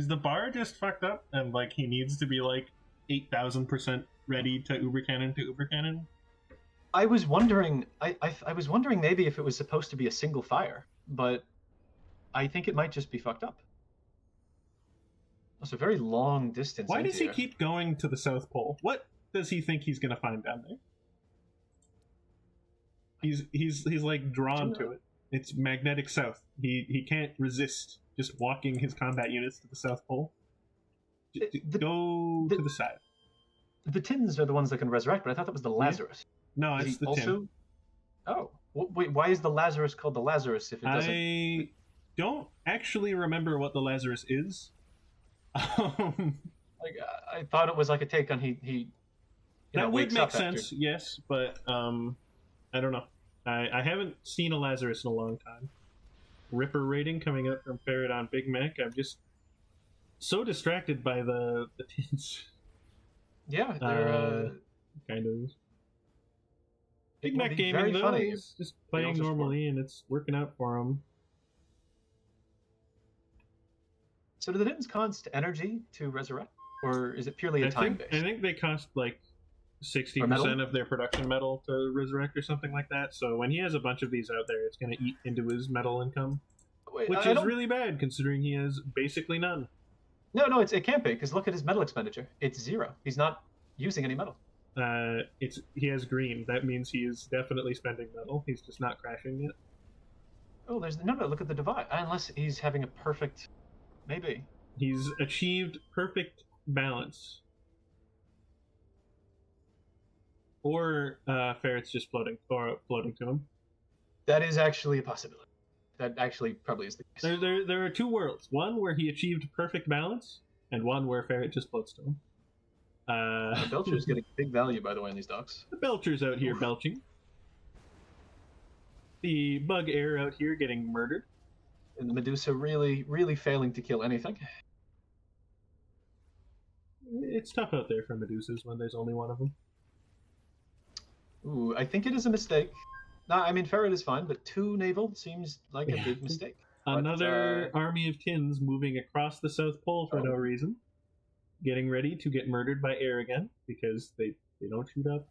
the bar just fucked up and like he needs to be like 8,000% ready to Uber Cannon to Uber Cannon? I was wondering. I was wondering maybe if it was supposed to be a single fire, but I think it might just be fucked up. It's a very long distance. Why does he into keep going to the South Pole? What does he think he's gonna find down there? He's like drawn to it. It's magnetic south. He can't resist just walking his combat units to the South Pole. Go to the side. The tins are the ones that can resurrect, but I thought that was the Lazarus. No, Did it's he the tin. Oh, wait. Why is the Lazarus called the Lazarus if it doesn't? I don't actually remember what the Lazarus is. Like, I thought it was like a take on he that would wakes make up sense, after. yes, but I don't know. I haven't seen a Lazarus in a long time. Ripper rating coming up from Ferret on Big Mac. I'm just so distracted by the tins. Yeah, they're kind of. it Big would Mac be Gaming very though funny is just they playing also support. normally and it's working out for him. So do the tins cost energy to resurrect, or is it purely a time I based? think they cost like Or metal? 60% of their production metal to resurrect or something like that. So when he has a bunch of these out there, it's going to eat into his metal income, Wait, which I is don't- really bad considering he has basically none. No, it can't be because look at his metal expenditure. It's 0. He's not using any metal. He has green. That means he is definitely spending metal. He's just not crashing yet. Oh, there's no. Look at the divide. Unless he's having a perfect, maybe. He's achieved perfect balance. Or Ferret's just floating to him. That is actually a possibility. That actually probably is the case. There are 2 worlds. One where he achieved perfect balance, and one where Ferret just floats to him. Belcher's getting big value, by the way, in these docks. The Belcher's out here belching. The Bug Air out here getting murdered. And the Medusa really, really failing to kill anything. It's tough out there for Medusas when there's only one of them. Ooh, I think it is a mistake. No, I mean, Ferret is fine, but 2 naval seems like a Yeah. big mistake. But, Another army of tins moving across the South Pole for no reason. Getting ready to get murdered by air again because they don't shoot up.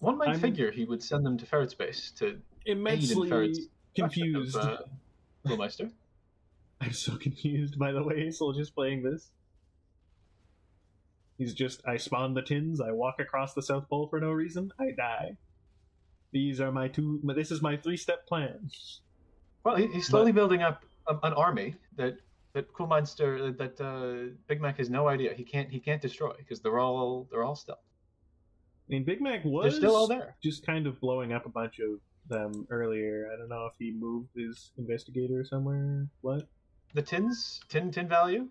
One might I'm figure he would send them to Ferret's base to aid in Immensely Ferret's confused. Schoolmeister. I'm so confused by the way Soldier's playing this. He's just, I spawn the tins, I walk across the South Pole for no reason, I die. This is my 3-step plan. Well, he's slowly building up an army that that Coolmeister, that Big Mac has no idea. He can't destroy because they're all stealth. I mean, Big Mac They're was still all there. just kind of blowing up a bunch of them earlier. I don't know if he moved his investigator somewhere. What? The tin value.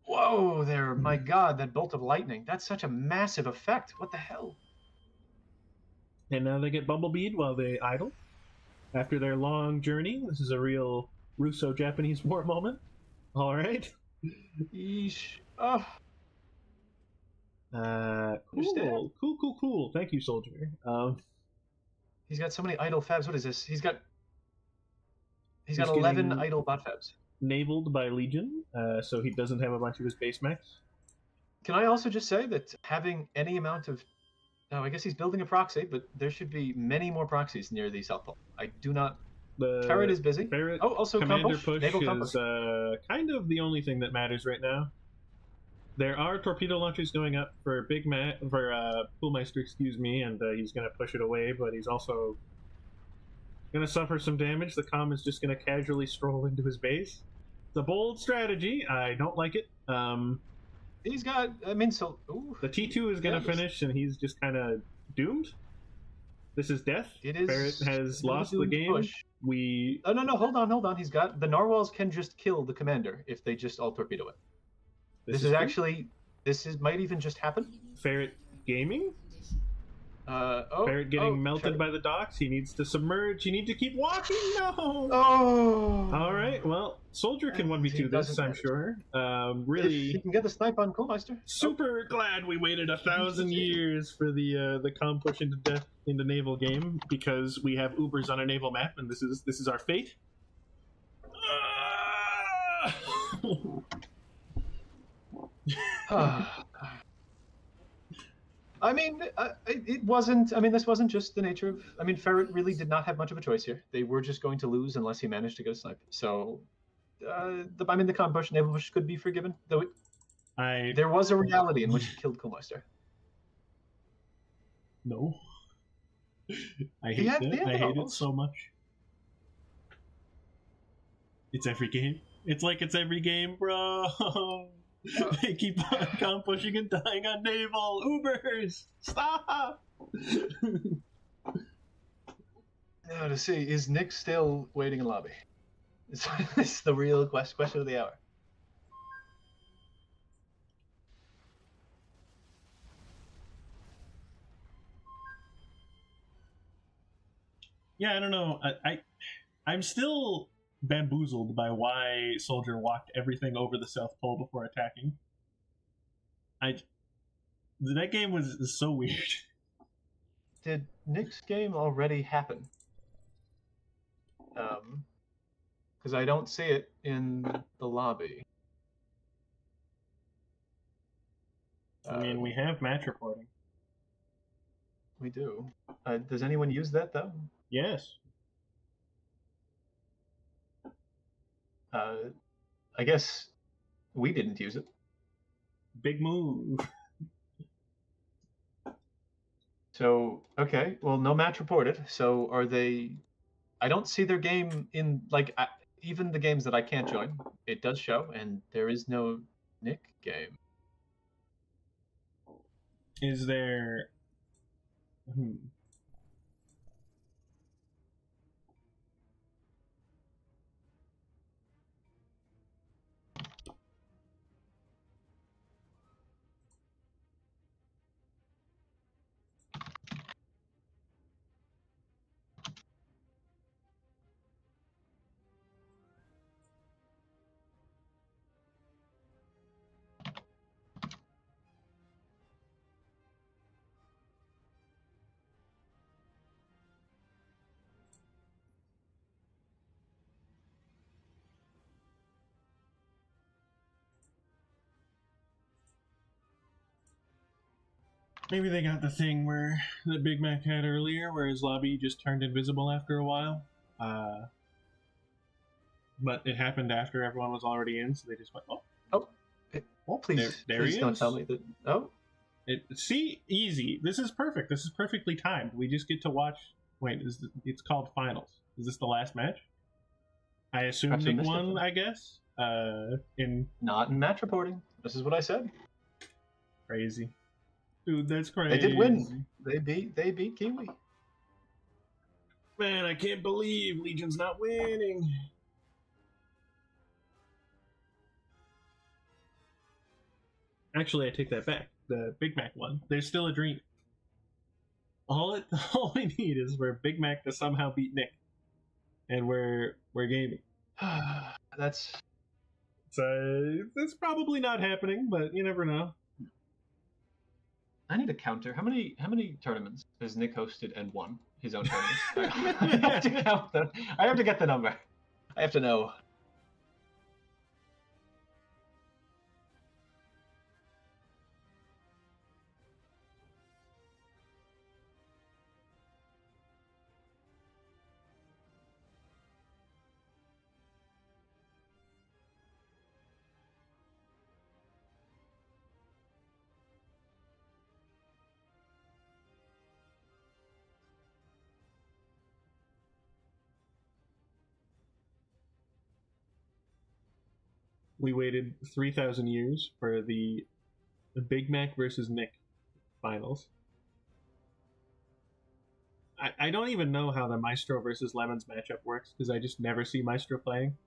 Whoa, there! My God, that bolt of lightning. That's such a massive effect. What the hell? And now they get bumblebeed while they idle after their long journey. This is a real Russo-Japanese war moment. All right. Yeesh. Oh. Cool. Cool. Thank you, soldier. He's got so many idle fabs. What is this? He's got He's 11 getting- idle bot fabs. Navaled by Legion, so he doesn't have a bunch of his base mechs. Can I also just say that having any amount of... Oh, I guess he's building a proxy, but there should be many more proxies near the South Pole. I do not... The Ferret is busy. Ferret Oh, also Commander Compush. push Naval is Compush. kind of the only thing that matters right now. There are torpedo launchers going up for Poolmeister, excuse me, and he's going to push it away, but he's also going to suffer some damage. The comm is just going to casually stroll into his base. It's a bold strategy. I don't like it. He's got... I mean, so... Ooh. The T2 is going to Yes. finish, and he's just kind of doomed. This is death. It is... Ferret has not a lost the doomed game. push. We... Oh, no, hold on. He's got... The Narwhals can just kill the commander if they just all torpedo it. This is true. actually... Might even just happen. Ferret gaming? Ferret getting melted Ferret. by the docks. He needs to submerge. You need to keep walking. No. Oh. All right. Well, soldier can And 1v2 he this, doesn't I'm manage. sure. If he Really can get the snipe on Coolmeister. super glad we waited 1,000 years for the com push into death in the naval game because we have Ubers on a naval map, and this is our fate. I mean, it wasn't. I mean, this wasn't just the nature of. I mean, Ferret really did not have much of a choice here. They were just going to lose unless he managed to get a snipe. So, the com push, naval push could be forgiven, though. There was a reality in which he killed Coolmeister. No. I He hate had- that. he had I hate it almost. so much. It's every game. It's like it's every game, bro. They keep on pushing and dying on naval. Ubers! Stop! Now to see, is Nick still waiting in lobby? It's the real question of the hour. Yeah, I don't know. I'm still bamboozled by why Soldier walked everything over the South Pole before attacking. That game was so weird. Did Nick's game already happen? Because I don't see it in the lobby. I mean, we have match reporting. We do. Does anyone use that though? Yes. I guess we didn't use it. Big move. So, okay, well, no match reported. So are they... I don't see their game in, like, even the games that I can't join, it does show, and there is no Nick game. Is there... Maybe they got the thing where that Big Mac had earlier, where his lobby just turned invisible after a while. But it happened after everyone was already in, so they just went, Please, there please he don't is. tell me that. Oh, See, easy. This is perfect. This is perfectly timed. We just get to watch. Wait, it's called finals. Is this the last match? I assume Perhaps I Nick missed it won. then. I guess. In Not in match reporting. This is what I said. crazy, dude. That's crazy. They did win. They beat Kiwi. Man, I can't believe Legion's not winning. Actually, I take that back. The Big Mac one. There's still a dream. All we need is for Big Mac to somehow beat Nick, and we're gaming. That's It's probably not happening, but you never know. I need a counter. How many tournaments has Nick hosted and won his own tournaments? I have to count them. I have to get the number. I have to know. We waited 3,000 years for the Big Mac versus Nick finals. I don't even know how the Maestro versus Lemons matchup works, because I just never see Maestro playing.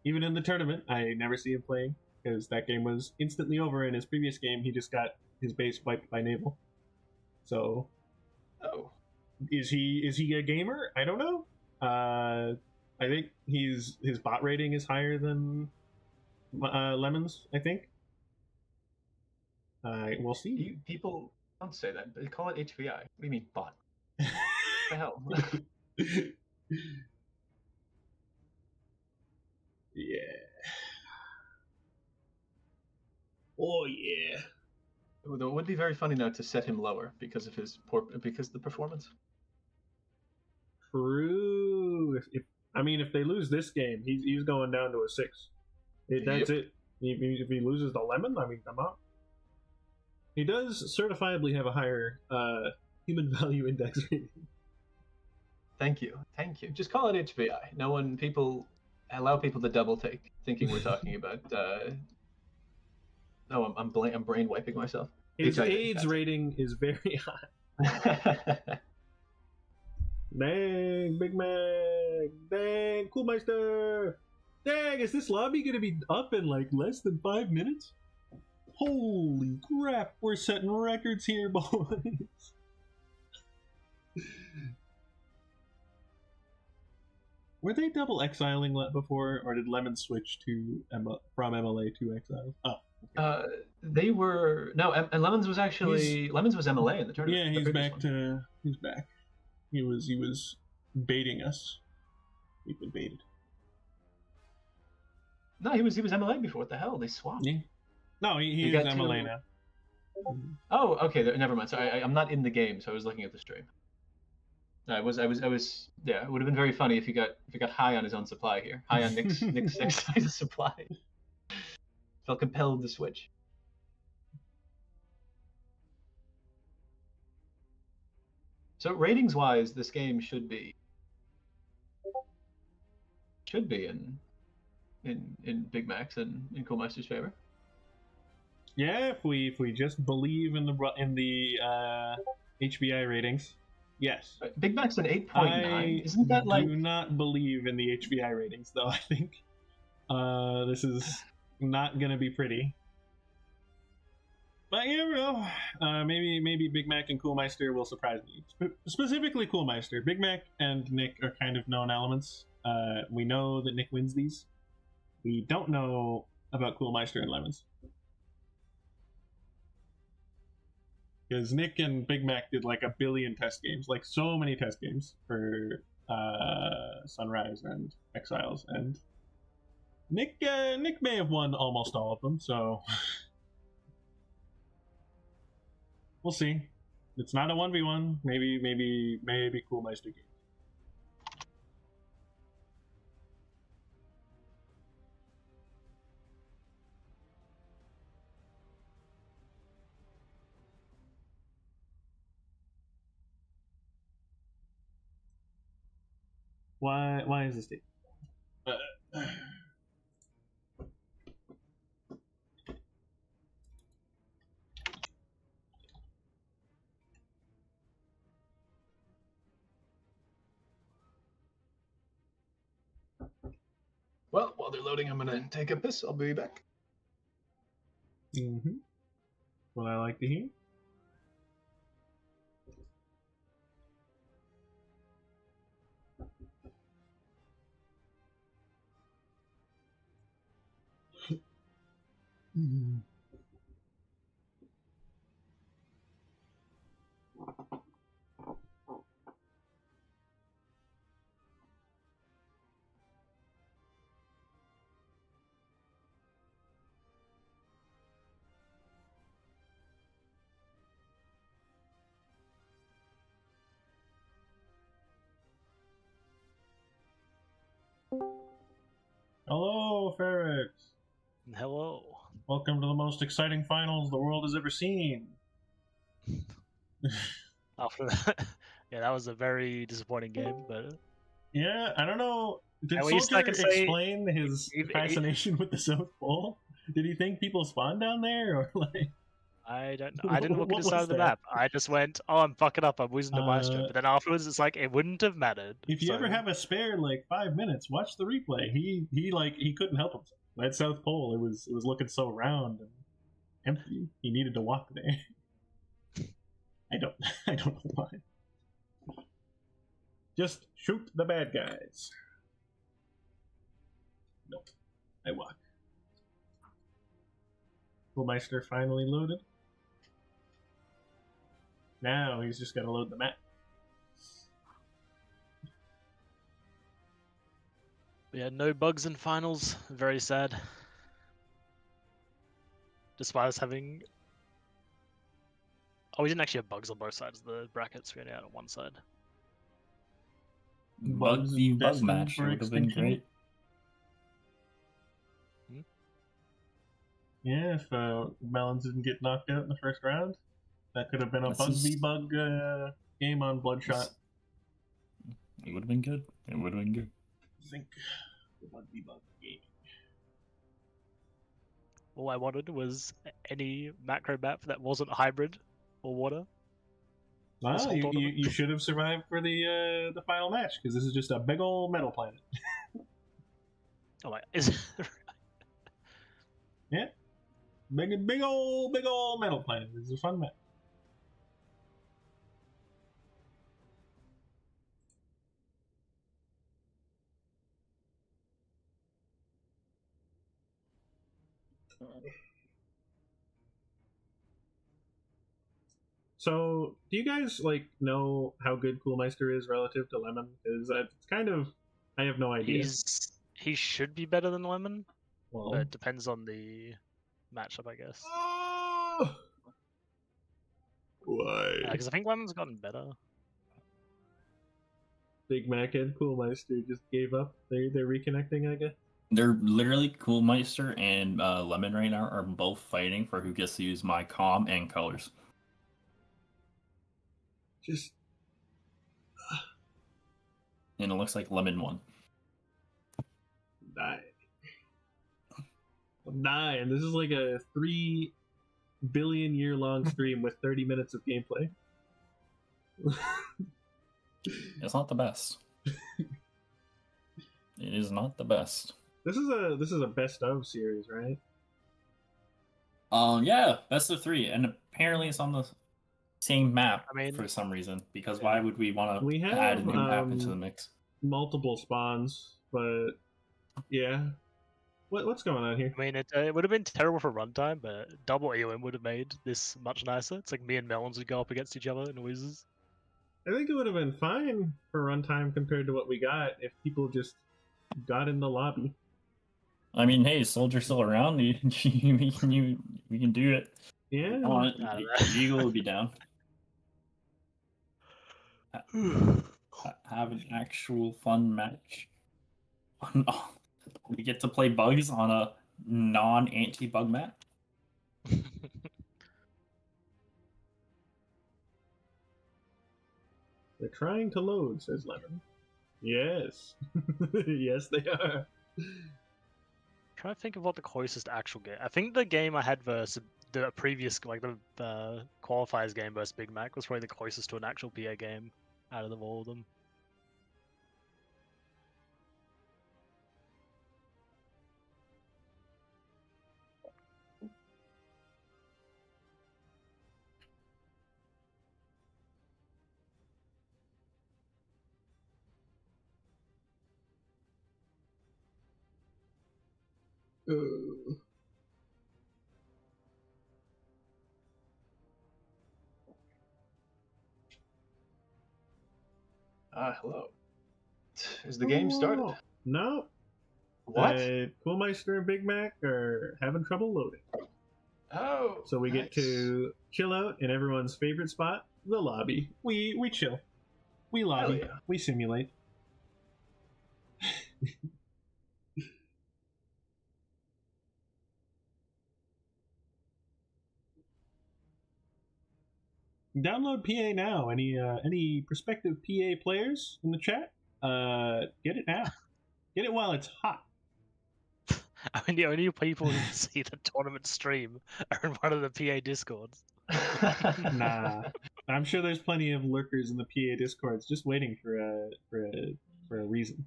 Even in the tournament, I never see him playing, because that game was instantly over. In his previous game, he just got his base wiped by Naval. So, is he a gamer? I don't know. I think his bot rating is higher than Lemons, I think. We'll see. People don't say that. They call it HVI. What do you mean bot? What the hell? Yeah. Oh yeah. Though it would be very funny now to set him lower because of the performance. True. If they lose this game, he's going down to a 6. That's it. If he loses the Lemon, come on. He does certifiably have a higher human value index rating. Thank you. Just call it HVI. Allow people to double take, thinking we're talking about. No, I'm brain wiping myself. His AIDS rating is very high. Dang, Big Mac. Dang, Coolmeister. Dang, is this lobby gonna be up in like less than 5 minutes? Holy crap, we're setting records here, boys. Were they double exiling before, or did Lemon switch from MLA to Exiles? Oh. They were and Lemons was MLA in the tournament. Yeah, he's back. He was baiting us. We've been baited. No, he was MLA before. What the hell? They swapped. Yeah. No, he is MLA now. Oh, okay. Never mind. So I'm not in the game, so I was looking at the stream. I was. Yeah, it would have been very funny if he got high on his own supply here. High on Nick's supply. Felt compelled to switch. So ratings wise, this game should be in Big Mac's and in Coolmeister's favor. Yeah, if we just believe in the HBI ratings, yes. Big Mac's an 8.9. Isn't that like? I do not believe in the HBI ratings, though. I think this is not gonna be pretty. But you never know. Maybe Big Mac and Coolmeister will surprise me. Specifically, Coolmeister. Big Mac and Nick are kind of known elements. We know that Nick wins these. We don't know about Coolmeister and Lemons. Because Nick and Big Mac did like 1 billion test games, like so many test games for Sunrise and Exiles, and Nick may have won almost all of them, so we'll see. It's not a 1v1. Maybe Coolmeister games. Why is this taking? while they're loading, I'm gonna take a piss. I'll be back. Mm-hmm. What I like to hear. Hello, Ferrex. Hello. Welcome to the most exciting finals the world has ever seen. After that, yeah, that was a very disappointing game, but Yeah, I don't know. Did At least I Soldier can say explain his fascination with the South Pole? Did he think people spawn down there, or like? I don't know. I didn't look at What the side was of the that? map. I just went, oh, I'm fucking up. I'm losing to Maestro. But then afterwards, it's like, it wouldn't have mattered. If you so... ever have a spare like 5 minutes, watch the replay. He couldn't help himself. That South Pole, it was looking so round and empty. He needed to walk there. I don't know why. Just shoot the bad guys. Nope. I walk. Meister finally loaded. Now he's just got to load the map. Yeah, no bugs in finals. Very sad. Despite us having... Oh, we didn't actually have bugs on both sides of the brackets. We only had on one side. Bug v bug match would have been great. Yeah, if Melons didn't get knocked out in the first round, that could have been a bug v bug game on Bloodshot. It would have been good. It would have been good. I think the bug v bug game. All I wanted was any macro map that wasn't hybrid or water. Wow, you should have survived for the final match, because this is just a big old metal planet. Oh my, is Yeah. Big old metal planet. This is a fun map. So, do you guys like know how good Coolmeister is relative to Lemon? Because it's kind of, I have no idea. he should be better than Lemon. Well, But it depends on the matchup, I guess. Why? Because I think Lemon's gotten better. Big Mac and Coolmeister just gave up. They're reconnecting, I guess. They're literally Coolmeister and Lemon right now are both fighting for who gets to use my comm and colors. Just and it looks like Lemon won. Die. I'm dying. This is like a 3 billion year long stream with 30 minutes of gameplay. It's not the best. It is not the best. This is a best of series, right? Yeah, best of 3, and apparently it's on the same map for some reason. Because why would we want to add a new map into the mix? Multiple spawns, but yeah. What's going on here? I mean, it would have been terrible for runtime, but double EOM would have made this much nicer. It's like me and Melons would go up against each other in noises. I think it would have been fine for runtime compared to what we got if people just got in the lobby. I mean, hey, Soldier's still around. We can do it. Yeah. Eagle would be down. Have an actual fun match. We get to play bugs on a non-anti-bug map. They're trying to load, says Lemon. Yes. Yes, they are. Trying to think of what the closest actual game. I think the game I had versus the previous, like the qualifiers game versus Big Mac was probably the closest to an actual PA game out of all of them. Hello. Is the game started? Oh, no. What? Coolmeister and Big Mac are having trouble loading. Oh. So we get nice. to chill out in everyone's favorite spot, the lobby. We chill. We lobby. yeah. We simulate. Download PA now. Any prospective PA players in the chat? Get it now. Get it while it's hot. I mean, the only people who see the tournament stream are in one of the PA discords. Nah, I'm sure there's plenty of lurkers in the PA discords just waiting for a reason.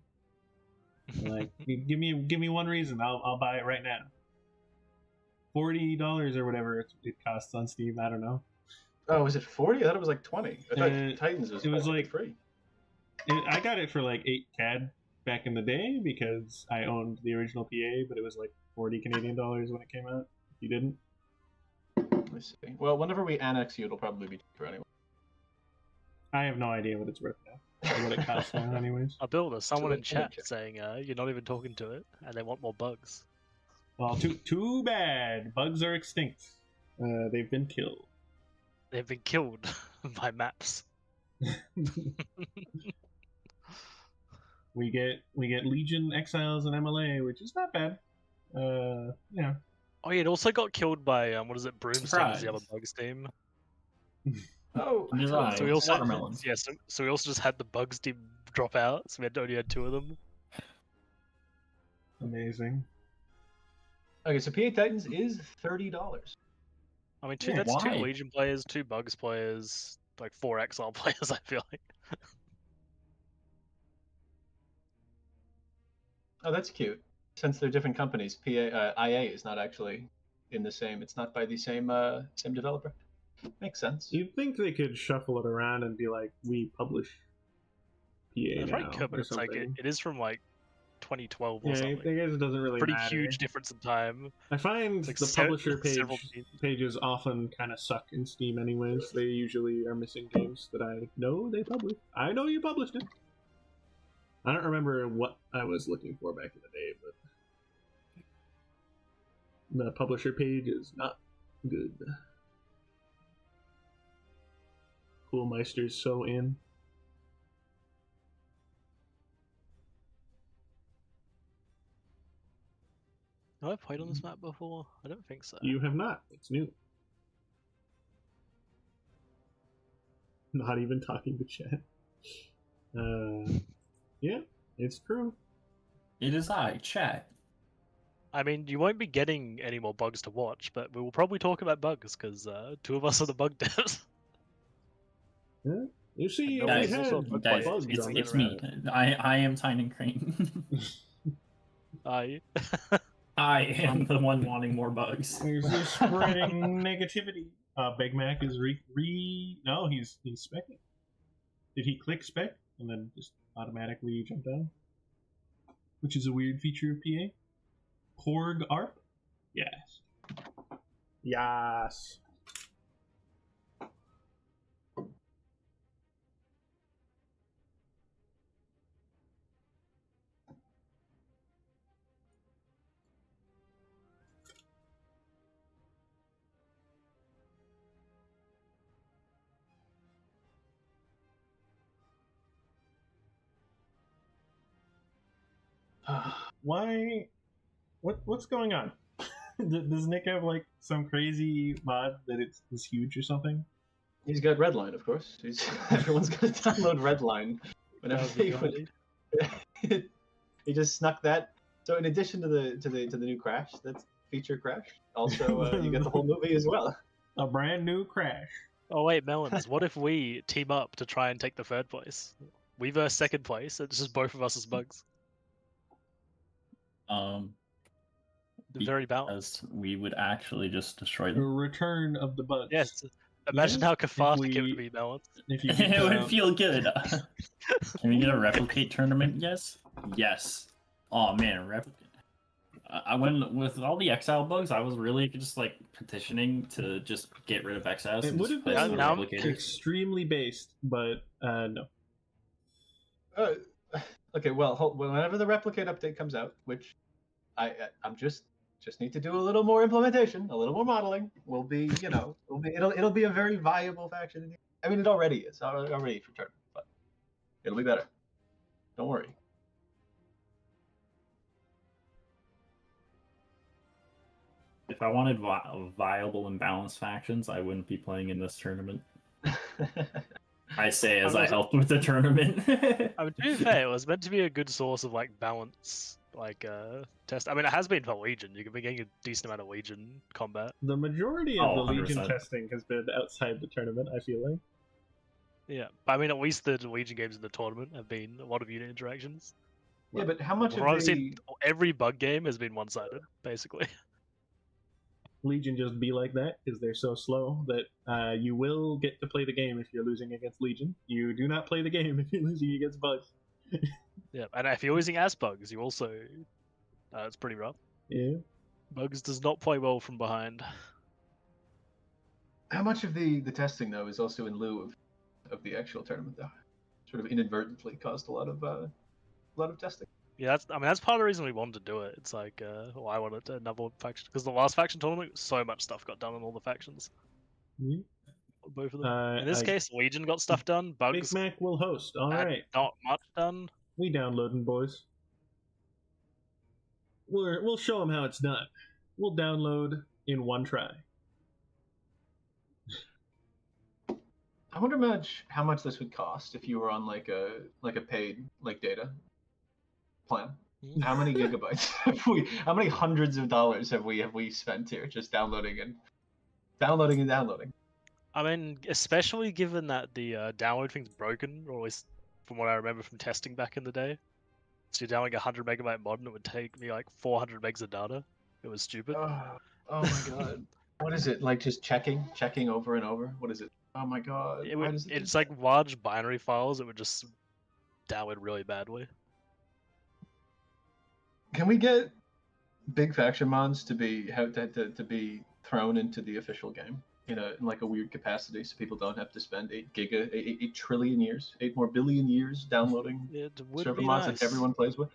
Like, give me one reason, I'll buy it right now. $40 or whatever it costs on Steam. I don't know. Oh, was it 40? I thought it was like 20. I thought Uh, Titans was. it was like- free. I got it for like 8 CAD back in the day because I owned the original PA, but it was like 40 Canadian dollars when it came out. If you didn't. Let me see. Well, whenever we annex you, it'll probably be cheaper anyway. I have no idea what it's worth now. Or what it costs now, anyways. A builder, someone in let me chat check. saying you're not even talking to it, and they want more bugs. Well, too bad. Bugs are extinct. They've been killed. They've been killed by maps. We get Legion, Exiles, and MLA, which is not bad. Yeah. Oh yeah, it also got killed by what is it? Broomstone is the other Surprise. bugs team. Oh, Design. So we also Watermelons. yeah, so we also just had the bugs team drop out. So we only had 2 of them. Amazing. okay. So PA Titans is $30. I mean, Yeah, that's 2 why? Legion players, 2 bugs players, like 4 Exile players. I feel like. Oh, that's cute. Since they're different companies, IA is not actually in the same. It's not by the same same developer. Makes sense. You'd think they could shuffle it around and be like, we publish PA It's now, like, but or it's like something. it is from like 2012 or Yeah, I something. guess it doesn't really Pretty matter. huge difference in time. I find It's like the publisher several pages often kind of suck in Steam anyways. They usually are missing games that I know they published. I know you published it. I don't remember what I was looking for back in the day, but the publisher page is not good. Coolmeister's so in. Have I played on this map before? I don't think so. You have not. It's new. Not even talking to chat. Yeah, it's true. It is I, chat. I mean, you won't be getting any more bugs to watch, but we will probably talk about bugs because 2 of us are the bug devs. Yeah. You see, No, we Guys, had guys, bugs it's, on it's it. me. I am Tynan Crane. I I am the one wanting more bugs. There's this spreading negativity. Big Mac is no, he's specking. Did he click spec and then just automatically jump down? Which is a weird feature of PA. Porg ARP? Yes. Yes. Why? What's going on? Does Nick have like some crazy mod that it's huge or something? He's got Redline, of course. Everyone's gonna download Redline whenever they would. He just snuck that. So in addition to the new Crash, that's feature Crash. Also, you get the whole movie as well. A brand new Crash. Oh wait, Melons, what if we team up to try and take the 3rd place? We verse 2nd place, it's just both of us as bugs. Very balanced. Because we would actually just destroy The them. return of the bugs. Yes. Imagine Yeah, how cathartic it we- would be, Melons. If you It would feel good. Can we get a replicate tournament? Yes. Yes. Oh man, a replicate. I went with all the exile bugs. I was really just like petitioning to just get rid of exiles. It And would just have place been the replicators. extremely based, but no. Okay, well, whenever the replicate update comes out, which I'm just need to do a little more implementation, a little more modeling. Will be, it'll be a very viable faction. I mean, it already is already for tournament, but it'll be better. Don't worry. If I wanted viable and balanced factions, I wouldn't be playing in this tournament. I say as I helped with the tournament. I mean, to be fair, it was meant to be a good source of like balance, like test. I mean, it has been for Legion. You've been getting a decent amount of Legion combat. The majority of the Legion 100%. testing has been outside the tournament, I feel like. Yeah, but I mean, at least the Legion games in the tournament have been a lot of unit interactions. Yeah, but how much From of what I've the seen, every bug game has been one-sided, basically. Legion just be like that because they're so slow that you will get to play the game if you're losing against Legion. You do not play the game if you're losing against bugs. Yeah, and if you're using as bugs, you also it's pretty rough. Yeah. Bugs does not play well from behind. how much of the testing though is also in lieu of the actual tournament though? Sort of inadvertently caused a lot of testing. Yeah, that's part of the reason we wanted to do it. It's like, well, I wanted another faction because the last faction tournament, so much stuff got done on all the factions. Mhm. Both of them. In this case, Legion got stuff done. Bugs Big Mac will host. All had right. not much done. We downloading, boys. We'll show them how it's done. We'll download in one try. I wonder how much this would cost if you were on like a paid data plan. How many gigabytes how many hundreds of dollars have we spent here just downloading and downloading? I mean, especially given that the download thing's broken, or at least from what I remember from testing back in the day. So you're downloading a 100 megabyte mod and it would take me like 400 megs of data. It was stupid. Oh my god. What is it? Like just checking over and over? What is it? Oh my god. It's like large binary files that would just download really badly. Can we get big faction mods to be thrown into the official game in like a weird capacity, so people don't have to spend 8 trillion years, 8 more billion years downloading server mods that everyone plays with?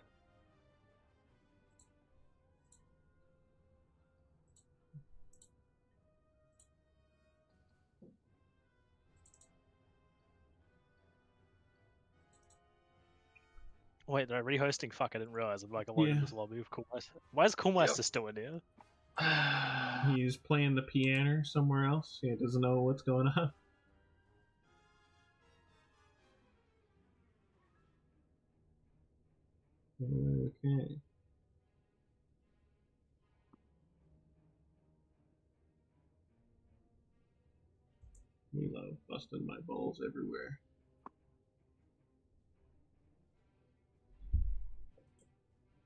Wait, they're rehosting? Fuck, I didn't realize. I'm like alone in this lobby of Coolmeister. Why is Coolmeister still in here? He's playing the piano somewhere else. He doesn't know what's going on. Okay. We love busting my balls everywhere.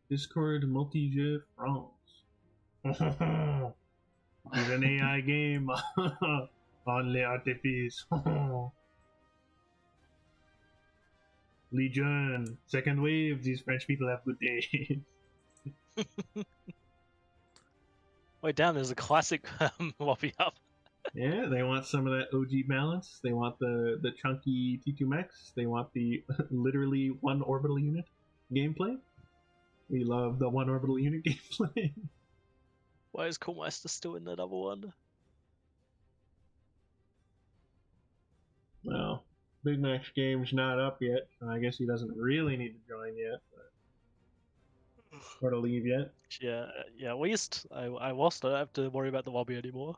Discord multi-jeu France. It's an AI game on les artifices. Legion, second wave, these French people have good days. Wait, down, there's a classic lobby up. Yeah, they want some of that OG balance. They want the chunky T2 Max. They want the literally one orbital unit gameplay. We love the one orbital unit gameplay. Why is Coolmeister still in the double one? Well, Big Mac's game's not up yet, so I guess he doesn't really need to join yet, or to leave yet. Yeah, at least I lost. I don't have to worry about the lobby anymore.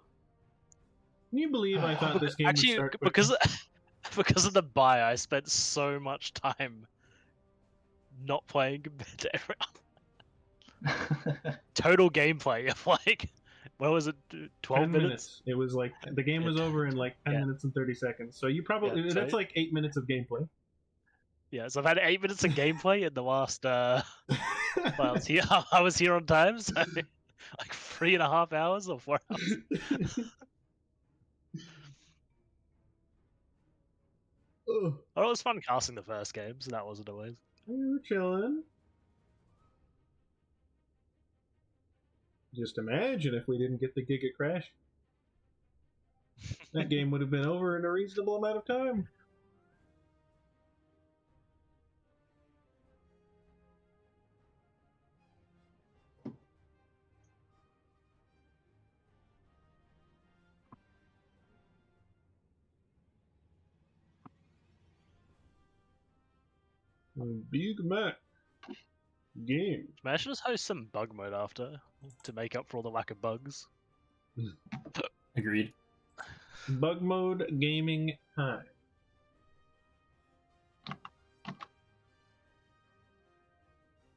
Can you believe I thought this game Actually, would start because of the buy, I spent so much time not playing compared to everyone. Total gameplay of like, what was it, 12 minutes? It was like the game was over in like 10 minutes and 30 seconds. So you probably that's like 8 minutes of gameplay. Yeah, so I've had 8 minutes of gameplay in the last. Well, I was here on time, so like 3.5 hours or 4 hours. Oh, it was fun casting the first game, so that wasn't always. We were chilling. Just imagine if we didn't get the Giga Crash. That game would have been over in a reasonable amount of time. Big Mac game. Imagine just host some bug mode after to make up for all the lack of bugs. Agreed. Bug mode gaming time.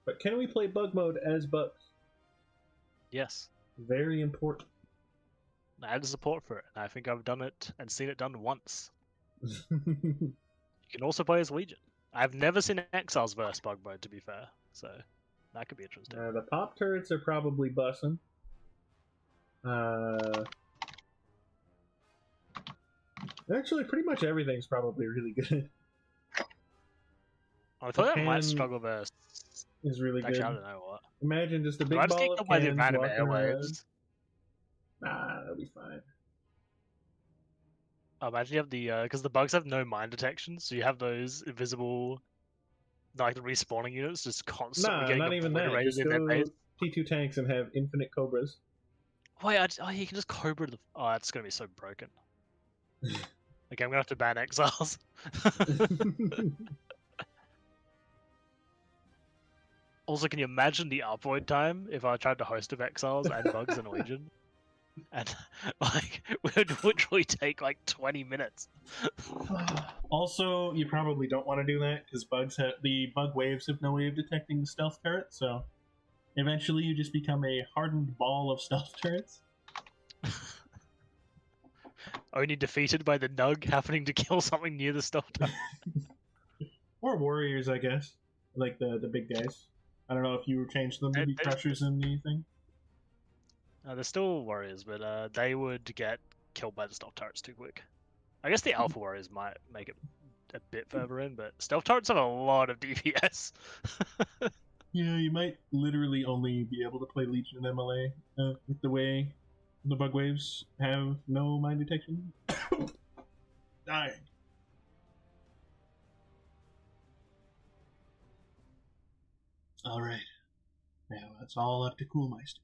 But can we play bug mode as bugs? Yes. Very important. I have the support for it, and I think I've done it and seen it done once. You can also play as Legion. I've never seen Exiles versus bug mode, to be fair, so that could be interesting. The pop turrets are probably bussin'. Actually, pretty much everything's probably really good. I thought that Can might struggle versus. is really Actually, good. I don't know what. Imagine just a big I just ball get of killed by the cans random walking around. airwaves. Nah, that'll be fine. Oh, imagine you have the because the bugs have no mine detection, so you have those invisible, like the respawning units just constantly Nah, getting not even that. obliterated Just in their go base. T2 tanks and have infinite cobras. Wait, you can just Cobra the. Oh, that's gonna be so broken. Okay, I'm gonna have to ban Exiles. Also, can you imagine the upload time if I tried to host of Exiles and Bugs and Legion? And like, it would literally take like 20 minutes. Also, you probably don't want to do that because the bug waves have no way of detecting the stealth turret. So eventually, you just become a hardened ball of stealth turrets. Only defeated by the Nug happening to kill something near the stealth turret. Or warriors, I guess, like the big guys. I don't know if you changed them to be crushers in the thing. They're still warriors, but they would get killed by the stealth turrets too quick. I guess the alpha warriors might make it a bit further in, but stealth turrets have a lot of DPS. Yeah, you might literally only be able to play Legion and MLA with the way the bug waves have no mine detection. Die. Alright. Now it's all up to Coolmeister.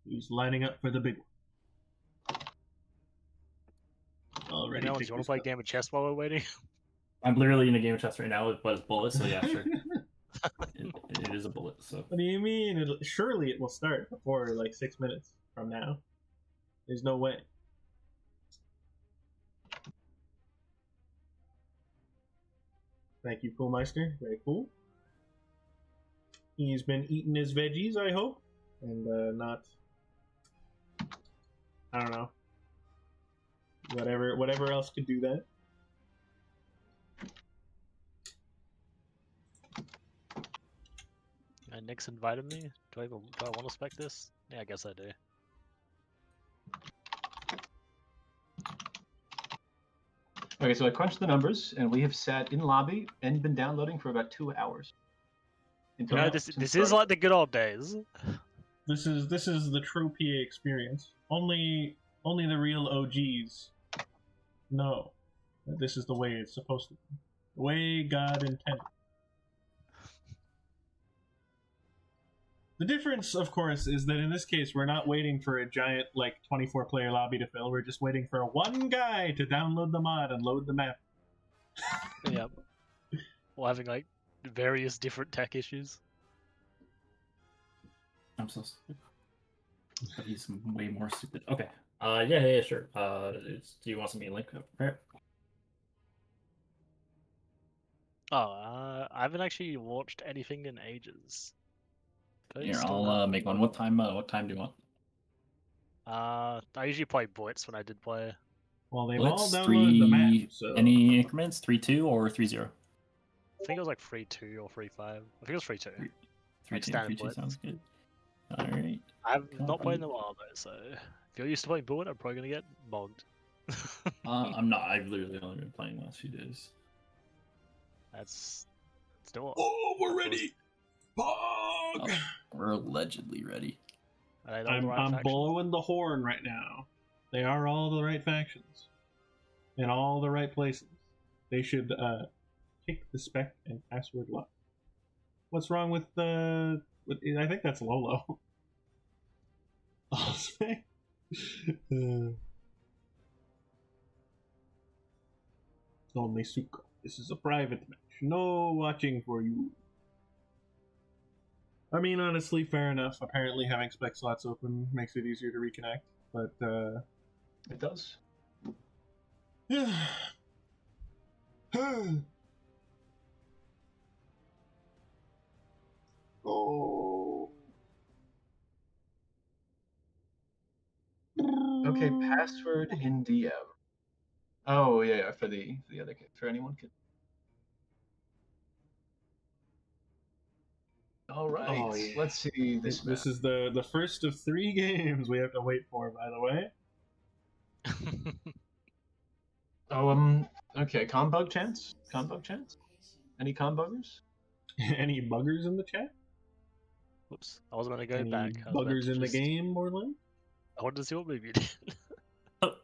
He's lining up for the big one. Already. You want to play a game of chess while we're waiting? I'm literally in a game of chess right now with bullets, so yeah, sure. it is a bullet, so. What do you mean? Surely it will start before like 6 minutes from now. There's no way. Thank you, Coolmeister. Very cool. He's been eating his veggies, I hope, and not. I don't know. Whatever else could do that. Nick's invited me. Do I want to spec this? Yeah, I guess I do. Okay, so I crunched the numbers, and we have sat in lobby and been downloading for about 2 hours. You know, this is like the good old days. This is the true PA experience. Only the real OGs know that this is the way it's supposed to be. The way God intended. The difference, of course, is that in this case, we're not waiting for a giant, 24-player lobby to fill. We're just waiting for one guy to download the mod and load the map. Yep. While having, various different tech issues. I'm so stupid. But he's way more stupid. Okay. Yeah, sure. Do you want some link? Right. Oh, I haven't actually watched anything in ages. Here, I'll make one. What time do you want? I usually play Blitz when I did play. Well, they've Blitz, all downloaded the map, so... Any increments? 3-2 or 3-0? I think it was 3-2 or 3-5. I think it was 3-2. 3-2 sounds good. Alright. I've not played in a while though, so if you're used to playing Bullet, I'm probably gonna get bogged. I'm not. I've literally only been playing the last few days. That's still. Oh, we're ready! Pog! Oh, we're allegedly ready. Are they all the right I'm factions? blowing the horn right now. They are all the right factions. In all the right places. They should kick the spec and password lock. What's wrong with the... I think that's Lolo. Oh, spec. Only Suko. This is a private match. No watching for you. I mean, honestly, fair enough. Apparently having spec slots open makes it easier to reconnect, but It does. yeah. Oh. Okay, password in DM. Oh yeah, for the other kid. For anyone kid. All right. Oh, yeah. Let's see this map. This is the first of 3 games we have to wait for, by the way. Oh, okay, Combug chance? Combug chance? Any Combuggers? Any buggers in the chat? Whoops. I was going to go Any back. I was about buggers to in the just- game, Morlin? I wanted to see what move you did. Fuck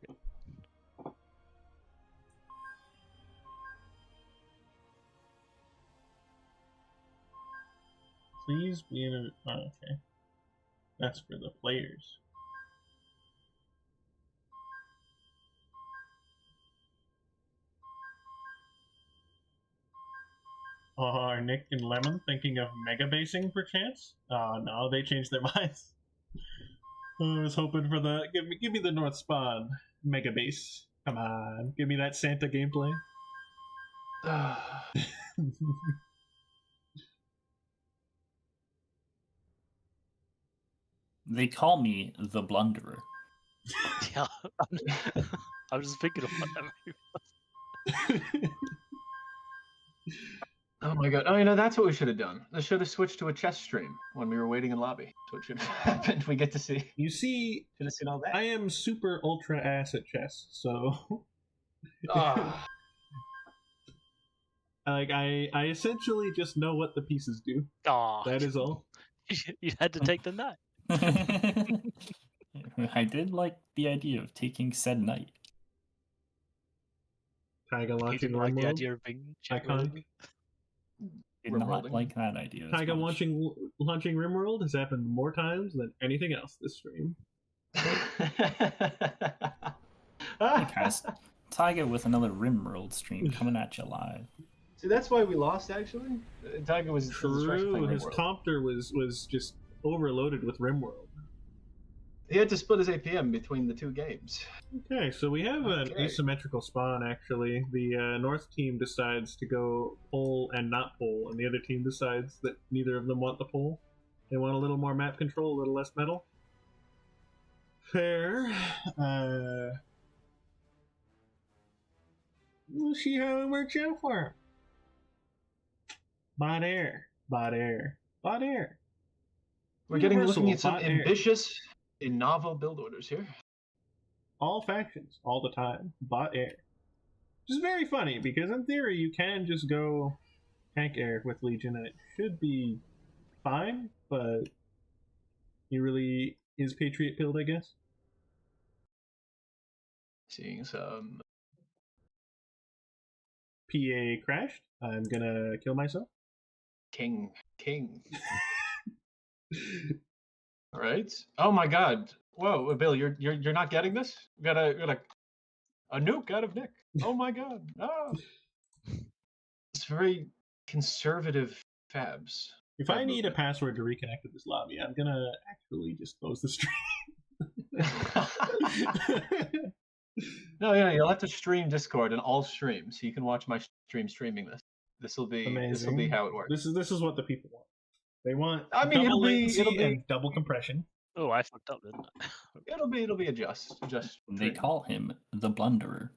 it. Please be in a... Oh, okay. That's for the players. Are Nick and Lemon thinking of mega basing perchance? Oh no, they changed their minds. I was hoping for the give me the North Spawn mega base. Come on, give me that Santa gameplay. They call me the blunderer. Yeah, I was just thinking of what that move was. Oh my god. Oh, that's what we should have done. I should have switched to a chess stream when we were waiting in lobby. That's what should have happened. We get to see. You see, Should have seen all that. I am super ultra ass at chess, so Ah. like I essentially just know what the pieces do. Aw, That is all. you had to take the knight. I did like the idea of taking said knight. Taiga You launching didn't like the Rimworld. idea of being Iconic. Did Rimworlding. not like that idea. as Taiga much. launching Rimworld has happened more times than anything else this stream. Hey guys, Taiga with another Rimworld stream coming at you live. See, that's why we lost, actually. Tiger was True, his compter was just overloaded with Rimworld. He had to split his APM between the 2 games. Okay, so we have an Okay. asymmetrical spawn, actually. The North team decides to go pull and not pull, and the other team decides that neither of them want the pull. They want a little more map control, a little less metal. Fair. We'll see how it works out for him. Bot air. Bot air. Bot air. We're Universal looking at some bot air. ambitious and novel build orders here. All factions, all the time. Bot air. Which is very funny, because in theory you can just go tank air with Legion and it should be fine, but he really is Patriot build, I guess. Seeing some. PA crashed. I'm gonna kill myself. King. All right. Oh my God. Whoa, Bill, you're not getting this? We got a nuke out of Nick. Oh my God. Ah. It's very conservative fabs. If I need a password to reconnect to this lobby, I'm gonna actually just close the stream. No, yeah, you'll have to stream Discord and all stream, so you can watch my stream streaming this. This will be Amazing. how it works. This is what the people want. They want I mean, double it'll latency be and double compression. Oh, I fucked up, didn't I? It'll be a just. They call him the blunderer.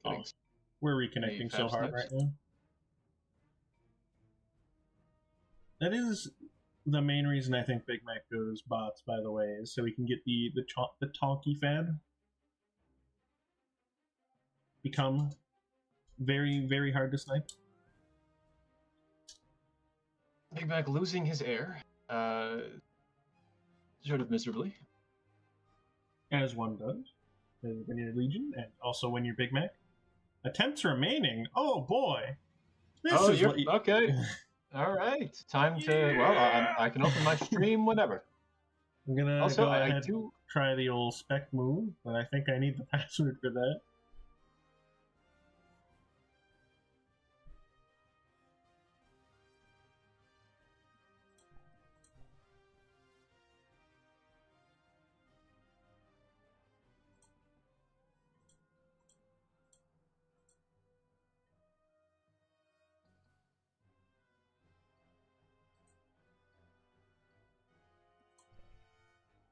Oh, we're reconnecting so Fab hard Snipes. right now. That is the main reason I think Big Mac goes bots, by the way, is so we can get the Tonky Fab become very, very hard to snipe. Big Mac losing his heir, sort of miserably. As one does when you're Legion, and also when you're Big Mac. Attempts remaining. Oh boy. This is you're what you... okay. All right, time to. Well, I can open my stream whenever. I'm gonna Also, go I ahead do. and try the old spec move, but I think I need the password for that.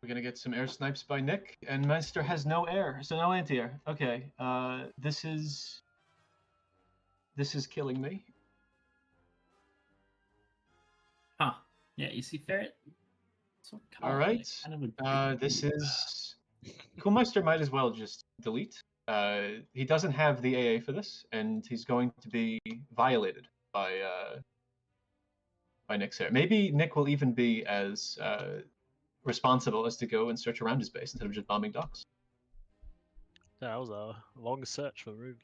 We're gonna get some air snipes by Nick, and Meister has no air, so no anti-air. Okay, this is killing me. Huh. Yeah, you see Ferret? So All right, this is Coolmeister might as well just delete. He doesn't have the AA for this, and he's going to be violated by Nick's air. Maybe Nick will even be as responsible as to go and search around his base instead of just bombing docks. That was a long search for Rube.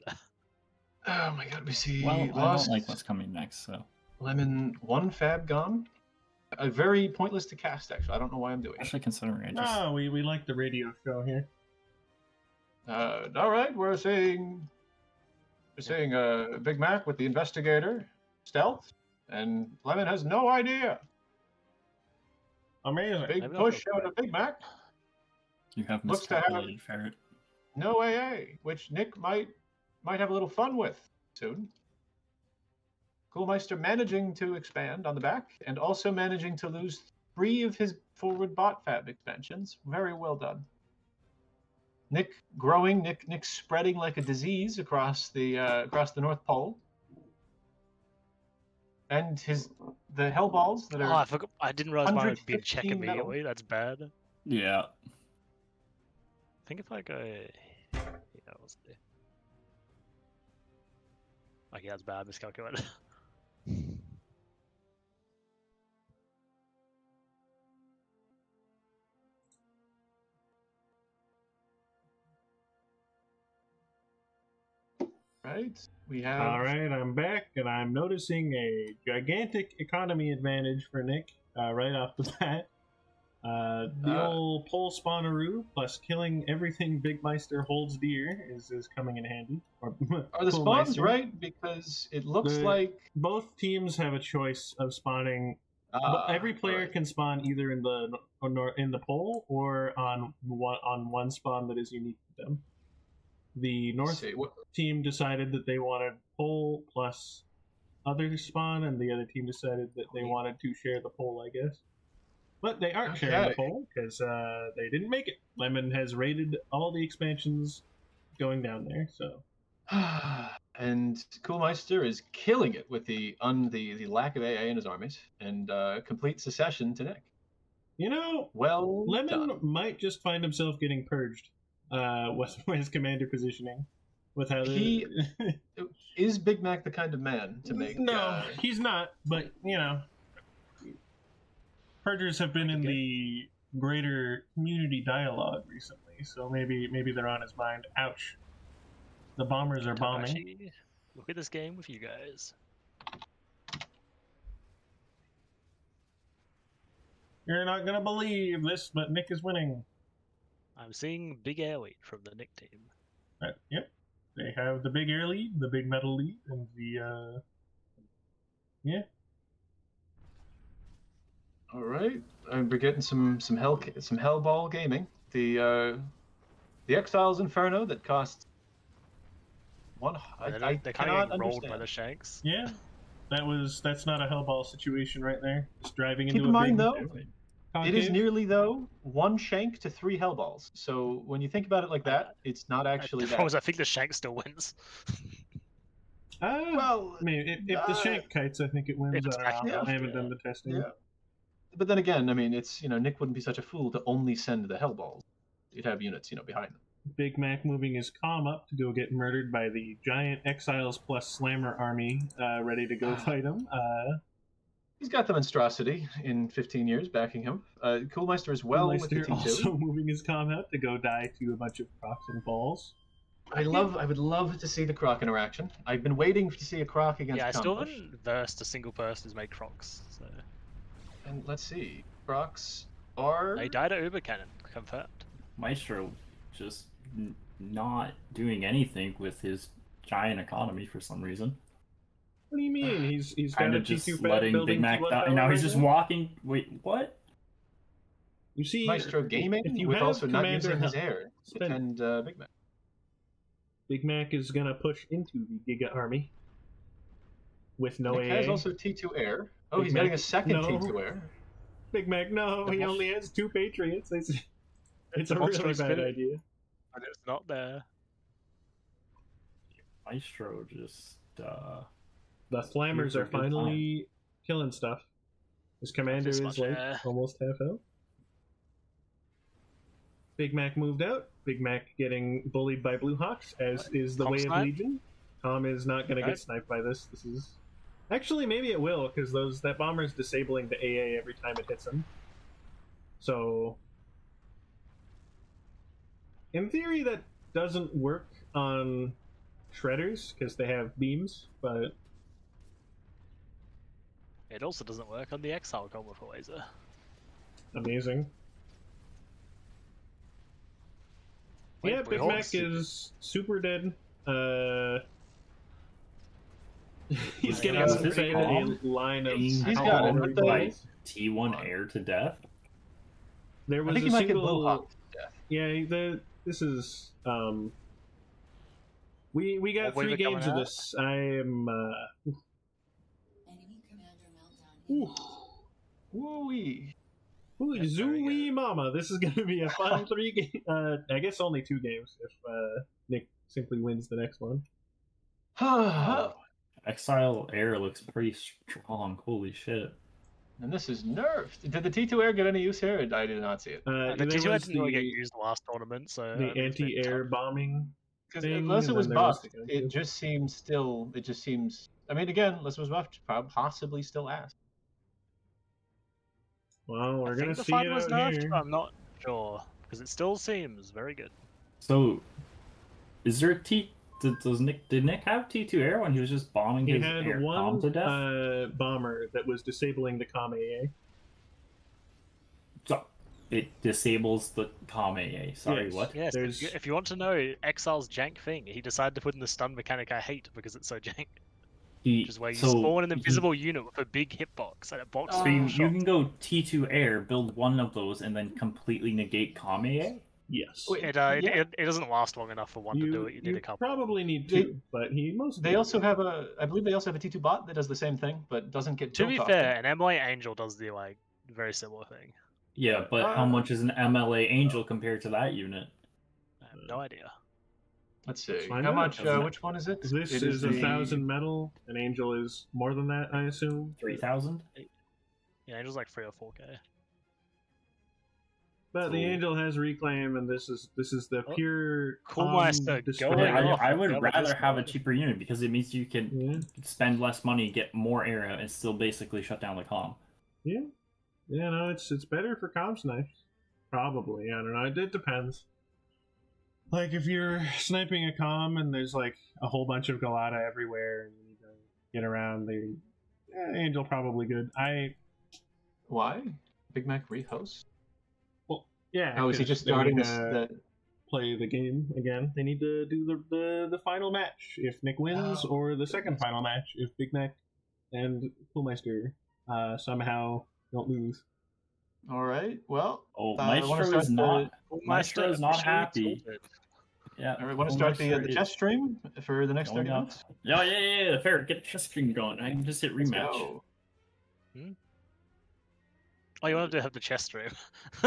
Oh my god, we see Well, I lost don't like what's coming next, so. Lemon, one Fab gone. Very pointless to cast, actually. I don't know why I'm doing it. Actually, considering I just. Oh, we like the radio show here. All right, we're seeing Big Mac with the investigator stealth, and Lemon has no idea. Amazing. Big push out of Big Mac. You have Looks to have miscalculated, Ferret. no AA, which Nick might have a little fun with soon. Coolmeister managing to expand on the back, and also managing to lose 3 of his forward bot fab expansions. Very well done. Nick growing, Nick spreading like a disease across the North Pole. And the hellballs that are. Oh, I forgot. I didn't realize mine would be in 115 check metal. immediately. That's bad. I Yeah. think if I go. Yeah, what's the. Okay, that's bad. Miscalculated. Right. We have. All right, I'm back, and I'm noticing a gigantic economy advantage for Nick right off the bat. The old pole spawneroo plus killing everything Big Meister holds dear is coming in handy. Are the spawns right? Because it looks like both teams have a choice of spawning. Every player can spawn either in the pole or on one spawn that is unique to them. The North team decided that they wanted pole plus other spawn, and the other team decided that they wanted to share the pole, I guess. But they aren't sharing the pole because they didn't make it. Lemon has raided all the expansions going down there, so. And Coolmeister is killing it with the lack of AA in his armies and complete secession to Nick. You know, well, Lemon might just find himself getting purged with his commander positioning. With how is Big Mac the kind of man to make? No, he's not. But you know, purgers have been in the greater community dialogue recently, so maybe they're on his mind. Ouch. The bombers are bombing. Actually, look at this game with you guys. You're not gonna believe this, but Nick is winning. I'm seeing big air lead from the Nick team. Yep. They have the big air lead, the big metal lead, and the yeah. All right, and we're getting some Hellball gaming. The Exiles Inferno that costs one. I they're cannot kind of rolled understand. by the shanks. Yeah, that's not a Hellball situation right there. Just driving Keep into in a mind big... though, It is concave? nearly, though, 1 shank to 3 hellballs. So when you think about it like that, it's not actually The problem is that. I think the shank still wins. Well, I mean, if the shank kites, I think it wins. If it's I don't know. active, I haven't done the testing. Yeah. But then again, I mean, it's, Nick wouldn't be such a fool to only send the hellballs. He'd have units, behind them. Big Mac moving his comm up to go get murdered by the giant Exiles plus Slammer army, ready to go fight him. He's got the monstrosity in 15 years backing him. Coolmeister as well with the Meister T2. also moving his comm up to go die to a bunch of crocs and balls. I would love to see the Croc interaction. I've been waiting to see a Croc against Yeah, I still Combush. haven't versed a single person who's made crocs. So And let's see. Crocs are... they died at Uber Cannon, confirmed. Maestro just not doing anything with his giant economy for some reason. What do you mean? He's Kind got a of just T2 pad letting building Big Mac T1 die. tower Now he's right just now? walking. Wait, what? You see, Maestro Gaming if you with have also not Commander using his Hel- air to spend- defend Big Mac. Big Mac is gonna push into the Giga army with no Nick AA. has also T2 air. Oh, Big he's getting a Mac- second no. T2 air. Big Mac, no, he only has 2 Patriots. It's a really Monstrous bad villain. idea. And it's not there. Maestro just. The Slammers Here are for a good finally killing stuff. His commander This is much like air. almost half health. Big Mac moved out. Big Mac getting bullied by Blue Hawks, as is the Tom way snipe? of Legion. Tom is not going to Right. get sniped by this. This is actually maybe it will, because that bomber is disabling the AA every time it hits him. So in theory, that doesn't work on shredders because they have beams, but It also doesn't work on the Exile combo for Laser. amazing. Wait, Yeah, Blue Big Mac Hawks. is super dead. He's Yeah, getting is this fed a Tom line of. being He's got it, powered but by T1 air to death. There I was think a he might get Blue single. Hawk to death. Yeah, this is. We got What way 3 they're games coming of out? this. I am. Woo-wee. Ooh, That's very Zooey Mama! This is gonna be a fun 3 game. I guess only 2 games if Nick simply wins the next one. Exile air looks pretty strong. Holy shit. And this is nerfed. Did the T2 air get any use here? I did not see it. The there T2 was didn't really get the used last tournament, so the it's been anti-air tough. bombing. Because thing, unless it and was then there was buffed, the gun it too. just seems still. It just seems. I mean, again, unless it was buffed, possibly still asked. Well, we're I gonna think the see fight it was out nerfed, here. but I'm not sure because it still seems very good. So, is there did Nick have T2 air when he was just bombing He his had air one comm to death? bomber that was disabling the comm AA. So, it disables the comm AA. Sorry, Yes. what? Yes, There's- if you want to know Exile's jank thing, he decided to put in the stun mechanic I hate because it's so jank. He, Which is where you so spawn an he- invisible unit with a big hitbox and it boxes So you you, in you shot. can go T2 air, build one of those, and then completely negate comm AA? Yes. Wait, It, yeah. it doesn't last long enough for one to do it. You need a couple. probably need They- 2, but he most. They also have a. I believe they also have a T2 bot that does the same thing, but doesn't get. To built be often. fair, an MLA Angel does the very similar thing. Yeah, but how much is an MLA Angel compared to that unit? I have no idea. Let's see. Find How out. much? Which one is it? This It is the- 1,000 metal. An angel is more than that, I assume. 3,000? Yeah, Angel's like 3 or 4k. But the So- angel has reclaim, and this is the Oh, pure. Coolmeister, go destroy. away. I, off I and would go with rather this have a one. cheaper unit because it means you can Yeah, spend less money, get more area, and still basically shut down the comm. yeah, yeah. No, it's better for comm snipes. Probably, I don't know. It depends. Like if you're sniping a comm and there's like a whole bunch of Galata everywhere, and you need to get around, the angel probably good. Why? Big Mac rehost? Yeah. Oh, is he 'cause just they starting need this? to play the game again? They need to do the final match if Nick wins, or the second final match if Big Mac and Coolmeister somehow don't lose. All right. Well. Oh, I wanna Maestro start is not. Coolmeister Maestro is not officially happy. tilted. Yeah. All right. Want to start the Coolmeister chess is stream for the next going 30 up. minutes? Yeah. Fair. Get a chess stream going. I can just hit Let's rematch. go. Oh, you wanted to have the chess stream?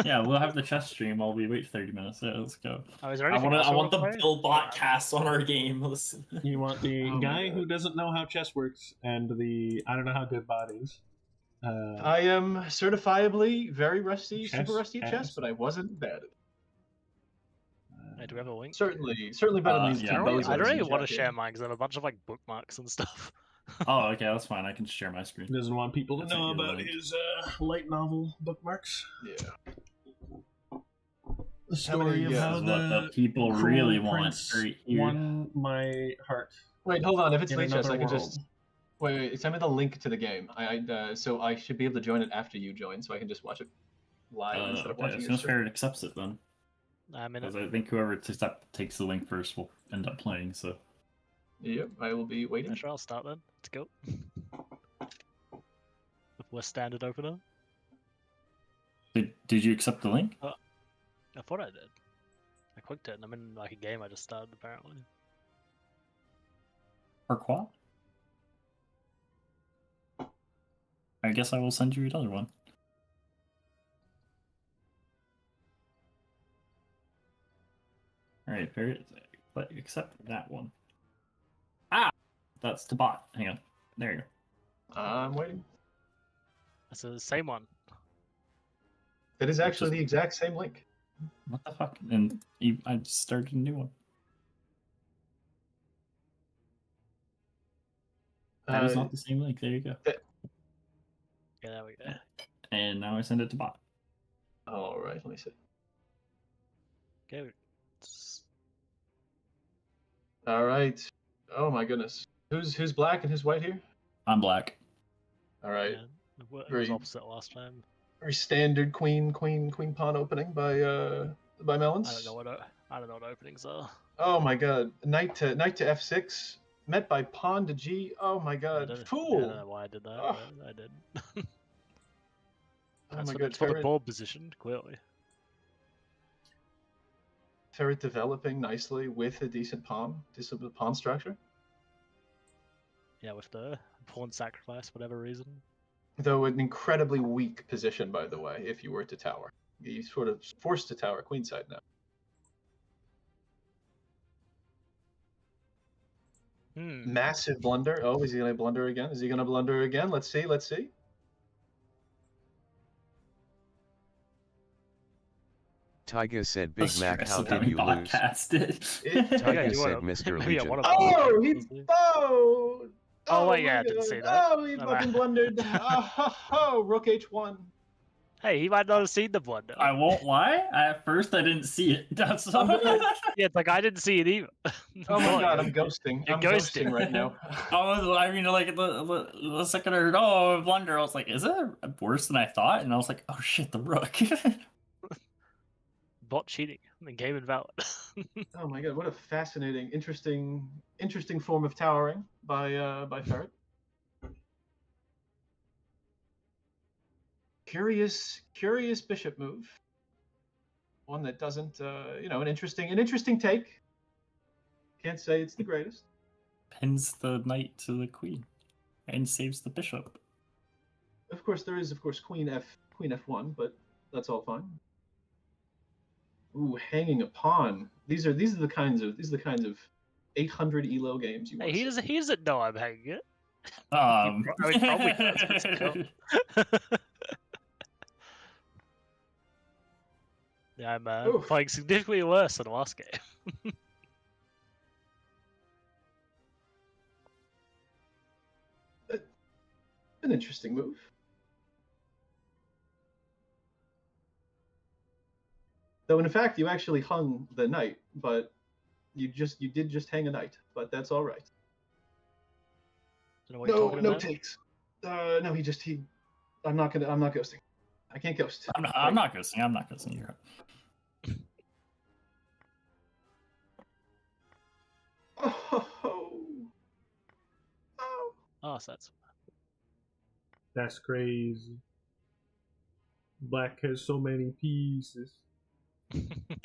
Yeah, we'll have the chess stream while we wait 30 minutes. Yeah, let's go. Oh, is there I anything want else you the wanna play? Billbot cast on our game. Listen. You want the Oh my guy God. who doesn't know how chess works and the I don't know how good bot is. I am certifiably very rusty, Chess, super rusty at chess, chess. but I wasn't bad at it. Hey, do we have a link? Certainly better than these yeah, two I don't really, bozos I don't in really want to chat share game. mine because I have a bunch of like bookmarks and stuff. Oh, okay, that's fine. I can share my screen. He doesn't want people to That's a know good about link. his light novel bookmarks. Yeah. The story of many, how This is what the the people cruel really want prince right here. won my heart. Wait, hold on. If it's in late chess, another I can world. just wait. Send me the link to the game. So I should be able to join it after you join, so I can just watch it live instead of Okay, watching as it. soon as Ferret accepts it, then. I'm in it. Because I think whoever takes the link first will end up playing, so. Yep, I will be waiting. Yeah, sure, I'll start then. Let's go. We're standard opener. Did you accept the link? I thought I did. I clicked it and I'm in like a game I just started apparently. Or quad? I guess I will send you another one. Alright, Ferret, accept that one. Ah! That's the bot. Hang on. There you go. I'm waiting. That's the same one. It is actually the exact same link. What the fuck? And I just started a new one. That is not the same link. There you go. Yeah, there we go. And now I send it to bot. All right, let me see. Okay. All right. Oh my goodness. Who's black and who's white here? I'm black. All right. Yeah, it was Very- opposite last time. Very standard queen pawn opening by Melons. I don't know what openings are. Oh my god. Knight to f6 met by pawn to g. Oh my I god. don't Fool. know why I did that, Oh. but I did. Oh That's my for, god. it's for the Ferret, board position, clearly. Ferret developing nicely with a decent pawn structure. Yeah, with the pawn sacrifice, whatever reason. Though an incredibly weak position, by the way, if you were to tower. He's sort of forced to tower queenside now. Massive blunder. Oh, is he going to blunder again? Is he going to blunder again? Let's see. Let's see. Tyga said, Big Mac, how Stress did you lose? Tyga said, Mr. Legion. Oh, he oh. Oh, my yeah, I didn't God. see that. Oh, he My fucking bad. blundered. Oh, rook h1. Hey, he might not have seen the blunder. I won't lie. At first, I didn't see it. That's Yeah, it's like I didn't see it either. Oh my god, I'm ghosting. You're I'm ghosting right now. I mean, like the second I heard, oh, blunder, I was like, is it worse than I thought? And I was like, oh shit, the rook. Bot cheating. The game invalid. Oh my god, what a fascinating, interesting form of towering by Ferret. Curious bishop move. One that doesn't, an interesting take. Can't say it's the greatest. Pins the knight to the queen and saves the bishop. Of course, there is queen f1, but that's all fine. Ooh, hanging a pawn. These are the kinds of 800 elo games you Hey, want. he doesn't know I'm hanging it. I mean, probably does. But still. Yeah, I'm playing significantly worse than the last game. An interesting move. Though in fact you actually hung the knight, but you did just hang a knight, but that's all right. No takes. No, I'm not ghosting. I can't ghost. I'm not ghosting. I'm not ghosting. You're right. Oh, so That's crazy. Black has so many pieces.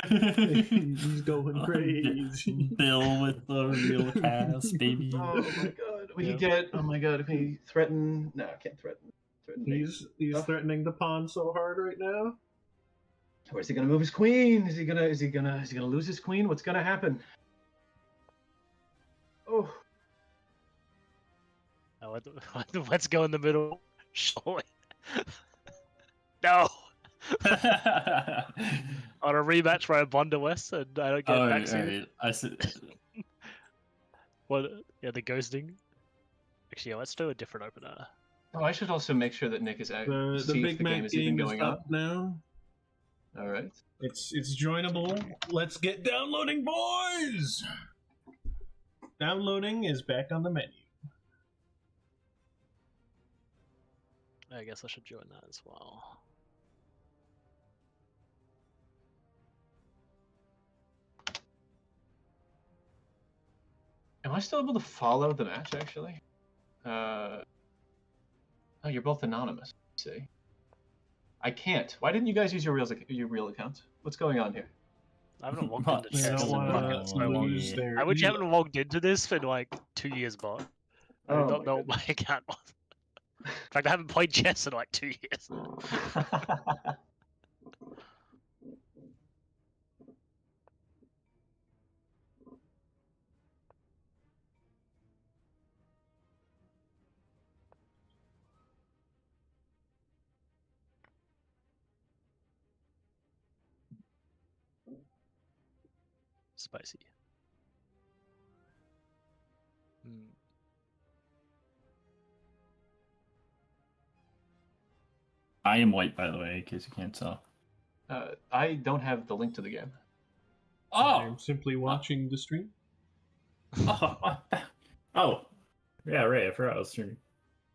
He's going crazy. Bill with the real cast, baby. Oh my god. We could get. Oh my god. If we threaten. No, I can't threaten. He's threatening the pawn so hard right now. Where's he gonna move his queen? Is he gonna lose his queen? What's gonna happen? Oh, Oh, let's go in the middle. Surely. No. On a rematch where I bond West and I don't get backseated. I see. What? Yeah, the ghosting. Actually, yeah, let's do a different opener. oh, I should also make sure that Nick is out. The See if Big the Mac game is even game is going on. up now. All right. It's joinable. Let's get downloading, boys. Downloading is back on the menu. I guess I should join that as well. Am I still able to follow the match? Actually. Oh, you're both anonymous. Let's see. I can't. Why didn't you guys use your real account? What's going on here? I haven't logged But into They this. don't want to lose their. How would you haven't logged into this for like 2 years, bot? I Oh don't my know what my account was. In fact, I haven't played chess in like 2 years. Spicy. I am white, by the way, in case you can't tell. I don't have the link to the game. I'm simply watching the stream. Oh, yeah, right. I forgot I was streaming.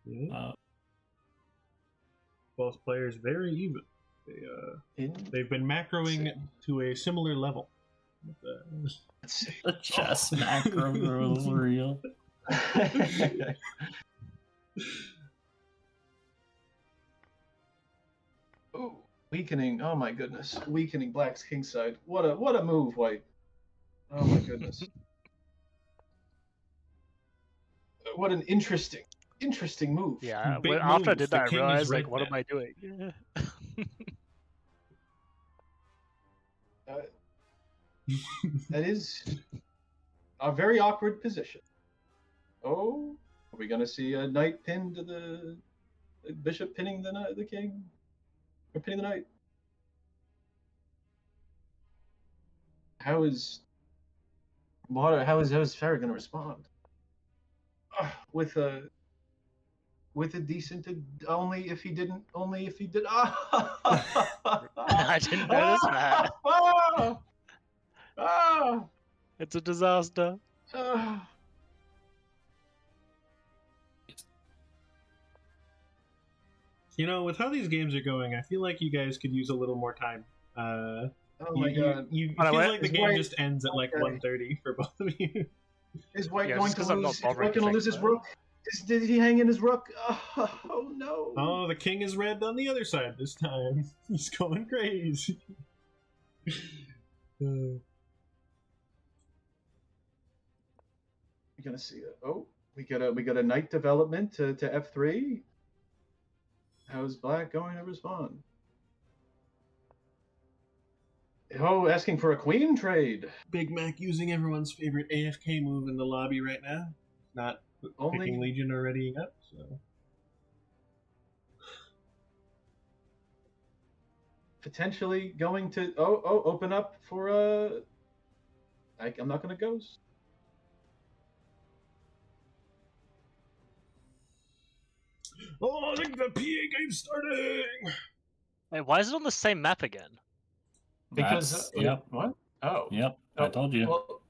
Yeah. Both players very even. They've been macroing to a similar level. Let's see. The chess macro rules real. Ooh, weakening. Oh my goodness. Weakening Black's kingside. What a move, White. Oh my goodness. What an interesting move. Yeah, Big after I move. did The that, I king is realized, red like, what now. am I doing? That is a very awkward position. Oh, are we gonna see a knight pinned to the bishop pinning the king? Or pinning the knight? How is Farah gonna respond? With a decent only if he did. I didn't notice that. It's a disaster. You know, with how these games are going, I feel like you guys could use a little more time. Oh my god! You By the feel way, like the is game White- just ends at like okay. 1:30 for both of you. Is White Yeah, going just to 'cause I'm not lose? Is bothering White to going to think lose his about it. rook? Did he hang in his rook? Oh no! Oh, the king is red on the other side this time. He's going crazy. You're gonna see it. Oh, we got a knight development to f3. How's Black going to respond? Oh, asking for a queen trade. Big Mac using everyone's favorite AFK move in the lobby right now. Not Only- picking Legion or readying up, so. Potentially going to open up for I'm not gonna ghost. Oh, I think the PA game's starting! Wait, why is it on the same map again? Because Yep. what? Oh. Yep, I told you. Well,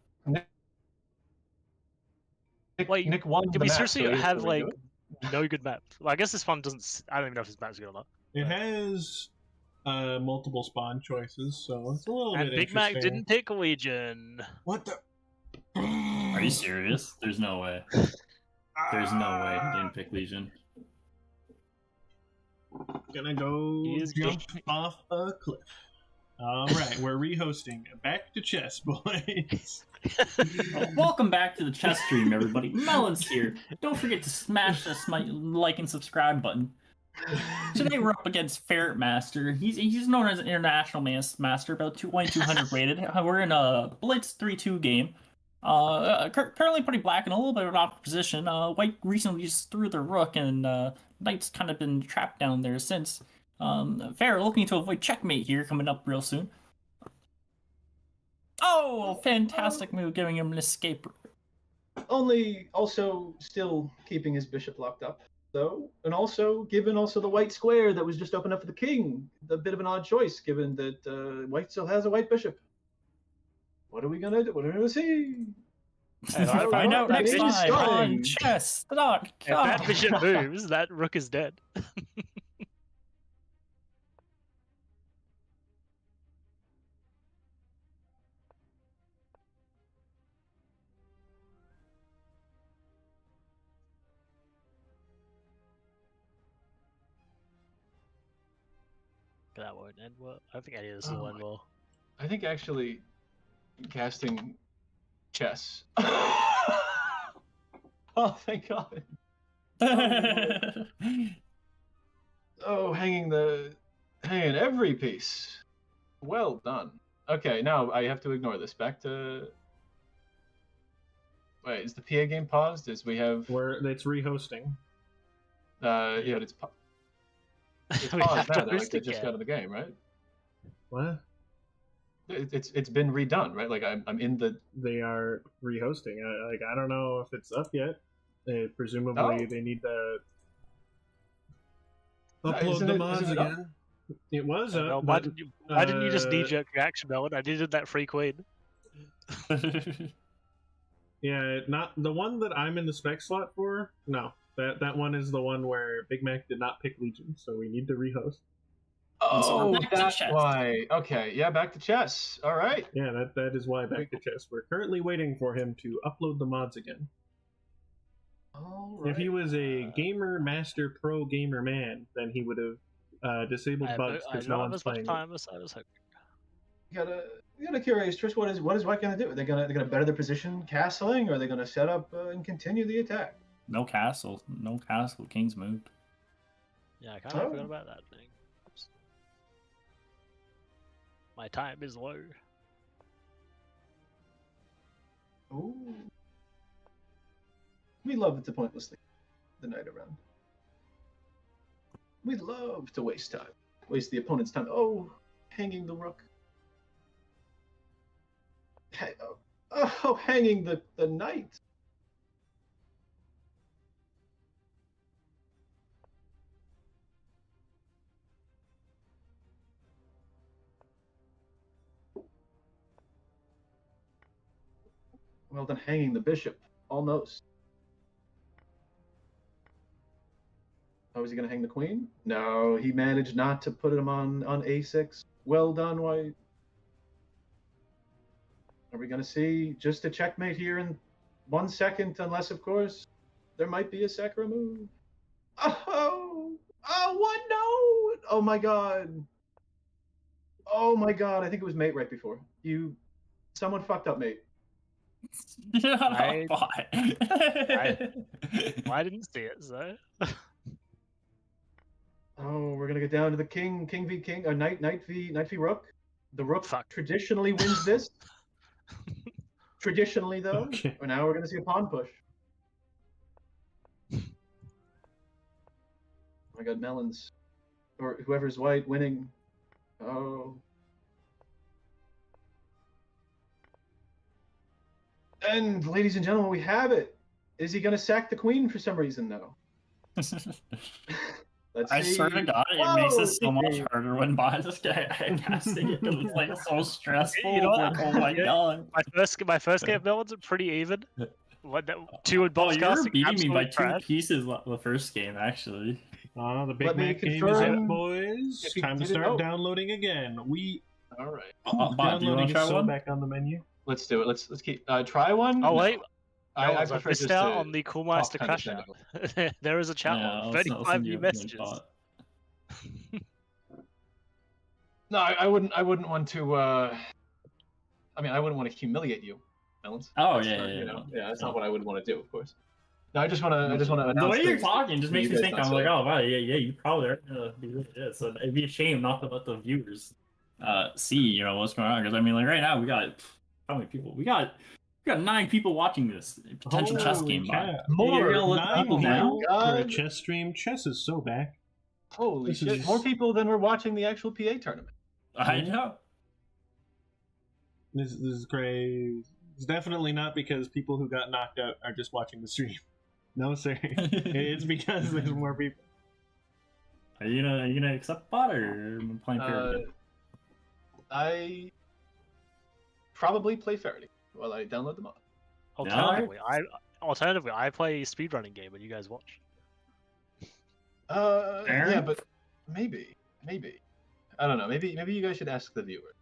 Wait, Nick won Did the we match, seriously so we have do like it. no good map? Well, I guess this one doesn't. I don't even know if this map's good or not. It has multiple spawn choices, so it's a little And bit Big Mac interesting. didn't pick Legion. What the? Are you serious? There's no way. There's no way he didn't pick Legion. Gonna go He is jump off a cliff. All right, we're rehosting. Back to chess, boys. Welcome back to the chess stream, everybody. Melon's here. Don't forget to smash the like and subscribe button. Today we're up against Ferret Master. He's known as an international master, about 200 rated. We're in a Blitz 3-2 game. Currently putting black in a little bit of an awkward position. White recently just threw the rook, and Knight's kind of been trapped down there since. Ferret looking to avoid checkmate here, coming up real soon. Oh, fantastic move, giving him an escape. Only also still keeping his bishop locked up, though, and also given the white square that was just opened up for the king. A bit of an odd choice, given that white still has a white bishop. What are we gonna do? What are we gonna see? Find out next time on Chess.com. If that bishop moves, that rook is dead. That won't end well. I don't think any of this will end well. I think actually casting chess. Oh, thank God. Oh, hanging every piece. Well done. Okay, now I have to ignore this. Back to. Wait, is the PA game paused? It's rehosting. Yeah, it's paused now. Like they just got in the game, right? What? It's been redone, right? Like I'm in the. They are rehosting. I don't know if it's up yet. Presumably they need to upload the mods again. It was up. Why didn't you just knee-jerk reaction, Melon? I needed that free queen. Yeah, not the one that I'm in the spec slot for. No, that one is the one where Big Mac did not pick Legion, so we need to rehost. Oh, that's why. Okay, yeah, back to chess. All right. Yeah, that is why back to chess. We're currently waiting for him to upload the mods again. All right. If he was a gamer master pro gamer man, then he would have disabled bugs because no one's playing. You gotta curious, Trish. What is White gonna do? They're gonna better their position castling, or are they gonna set up and continue the attack? No castle. King's moved. Yeah, I kind of forgot about that thing. Oops. My time is low. Ooh. We love to pointlessly the night around. We love to waste time. Waste the opponent's time. Oh, hanging the rook. Hanging the knight. Well, then hanging the bishop. Almost. Oh, is he going to hang the queen? No, he managed not to put him on a6. Well done, White. Are we going to see just a checkmate here in 1 second? Unless, of course, there might be a Sakura move. Oh, what? No! Oh, my God. Oh, my God. I think it was mate right before. Someone fucked up, mate. I didn't see it, so. Oh, we're gonna get down to the king v king, or knight v rook. The rook traditionally wins this. Traditionally, though. Okay. Now we're gonna see a pawn push. Oh my God, Melons, or whoever's white winning. Oh. And ladies and gentlemen, we have it. Is he gonna sack the queen for some reason, though? I swear to God, it makes it so much harder when by this guy casting it. It's like so stressful. You know, like, oh my God. My first game Melons are pretty even. Two in box You were casting. beating me by absolute 2 pieces the first game, actually. The Big Mac game is up, boys. Time to start downloading again. All right. Downloading is so back on the menu. Let's do it. Let's keep try one. Oh wait. I prefer missed out on the Coolmeister crash out. There is a chat on 35 new messages. No, I wouldn't want to. I mean, I wouldn't want to humiliate you, Melons. Oh That's yeah, not, yeah, you know, yeah. That's not what I would want to do, of course. No, I just want to The announce way you're things talking just that makes you me guys think don't I'm like, say. oh wow, yeah, you probably are gonna be really good. So it'd be a shame not to let the viewers see, what's going on. Because I mean, like right now we got how many people? We got 9 people watching this potential chess Holy game. cow. More, You're gonna let 9 people people down? for a God. chess stream. Chess is so back. Holy This shit! is- More people than were watching the actual PA tournament. I know. This is great. It's definitely not because people who got knocked out are just watching the stream. No, sir. It's because there's more people. Are you gonna accept bot or playing fair? again? I probably play Faraday while I download them all. Alternatively, I play a speedrunning game and you guys watch. Yeah, Fair? but maybe. I don't know. Maybe you guys should ask the viewer.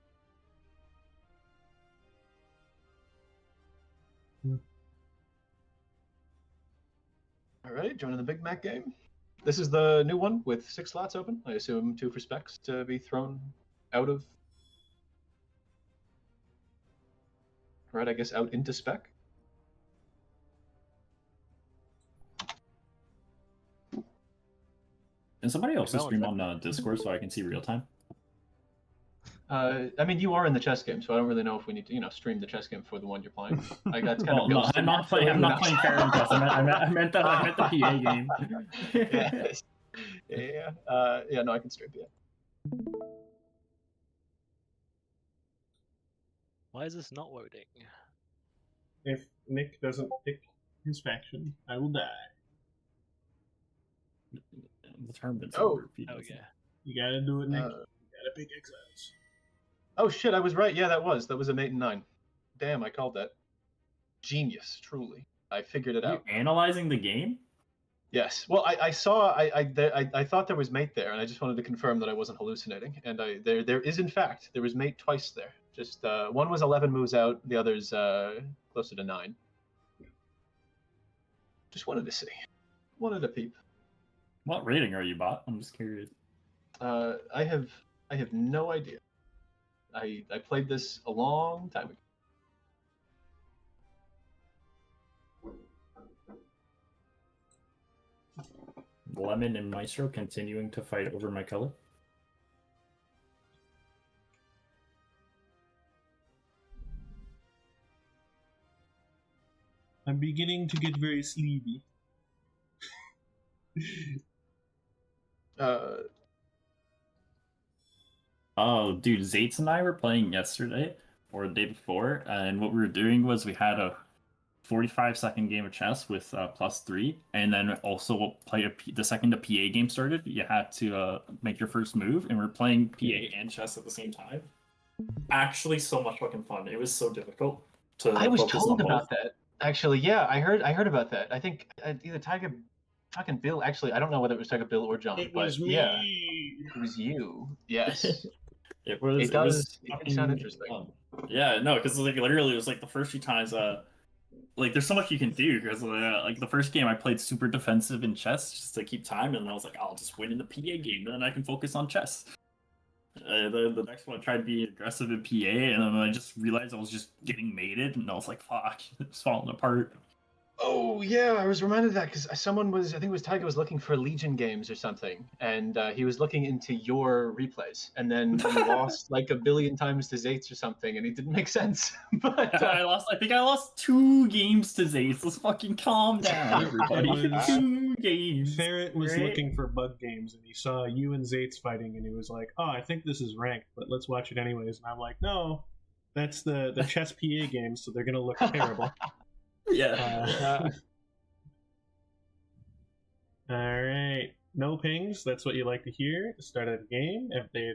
All right, joining the Big Mac game. This is the new one with 6 slots open. I assume 2 for specs to be thrown out of. Right, I guess out into spec. Can somebody else Well, stream that- on Discord so I can see real time? I mean, you are in the chess game, so I don't really know if we need to, stream the chess game for the one you're playing. Like that's kind Well, of. no, ghosted. I'm not playing. I'm not playing fair and chess. I meant the PA game. Yes. Yeah. Yeah. No, I can stream. Yeah. Why is this not loading? If Nick doesn't pick his faction, I will die. The tournament's Oh. over. Oh yeah. You gotta do it, Nick. Uh, You gotta pick exiles. Oh shit! I was right. Yeah, that was a mate and 9. Damn, I called that. Genius, truly. I figured it Are you out. analyzing the game? Yes. Well, I saw. I thought there was mate there, and I just wanted to confirm that I wasn't hallucinating. And there is in fact there was mate twice there. Just one was 11 moves out, the other's closer to 9. Just wanted to see. Wanted to peep. What rating are you, bot? I'm just curious. I have no idea. I played this a long time ago. Lemon and Maestro continuing to fight over my color. I'm beginning to get very sleepy. Oh, dude, Zates and I were playing yesterday or the day before, and what we were doing was we had a 45-second game of chess with +3, and then also play the second the PA game started, you had to make your first move, and we're playing PA and chess at the same time. Actually, so much fucking fun. It was so difficult to I was focus told on about both. that. Actually, yeah, I heard about that. I think either Tiger, fucking Bill. Actually, I don't know whether it was Tiger Bill or John. It but was me. Yeah, it was you. Yes. It was. It does fucking sound interesting. fun. Yeah, no, because like literally, it was like the first few times. Like there's so much you can do because like the first game I played super defensive in chess just to keep time, and I was like, I'll just win in the PA game, and then I can focus on chess. The next one I tried to be aggressive in PA, and then I just realized I was just getting mated, and I was like, fuck, it's falling apart. Oh yeah, I was reminded of that because someone was, I think it was Tiger, was looking for Legion games or something, and he was looking into your replays, and then you lost like a billion times to Zates or something, and it didn't make sense. But I think I lost 2 games to Zates. Let's fucking calm down, everybody. It was- 2 games. Ferret was Right? looking for bug games, and he saw you and Zates fighting, and he was like, "Oh, I think this is ranked, but let's watch it anyways." And I'm like, "No, that's the chess PA game, so they're gonna look terrible." Yeah. All right, no pings. That's what you like to hear at the start of the game. If they,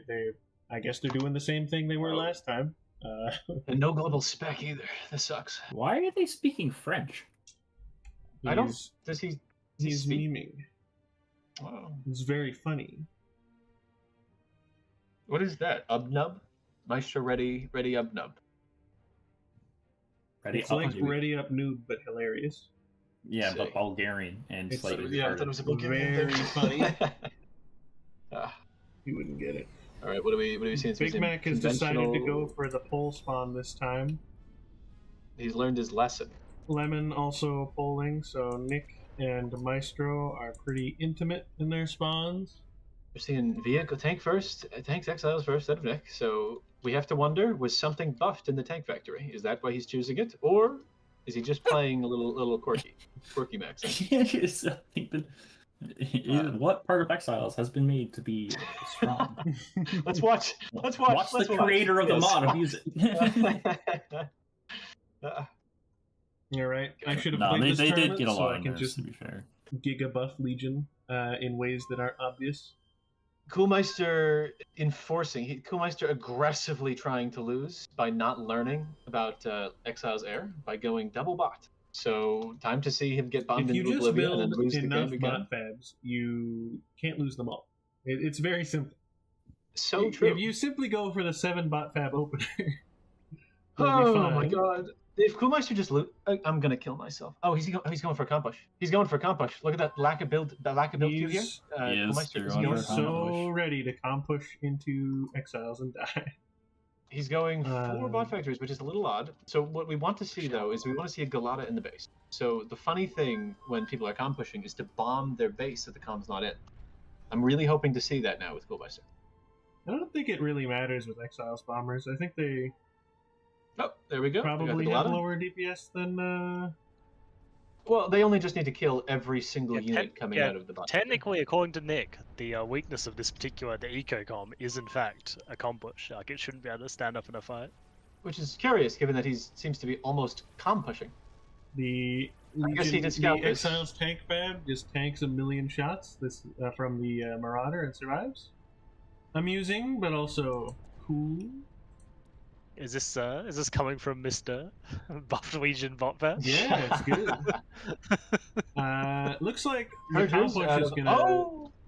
I guess they're doing the same thing they were last time. and no global spec either. This sucks. Why are they speaking French? I don't. He's- Does he? He's speak? memeing. Wow. It's very funny. What is that? Ubnub? Maestro ready Ubnub. Ready It's up like and- Ready Up Noob, but hilarious. Yeah, Say. but Bulgarian and It's- slightly Yeah, I retarded. thought it was a Bulgarian Very thing. funny. Ah, You wouldn't get it. all right, what are we seeing? Some Big Mac has decided to conventional- go for the pole spawn this time. He's learned his lesson. Lemon also polling, so Nick, and Maestro are pretty intimate in their spawns. We're seeing vehicle tank first, tanks exiles first out of Nick. So we have to wonder: was something buffed in the tank factory? Is that why he's choosing it, or is he just playing a little quirky max? What part of Exiles has been made to be strong? Let's watch. Watch the creator of the mod abuse it. You're right. I should have No, played this they did tournament get a so lot I in can this, just to be fair. giga buff Legion in ways that aren't obvious. Coolmeister enforcing. Coolmeister aggressively trying to lose by not learning about Exile's Heir by going double bot. So time to see him get bombed If you into just oblivion and then build lose the enough game again. bot fabs, you can't lose them all. It's very simple. So true. If you simply go for the 7 bot fab opener, you'll be Oh fine. my god. If Coolmeister just I'm gonna kill myself. Oh, he's going for a comp push. He's going for a comp push. Look at that lack of build queue here. He's- Coolmeister is going going for a comp So ready to comp push into Exiles and die. He's going 4 bot factories, which is a little odd. So what we want to see, though, is we want to see a Galata in the base. So the funny thing when people are comp pushing is to bomb their base so the comp's not in. I'm really hoping to see that now with Coolmeister. I don't think it really matters with Exiles bombers. I think they Oh, there we go. We got the probably have Galata. lower DPS than. Well, they only just need to kill every single Yeah, unit coming out of the bot. Technically, according to Nick, the weakness of this particular the eco com is in fact a comp push. Like it shouldn't be able to stand up in a fight. Which is curious, given that he seems to be almost comp pushing. The I guess he Legion, did scout the this. Exiles tank fab just tanks 1,000,000 shots from the Marauder and survives. Amusing, but also cool. Is this coming from Mr. Buff Legion bot fab? Yeah, it's good. Looks like the comp Purgers push out is of- gonna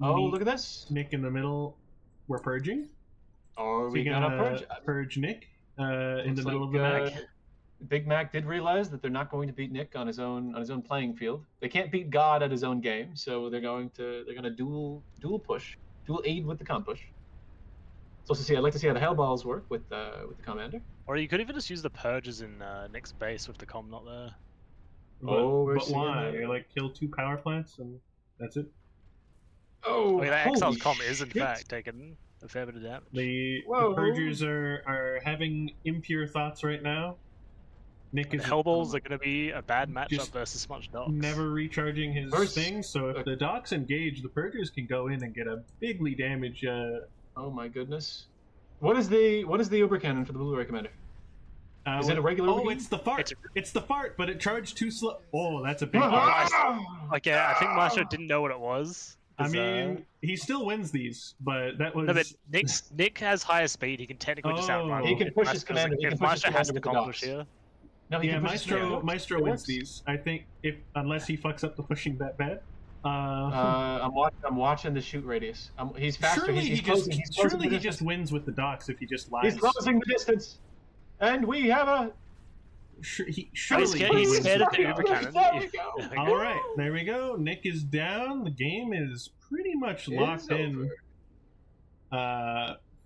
Oh, meet look at this. Nick in the middle. We're purging. Oh, So we you're got a gonna purge. purge Nick in the Looks middle of like, the match. Big Mac did realize that they're not going to beat Nick on his own playing field. They can't beat God at his own game, so they're gonna dual push, dual aid with the comp push. So to see, I'd like to see how the Hellballs work with the commander. Or you could even just use the purges in Nick's base with the com not there. Oh, we're but seeing why? the- Like kill 2 power plants and that's it. Oh, I mean, that holy Exile's com is in shit. fact taking a fair bit of damage. The Whoa. purgers are having impure thoughts right now. Nick The is Hellballs are going to be a bad matchup Just versus Smudge Dogs. never recharging his First- thing, so if the docks engage, the purgers can go in and get a bigly damage. Oh my goodness. What is the Uber cannon for the Blu-ray commander? Is it a regular Oh, Uber it's the fart. It's It's the fart, but it charged too slow. Oh, that's a big. Like, yeah, I think Maestro didn't know what it was. I 'cause, mean, he still wins these, but that was. no, but Nick has higher speed. He can technically just outrun. Oh. He can it. push his Maestro's commander. He If can push his Maestro has commander to with the accomplish dots. here. No, he Yeah, can push his commander. Maestro It wins works. these. I think unless he fucks up the pushing that bad. I'm watching the shoot radius. He's faster. Surely he's he closing. just He's closing surely the he distance. just wins with the docks if he just lies. He's closing the distance, and we have a. Surely He's he scared, he's wins scared with of the the Uber docks. cannon. There we Yeah, go. there we go. All right, there we go. Nick is down. The game is pretty much locked in.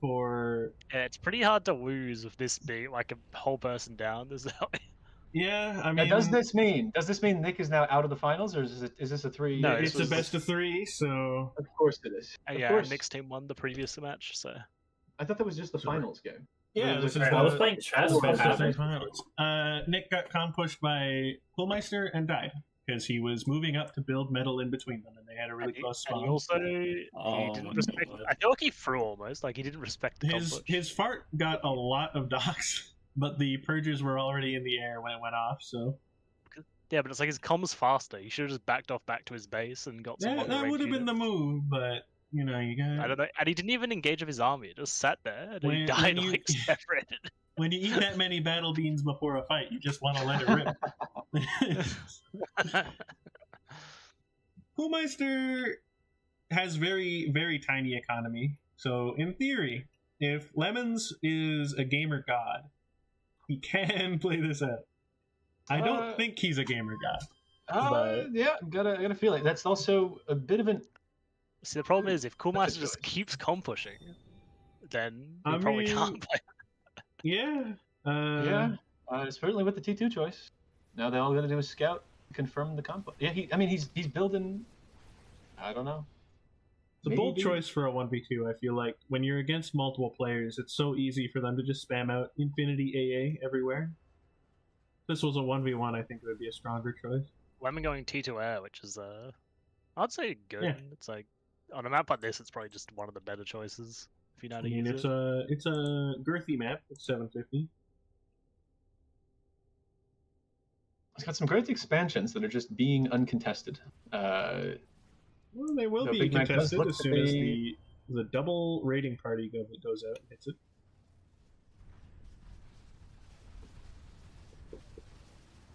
For Yeah, it's pretty hard to lose with this big, like a whole person down. There's no... yeah, I Now, mean, does this mean Nick is now out of the finals, or is this a 3? No, it's this was- a best of 3, so Of course it is. Of yeah, course. Nick's team won the previous match, so I thought that was just the Sorry. finals game. yeah, It this was is like, I was the playing chess. best of 3 but- finals. Nick got pushed by Coolmeister and died because he was moving up to build metal in between them, and they had a really close and spawn. he also he Oh didn't my respect. God. I feel like he threw almost, like he didn't respect the His conflict. his fart got a lot of docks, but the purgers were already in the air when it went off. So Yeah, but it's like his com's faster. He should have just backed off back to his base and got some. that would have been the move, but you know you got. I don't know, and he didn't even engage with his army. It just sat there and he When- died when you- like separated. When you eat that many battle beans before a fight, you just want to let it rip. Coolmeister has very, very tiny economy. So, in theory, if Lemons is a gamer god, he can play this out. I don't think he's a gamer god. But- Yeah, gotta feel it. That's also a bit of an. See, the problem is if Coolmeister choice. just keeps com pushing, then he I probably mean, can't play. Yeah. Yeah, certainly with the T2 choice. Now they're all gonna do is scout. confirm the combo. Yeah, he's building. I don't know. It's a bold Maybe. choice for a 1v2. I feel like when you're against multiple players, it's so easy for them to just spam out Infinity AA everywhere. If this was a 1v1, I think it would be a stronger choice. Lemon going T2 Air, which is I'd say good. Yeah. It's like on a map like this, it's probably just one of the better choices if you know how to I mean, use it's a girthy map. It's 750. It's got some great expansions that are just being uncontested. Well, they will No, be Big Mac does contested look as to soon as be- the double rating party goes out and hits it.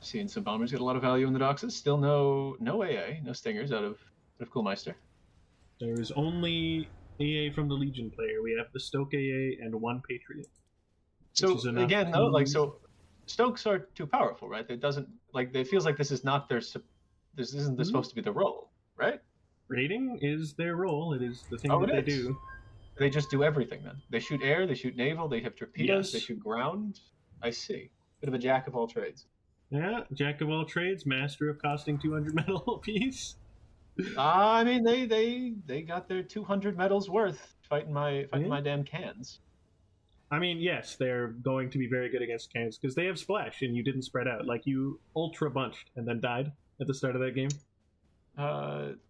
Seeing some bombers get a lot of value in the doxes. Still no AA, no stingers out of Coolmeister. There's only AA from the Legion player. We have the Stoke AA and one Patriot. So is enough again, though, like to- so, Stokes are too powerful, right? It doesn't like it feels like this is not their this isn't Hmm? supposed to be the role, right? Rating is their role. It is the thing Oh, that it they is. do. They just do everything then. They shoot air, they shoot naval, they have torpedoes, they Yes. shoot ground. I see. Bit of a jack of all trades. Yeah, jack of all trades, master of costing 200 metal apiece. I mean, they got their 200 medals worth fighting my damn cans. I mean, yes, they're going to be very good against cans because they have splash and you didn't spread out. Like you ultra bunched and then died at the start of that game.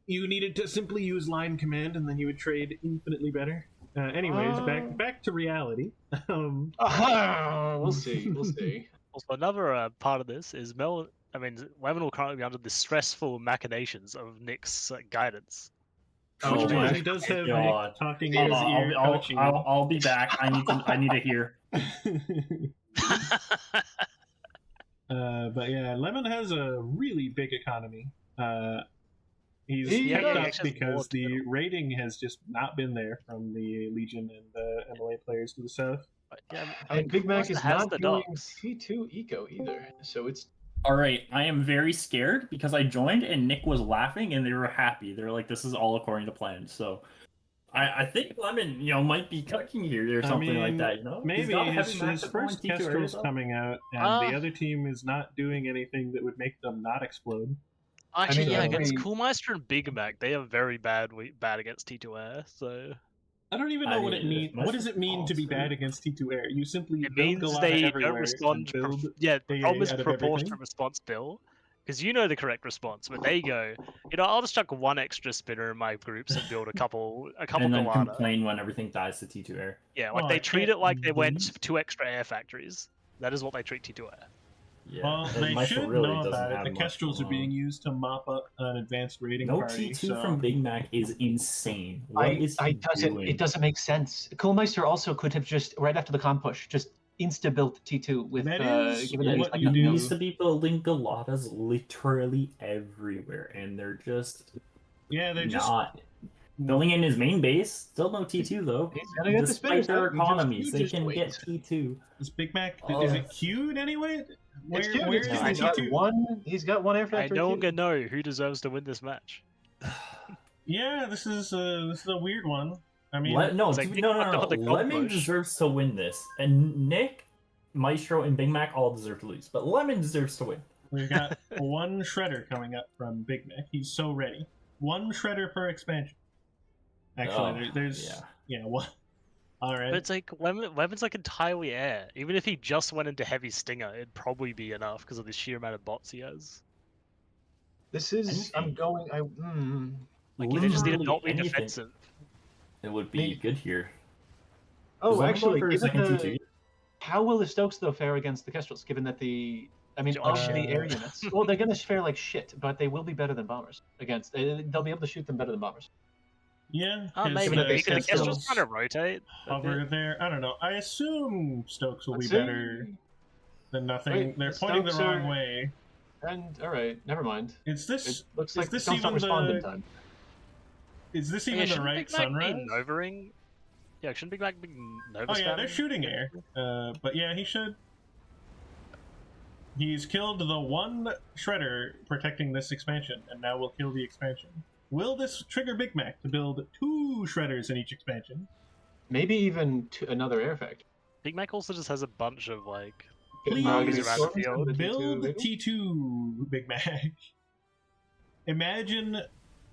You needed to simply use line command and then you would trade infinitely better. Anyways, back to reality. We'll see. We'll see. Also, another part of this is Lemon will currently be under the stressful machinations of Nick's guidance. Which my he does have God. Nick talking in his ear, coaching him. I'll be back. I need to hear. But yeah, Lemon has a really big economy. He's Yeah, kept he up actually has because more the rating has just not been there from the Legion and MLA players to the south. But yeah, And Big Mac is has not the doing dogs. T2 eco either, so it's All right, I am very scared because I joined and Nick was laughing and they were happy. They're like, "This is all according to plan." So, I think Lemon, might be cooking here or something like that. He's Maybe got a his heavy matchup going first T2 area, Kestrel's though. coming out, and the other team is not doing anything that would make them not explode. Actually, mean, yeah, yeah, against we- Coolmeister and Big Mac, they are very bad against T2 Air. So I don't even know what it means. What does it mean to be bad against T2 Air? You simply it build means Galata they everywhere don't respond. and build The AA problem is out of proportionate everything? response, Bill. Because you know the correct response, but they go, I'll just chuck one extra spinner in my groups and build a couple and then Galata. complain when everything dies to T2 Air. Yeah, like Oh, they I treat can't it like they went believe- 2 extra air factories. That is what they treat T2 Air. Yeah, Well, and they Maestro should really know doesn't about it. have The much Kestrels are going being on. used to mop up an advanced rating No party. T2 so... from Big Mac is insane. What is he doing? It doesn't make sense. Coolmeister also could have just right after the comp push just insta built T2 with That is given that he's what like you a do. noob. Needs to be building Galatas literally everywhere, and they're just Yeah, they're just not building in his main base. Still no T2 though. He's gonna get the Despite spinners their out. You just- economies, you they just can wait. get T2. is Big Mac. Oh. Is it queued anyway? Where, It's cute. where It's is cute. the He's got T2? one. He's got one air I factory. no too. longer know who deserves to win this match. Yeah, this is a weird one. I mean, No, it's like dude, no. the comp Lemon push. deserves to win this, and Nick, Maestro, and Big Mac all deserve to lose, but Lemon deserves to win. we've got one shredder coming up from Big Mac. He's so ready. One shredder per expansion. Actually, there's yeah. one. All right. But it's like Lemon's like entirely air. Even if he just went into heavy stinger, it'd probably be enough because of the sheer amount of bots he has. This is. I'm going. Like they just need to Literally not be anything. defensive. It would be Maybe- good here. Oh, Is Lemon actually, going for a given second the, T2? how will the Stokes though fare against the Kestrels? Given that of the air units, well, they're gonna fare like shit, but they will be better than bombers against. They'll be able to shoot them better than bombers. Yeah. Oh, 'cause maybe that they because the Kestrels Kestrels kind of rotate. a hover bit. there. I don't know. I assume Stokes will Let's be better see. than nothing. Wait, They're the pointing the Stokes wrong are- way. And all right, never mind. Is It this looks is like this Stokes don't even respond in the time. is this Yeah, even the shouldn't right Big Mac sunrise? be Novering? Yeah, shouldn't Big Mac be Nova Oh yeah, they're spamming? shooting air. But yeah, he should. He's killed the one shredder protecting this expansion, and now will kill the expansion. Will this trigger Big Mac to build 2 shredders in each expansion? Maybe even another air factory. Big Mac also just has a bunch of like Please Armies around the field. build T2 Big Mac. Imagine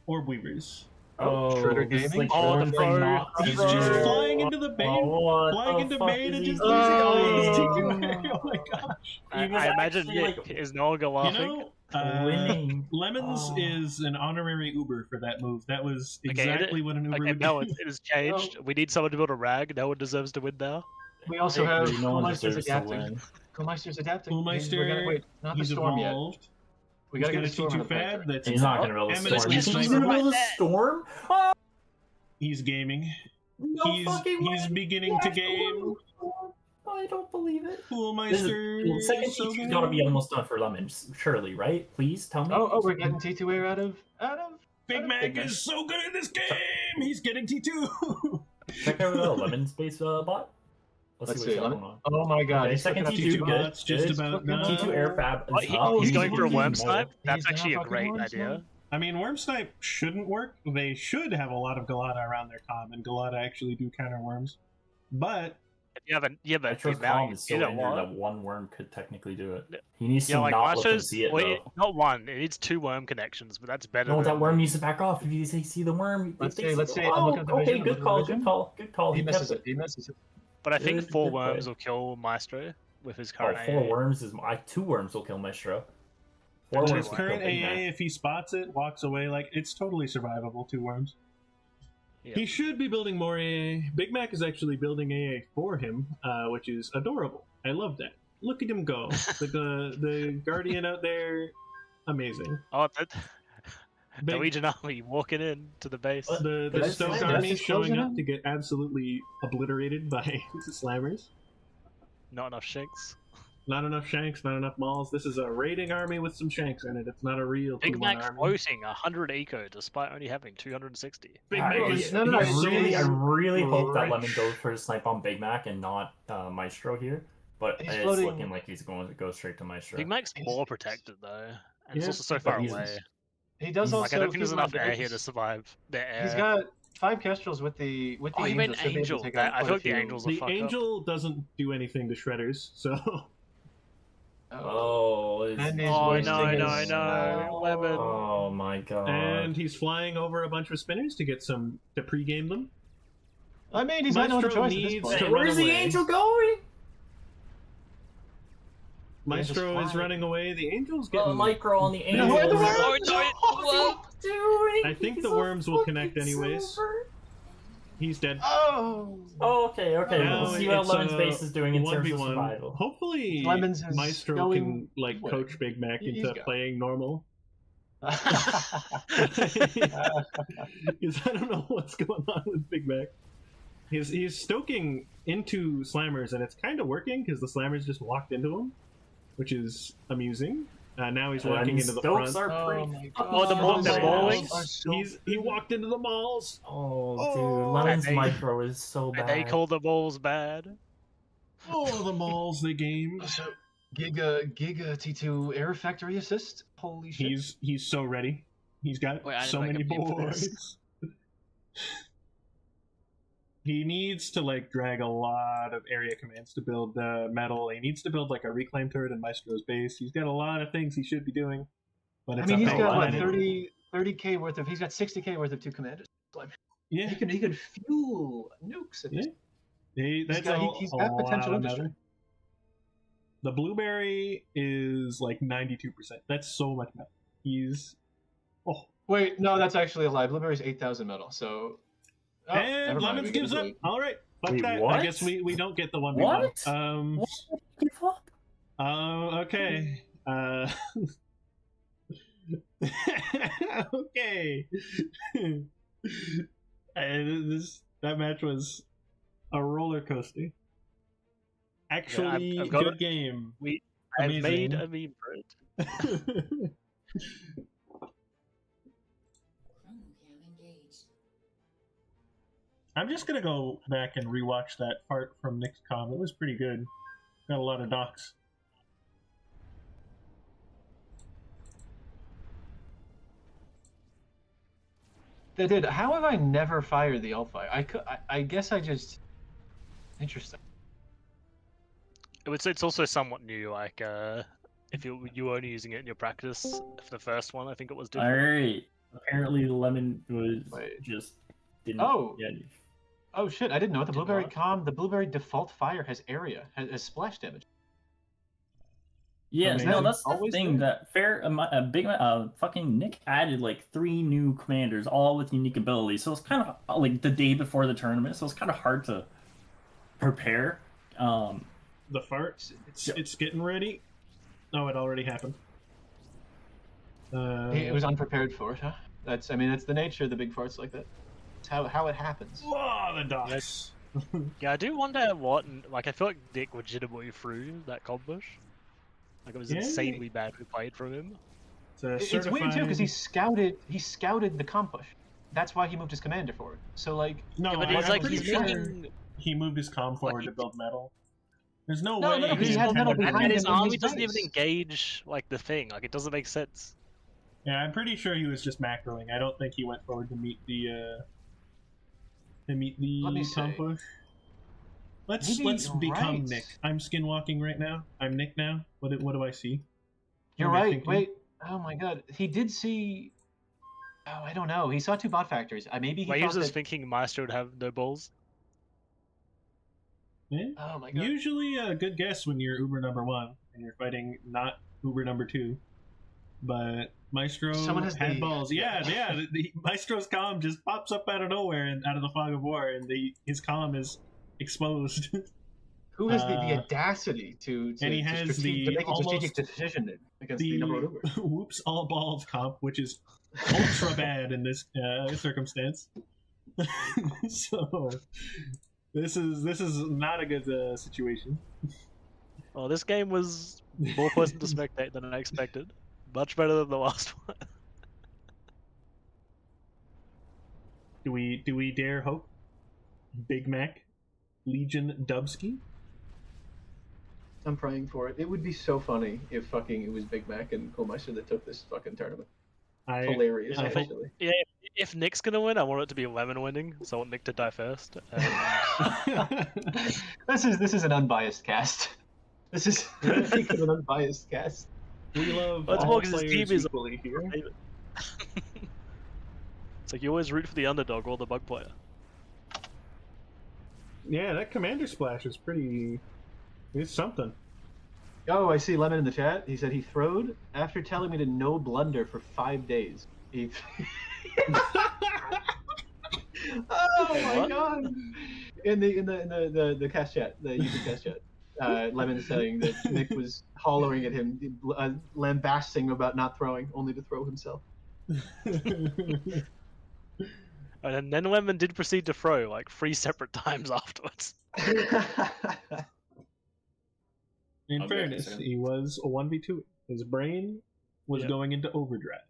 Orb Weavers. Shredder this is Gaming? like Oh, one the thing pro- not the He's pro- just to- flying into the bait, what flying the into fuck bait is and he just doing? losing all Oh. his T2. Oh my gosh. He was I imagine actually, Nick like, is no longer laughing. You know, winning. Lemons Oh. is an honorary Uber for that move. That was Okay, it- exactly what an Uber Okay, would no, do. it has changed. We need someone to build a rag. No one deserves to win now. We also I have agree, no one Coolmeister's deserves to adapting. win. Coolmeister's adapting. Coolmeister, Wait, not the He's storm yet. evolved. We He's gotta got get a a storm T2 on the fab. factory. That's He's not gonna build a eminently storm. He's He's gonna right build a there. storm? He's gaming. No He's fucking way. beginning to game. I don't believe it. Coolmeister. Well, second is so T2's good. gotta be almost done for Lemons, surely, right? Please tell me. Oh, we're getting T2 air out of Big Mac is so good in this game. He's getting T2. Check out the Lemons base bot. Let's see see. what's going on. Oh my god, Okay, he's second cooking up T2 T2 good. bot's just Good. about T2 T2 air fab. Oh, is up. he's going for a looking worm more. snipe. That's He's actually a not great fucking worm idea. snipe. I mean, Worm Snipe shouldn't work. They should have a lot of Galata around their comm, and Galata actually do counter worms. But Yeah, but the Metro's amount calm you is so hit it injured was. that one worm could technically do it. He needs to Yeah, like not let them Marsha's, see it, though. not one. It needs 2 worm connections, but that's better. No, than... that worm needs to back off. If you see the worm, Let's they see, see let's the- see. I'm looking at the okay, vision, I'm good looking call, at the good call, good call. He He misses kept it. He misses it. But I think Good- 4 good play. worms will kill Maestro with his Oh, current 4 AA. worms is 2 worms will kill Maestro. 4 with worms his will current kill Big Mac. AA, if he spots it, walks away, like it's totally survivable. 2 worms. Yeah. He should be building more AA. Big Mac is actually building AA for him, which is adorable. I love that. Look at him go. the Guardian out there, amazing. Oh, that... Big- Norwegian army walking in to the base. The Did I Stoke say that? army That's showing closing up up? to get absolutely obliterated by slammers. Not enough shanks. Not enough shanks, not enough mauls. This is a raiding army with some shanks in it. It's not a real Big 2-1 Mac army. floating 100 eco despite only having 260. Big I, Mac is no, no, I it's really, I so really hope that rich. Lemon goes for a snipe on Big Mac and not Maestro here. But He's it's floating- looking like he's going to go straight to Maestro. Big Mac's He's- more protected though, and it's Yeah, also so but far he's- away. He does Like, also. Like I don't think there's keep in enough mind, air here to survive the air. He's got 5 Kestrels with the Oh, he Angel. meant should be able to Angel. take That- out I quite feel a like the few. Angel's a The fuck up. angel doesn't do anything to shredders, so Oh, And he's Oh wasting no, his- Lemon. Oh my god. and he's flying over a bunch of spinners to get some to pregame them. I mean, he's not no other Maestro choice at this needs point. to Where's run the away. angel going? Maestro is flying. running away. The angel's The getting. micro on the No, angel. where the What worms? Oh, is he doing? I think He's the a worms will fucking connect anyways. silver. He's dead. Oh, Oh, okay. Now We'll see what it's Lemon's a base is doing in terms of 1v1. survival. Hopefully, Lemons is Maestro going can like away. coach Big Mac He's into got- playing normal. oh. Because I don't know what's going on with Big Mac. He's stoking into slammers, and it's kind of working because the slammers just walked into him, which is amusing. Now he's walking into the Stokes front. are pretty. my Oh, the God. they're mauling? Are so He walked into the malls. Oh, Oh. dude, Lemon's They- micro is so And bad. they call the balls bad. Oh, the malls, the game. So, Giga T2 Air Factory assist. Holy shit! He's so ready. He's got Wait, I didn't so make a many beam for boys. He needs to like drag a lot of area commands to build the metal. He needs to build like a reclaim turret in Maestro's base. He's got a lot of things he should be doing. But I it's mean, he's up got to what him. 30k worth of. He's got 60k worth of 2 commanders. Yeah, He could fuel nukes. At this that's he's a got lot potential of industry. metal. The blueberry is like 92%. That's so much metal. He's Wait, no, that's actually a lie. Blueberry's 8,000 metal. So. Oh, and never mind, Lemons we gives can up. delete. All right, fuck Wait, that. I what? guess we don't get the 1v1. What? Give up? Okay. Okay. That match was a roller coaster. Actually, I've got good it. game. I've Amazing. made a meme for it. I'm just gonna go back and rewatch that part from Nick's com. It was pretty good. Got a lot of docs. They did. How have I never fired the Alpha? I guess I just. Interesting. It's also somewhat new. Like if you were only using it in your practice for the first one, I think it was All different. right. Apparently, Lemon was Wait. just didn't. Oh. Yeah. Oh shit! I didn't know it. The Did Blueberry what? Calm, the Blueberry default fire has area, has splash damage. Yeah, Amazing. no, that's the Always thing. there. That fucking Nick added like 3 new commanders, all with unique abilities. So it's kind of like the day before the tournament, so it's kind of hard to prepare. The fart. It's getting ready. Oh, it already happened. He was unprepared for it, huh? That's the nature of the big farts like that. It's how it happens. Whoa, the dots. Yeah, I do wonder what. Like, I feel like Nick legitimately threw that cob bush. Like, it was Yeah. insanely badly played from him. It's weird too because he scouted the comp push. That's why he moved his commander forward. So like, No, Yeah, but I'm he's like pretty he's sure making. he moved his comm forward he- to build metal. There's no No, way. no, because he he's had metal intended to behind And do his him in army his doesn't even base. engage like the thing. Like, it doesn't make sense. Yeah, I'm pretty sure he was just macroing. I don't think he went forward to meet the Let me comp see. push. Let's Maybe become right. Nick. I'm skinwalking right now. I'm Nick now. What do I see? You're What am I right. thinking? Wait. Oh my god. He did see. Oh, I don't know. He saw 2 bot factories. Maybe he Like, he thought was just that. thinking Maestro would have no balls. Eh? Oh my god. Usually a good guess when you're Uber number 1 and you're fighting not Uber number 2. But Maestro Someone has had the- balls. Yeah. The Maestro's comm just pops up out of nowhere and out of the fog of war, and his comm is exposed. Who has the Uh, audacity to and he has the make a strategic almost- decision against the the number 1 Uber? whoops all balls comp, which is ultra bad in this circumstance. So this is not a good situation. Well, this game was more pleasant to spectate than I expected. Much better than the last one. Do we dare hope? Big Mac, Legion Dubsky. I'm praying for it. It would be so funny if fucking it was Big Mac and Kohlmeister that took this fucking tournament. Hilarious, I hope- actually. Yeah, if Nick's gonna win, I want it to be Lemon winning, so I want Nick to die first. And... This is an unbiased cast. This is an unbiased cast. We love Well, it's all more 'cause his players team is- equally here. It's like you always root for the underdog or the bug player. Yeah, that commander splash is pretty. It's something. Oh, I see Lemon in the chat. He said he throwed after telling me to no blunder for 5 days. He... Oh my what? god! In the cast chat, the YouTube cast chat, Lemon saying that Nick was hollering at him, lambasting about not throwing, only to throw himself. And then Lemon did proceed to throw like 3 separate times afterwards. In Okay, fairness, so- he was a 1v2. His brain was Yeah. going into overdrive.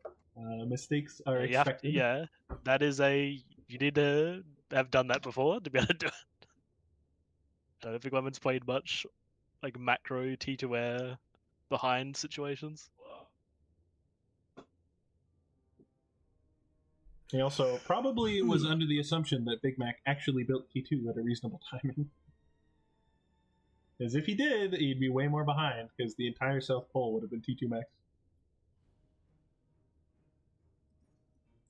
Mistakes are You have expected. yeah, that is a. You need to have done that before to be able to do it. I don't think Lemon's played much like macro T2 air behind situations. He also probably was under the assumption that Big Mac actually built T2 at a reasonable timing. Because if he did, he'd be way more behind, because the entire South Pole would have been T2 Max.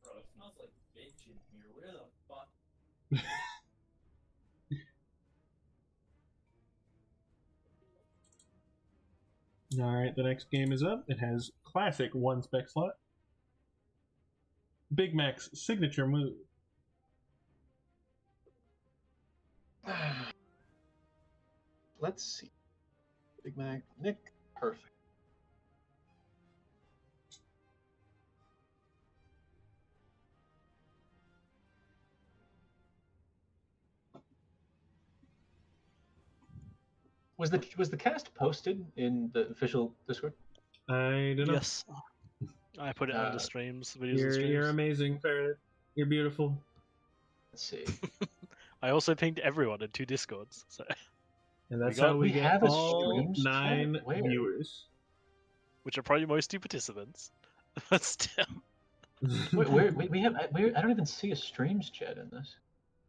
Bro, it smells like bitch in here. Where the fuck? Alright, the next game is up. It has classic 1 spec slot. Big Mac's signature move. Let's see. Big Mac, Nick, perfect. Was the cast posted in the official Discord? I don't know. Yes, I put it on the streams, videos and You're streams. amazing, Ferret. You're beautiful. Let's see. I also pinged everyone in 2 discords, so And that's got- how we we get have a all streams chat? 9 Where? viewers. which are probably most 2 participants, but still. Wait, we have. I don't even see a streams chat in this.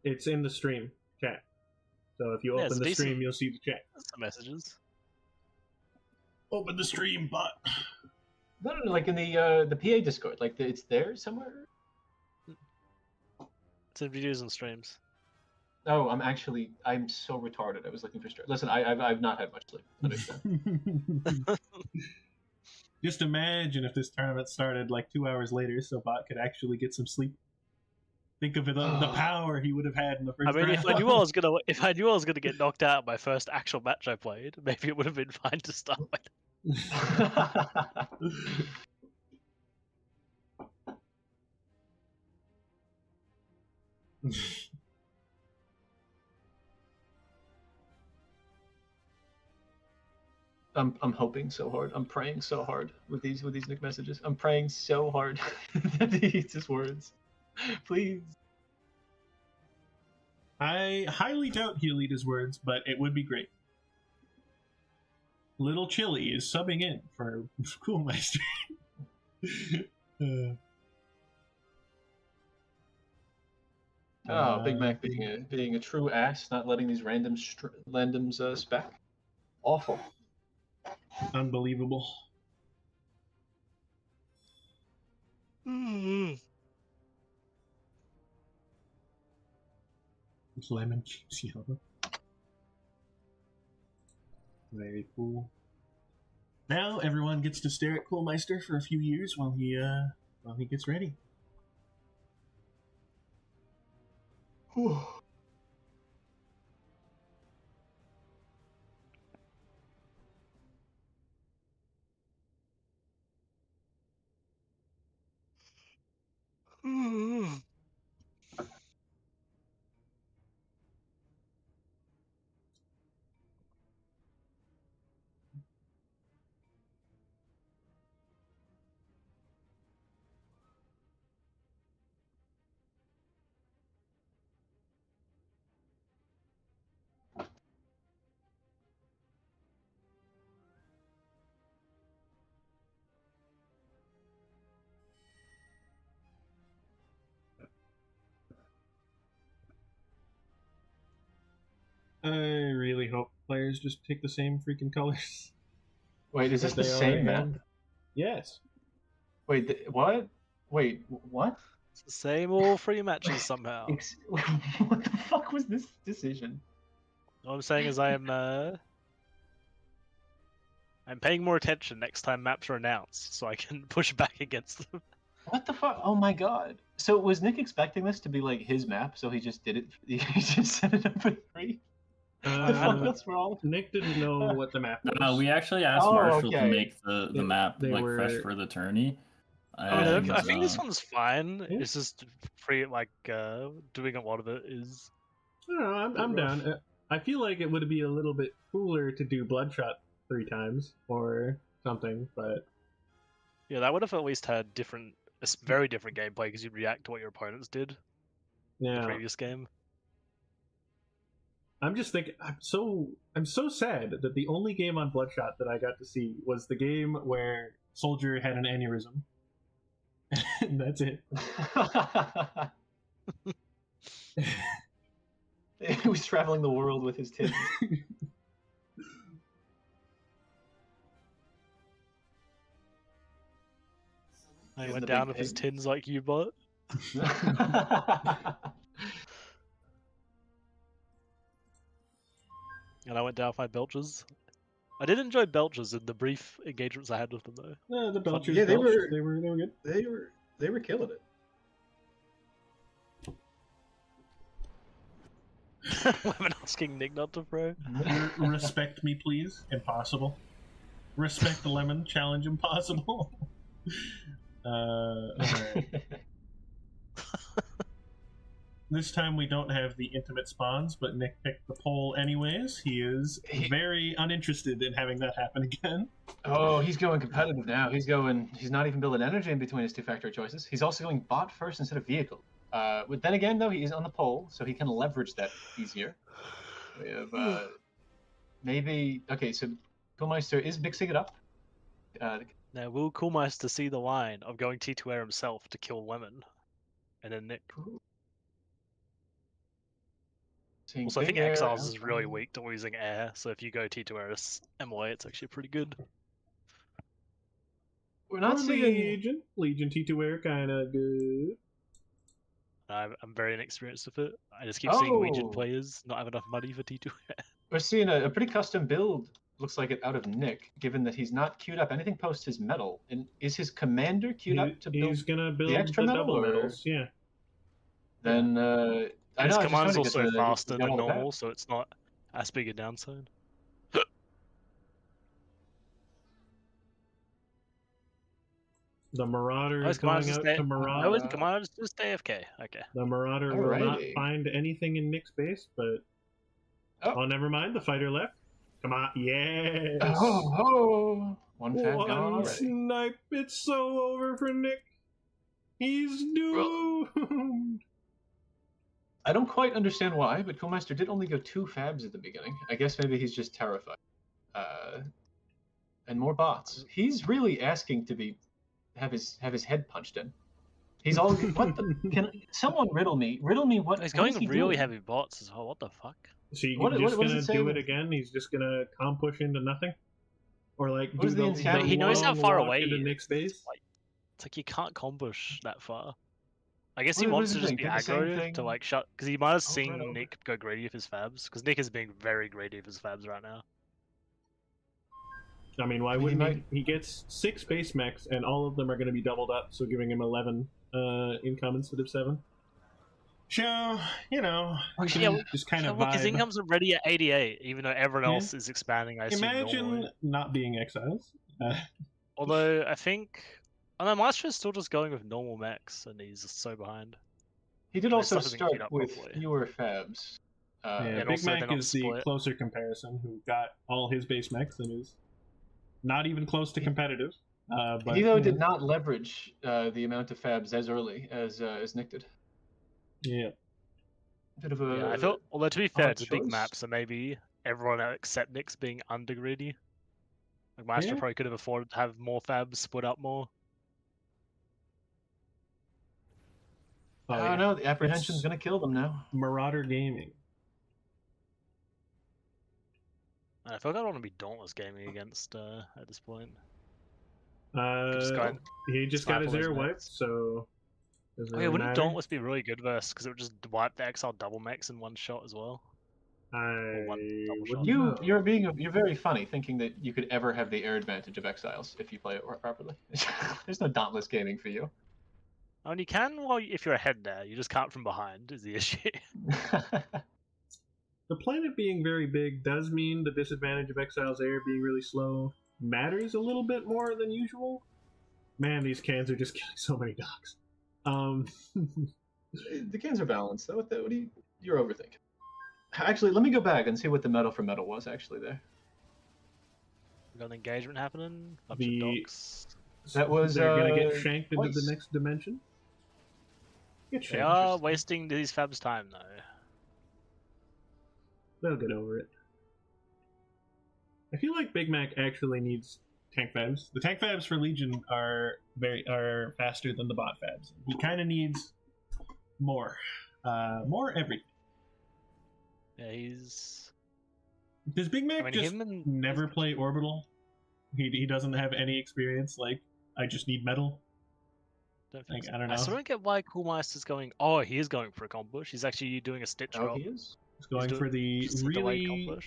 It's in the stream chat. So if you Yeah, open it's the decent. stream, you'll see the chat. Some messages. Open the stream, bot. No, like in the PA Discord, like it's there somewhere. It's in videos and streams. Oh, I'm so retarded. I was looking for stream. Listen, I've not had much sleep. Understand? Just imagine if this tournament started like 2 hours later, so bot could actually get some sleep. Think of it, the power he would have had in the first I mean, round. if I knew I was gonna get knocked out my first actual match I played, maybe it would have been fine to start with. I'm hoping so hard. I'm praying so hard with these Nick messages. I'm praying so hard that he eats his words. Please. I highly doubt he'll eat his words, but it would be great. Little Chili is subbing in for Coolmeister. Big Mac being a true ass, not letting these randoms spec. Awful. Unbelievable. Lemon keeps yellow. Very cool. Now everyone gets to stare at Coolmeister for a few years while he gets ready. Whew. I really hope players just pick the same freaking colors. Wait, is this that the they same already map? have. Yes. Wait, what? Wait, what? It's the same all three matches somehow. What the fuck was this decision? All I'm saying is I'm paying more attention next time maps are announced, so I can push back against them. What the fuck? Oh my god. So was Nick expecting this to be like his map, so he just did it? He just set it up for 3? The fuck was wrong? Nick didn't know what the map was. We actually asked Oh, Marshall okay. to make the map they like fresh were- for the tourney. I And, think this one's fine. yeah. It's just free, like doing a lot of it is. I don't know, I'm rough. down. I feel like it would be a little bit cooler to do Bloodshot 3 times or something, but Yeah, that would have at least had very different gameplay because you'd react to what your opponents did in the yeah. previous game. I'm just thinking, I'm so sad that the only game on Bloodshot that I got to see was the game where Soldier had an aneurysm. And that's it. He was traveling the world with his tits. He He's went the down big with his pig. tins like you, bot. And I went down with my belchers. I did enjoy belchers in the brief engagements I had with them, though. Yeah, the Belchers. Yeah, they belched. were- they were good. they were killing it. Women asking Nick not to pro. Respect me, please. Impossible. Respect the lemon. Challenge impossible. Alright. This time we don't have the intimate spawns, but Nick picked the poll anyways. He is very uninterested in having that happen again. Oh, he's going competitive now. He's not even building energy in between his 2 factory choices. He's also going bot first instead of vehicle. But then again, though, he is on the pole, so he can leverage that easier. We have maybe okay. So Coolmeister is mixing it up. Now, will Coolmeister see the line of going T2 air himself to kill Lemon? And then Nick. seeing Also, I big think air, Exiles is really weak to using air, so if you go T2 air as MOA, it's actually pretty good. we're not For seeing. Legion T2 Air kind of good. I'm very inexperienced with it. I just keep seeing Legion Oh. players not have enough money for T2. We're seeing a pretty custom build. Looks like it out of Nick, given that he's not queued up anything post his medal. And is his commander queued up to build He's gonna build extra the medal, double or- medals. Yeah. Then I His know. command's also get faster than all the normal, so it's not as big a downside. The Marauder Oh, is his commander's going just out stay- to Oh, Marauder. his commander's just AFK. Okay. The Marauder will not Alrighty. find anything in Nick's base, but Oh. never mind. The fighter left. Come on, yes. Oh, one fab gone One already. snipe. It's so over for Nick. He's doomed. I don't quite understand why, but Coolmeister did only go 2 fabs at the beginning. I guess maybe he's just terrified. And more bots. He's really asking to have his head punched in. He's all what the can someone riddle me what He's what is going he really doing? heavy bots as well. What the fuck? So you're What- just what does gonna it say do it then? again? He's just gonna calm push into nothing, or like What do is the the, insanity? the He knows how long far walk away into he Nick's is. base. It's like you can't combush that far. I guess he What wants is to the just thing? be Do the same aggro thing- to like shut, because he might have over seen and over. Nick go greedy with his fabs, because Nick is being very greedy with his fabs right now. I mean, why He wouldn't might- he? He gets 6 base mechs, and all of them are going to be doubled up, so giving him 11 income instead of 7. So, you know, Yeah, just kind Yeah, of look, his vibe. income's already at 88, even though everyone Yeah. else is expanding. I assume Imagine normally. not being exiles. Although I think, oh no, Maestro's still just going with normal mechs, and he's just so behind. He did They also still haven't queued start up with properly. fewer fabs. Yeah, and Big also they're Mac not is the split. closer comparison, who got all his base mechs and is not even close to competitive. But he though you did know, not leverage the amount of fabs as early as Nick did. Yeah. Bit of a Yeah, I felt. Although to be fair, odd it's a big choice. map, so maybe everyone except Nick's being under greedy. Like Maestro Yeah. probably could have afforded to have more fabs split up more. Oh, I yeah. don't know. The apprehension's It's- gonna kill them now. Marauder Gaming. And I feel like I don't want to be Dauntless gaming against at this point. Uh, go he just snipe got his all those air wiped, mechs. so. Does Oh it yeah, wouldn't matter? Dauntless be really good versus? Because it would just wipe the Exile double mechs in one shot as well. I one double shot. wouldn't You know. you're very funny thinking that you could ever have the air advantage of Exiles if you play it properly. There's no Dauntless gaming for you. I mean, you can if you're ahead there. You just can't from behind is the issue. The planet being very big does mean the disadvantage of Exile's air being really slow matters a little bit more than usual. Man, these cans are just killing so many dogs. The cans are balanced. What do you? You're overthinking. Actually, let me go back and see what the medal for medal was actually there. We got an engagement happening. Bunch The- of dogs. That was They're gonna get shanked into twice. the next dimension. Get They shanked. are wasting these fabs' time though. They'll get over it. I feel like Big Mac actually needs tank fabs. The tank fabs for Legion are faster than the bot fabs. He kind of needs more everything. Yeah, he's. Does Big Mac I mean, just him and never play orbital? He doesn't have any experience. Like, I just need metal. Don't think Like, so. I don't I still know. don't get why Coolmeister's going. Oh, he is going for a combush. He's actually doing a stitch Oh, drop. he is. He's going doing for the Just a delayed really, combush.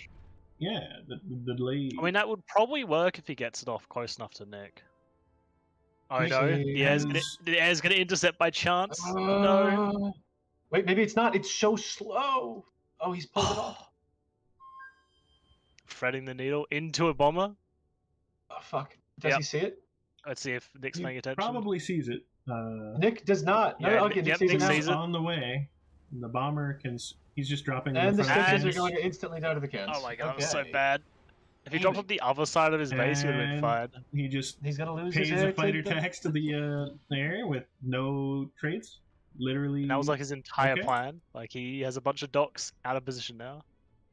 yeah, the delay. I mean, that would probably work if he gets it off close enough to Nick. Oh Nick no, the air's gonna intercept by chance. No. Wait, maybe it's not. It's so slow. Oh, he's pulled it off. Threading the needle into a bomber. Oh, fuck. Does Yep. he see it? Let's see if Nick's He paying attention. probably sees it. Nick does not. No, Yeah, okay, Nick yep, sees it Nick now. sees it. on the way. And the bomber can. He's just dropping. And the in front of stitches are And- going instantly down to the cans. Oh my god, that was so Okay. bad. If he Damn dropped it. on the other side of his base, he would have been And fine. He just He's gonna lose pays his air a fighter to the- tax to the air with no trades. Literally. And that was like his entire Okay. plan. Like he has a bunch of docks out of position now.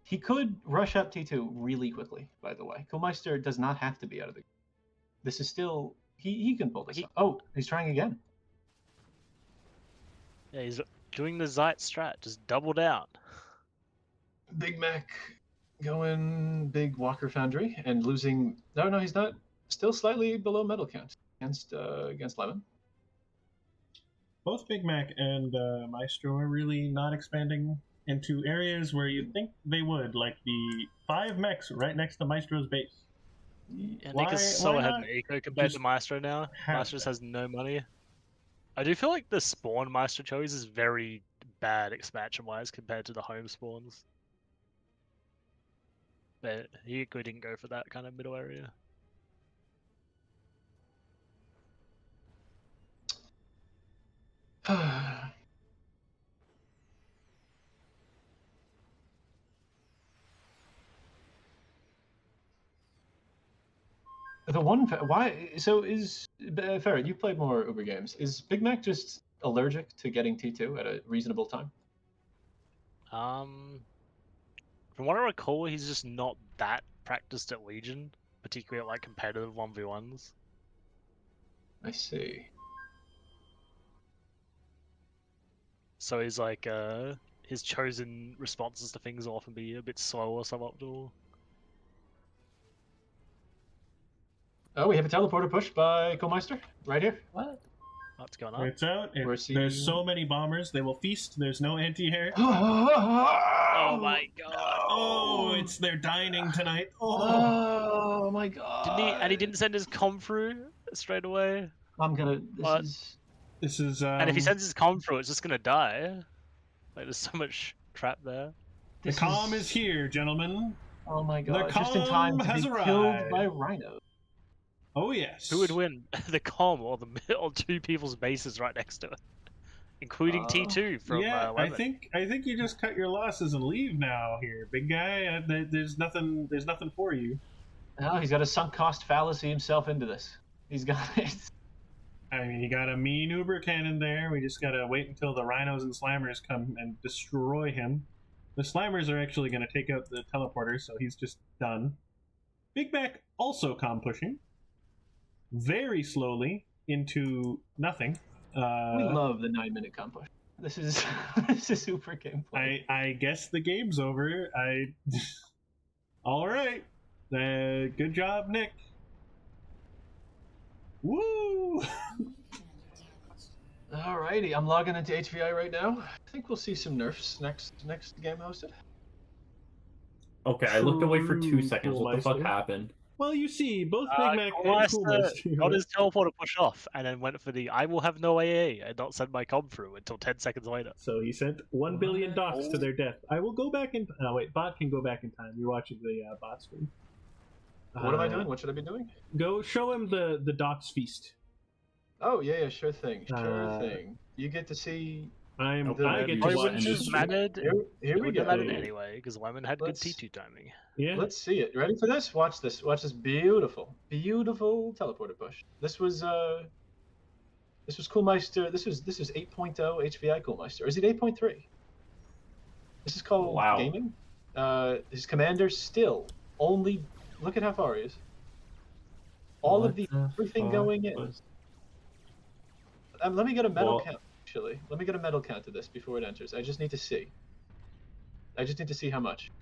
He could rush up T2 really quickly, by the way. Koolmeister does not have to be out of the. This is still. He can pull this off. Oh, he's trying again. Yeah, he's doing the Zeit strat, just double down. Big Mac going big Walker Foundry and losing. No, he's not. Still slightly below medal count against Lemon. Both Big Mac and Maestro are really not expanding into areas where you'd think they would, like the 5 mechs right next to Maestro's base. Yeah, Nick is so why ahead not in eco compared to just Maestro now. have Maestro just that? has no money. I do feel like the spawn Maestro chose is very bad expansion-wise compared to the home spawns. But he didn't go for that kind of middle area. The one why so is Ferret, you've played more Uber games. Is Big Mac just allergic to getting T2 at a reasonable time? From what I recall, he's just not that practiced at Legion, particularly at like competitive 1v1s. I see. So he's like his chosen responses to things will often be a bit slow or suboptimal. Oh, we have a teleporter push by Komeister right here. What? What's going on? It's out. We're There's so many bombers. They will feast. There's no anti-air. Oh my god! Oh, they're dining tonight. Oh my god! And he didn't send his comm through straight away. I'm gonna. What? This is. And if he sends his comm through, it's just gonna die. Like there's so much trap there. The calm is here, gentlemen. Oh my god! The Just in time calm to has be arrived. killed by rhinos. Oh yes. Who would win, the comm or or 2 people's bases right next to it, including T2 from? Yeah, I Lemon. think you just cut your losses and leave now, here, big guy. There's nothing for you. No, he's got a sunk cost fallacy himself into this. He's got it. I mean, you got a mean Uber cannon there. We just gotta wait until the rhinos and slammers come and destroy him. The slammers are actually gonna take out the teleporter, so he's just done. Big Mac also comm pushing. Very slowly into nothing. We love the 9-minute comm push. This is super gameplay. I guess the game's over. All right. Good job, Nick. Woo! Alrighty, I'm logging into HVI right now. I think we'll see some nerfs next game hosted. Okay, I looked away for 2 seconds. Cool What the fuck Meister. happened? Well, you see, both Big Mac and Cool Coolmeister got his teleporter push off, and then went for the "I will have no AA" and not send my comm through until 10 seconds later. So he sent 1 billion docs to their death. I will go back in. Oh wait, bot can go back in time. You're watching the bot stream. What am I doing? What should I be doing? Go show him the docs feast. Oh yeah, sure thing, sure thing. You get to see. I get I to wouldn't watch. have mattered. Here It we wouldn't have go. mattered anyway, because Lemon had good T2 timing. Yeah. Let's see it. Ready for this? Watch this. Watch this beautiful teleporter push. This was Coolmeister. This was 8.0 HVI Coolmeister. Or is it 8.3? This is called gaming. His commander still only. Look at how far he is. All of everything going in. Let me get a medal count. Actually, let me get a medal count to this before it enters. I just need to see. I just need to see how much.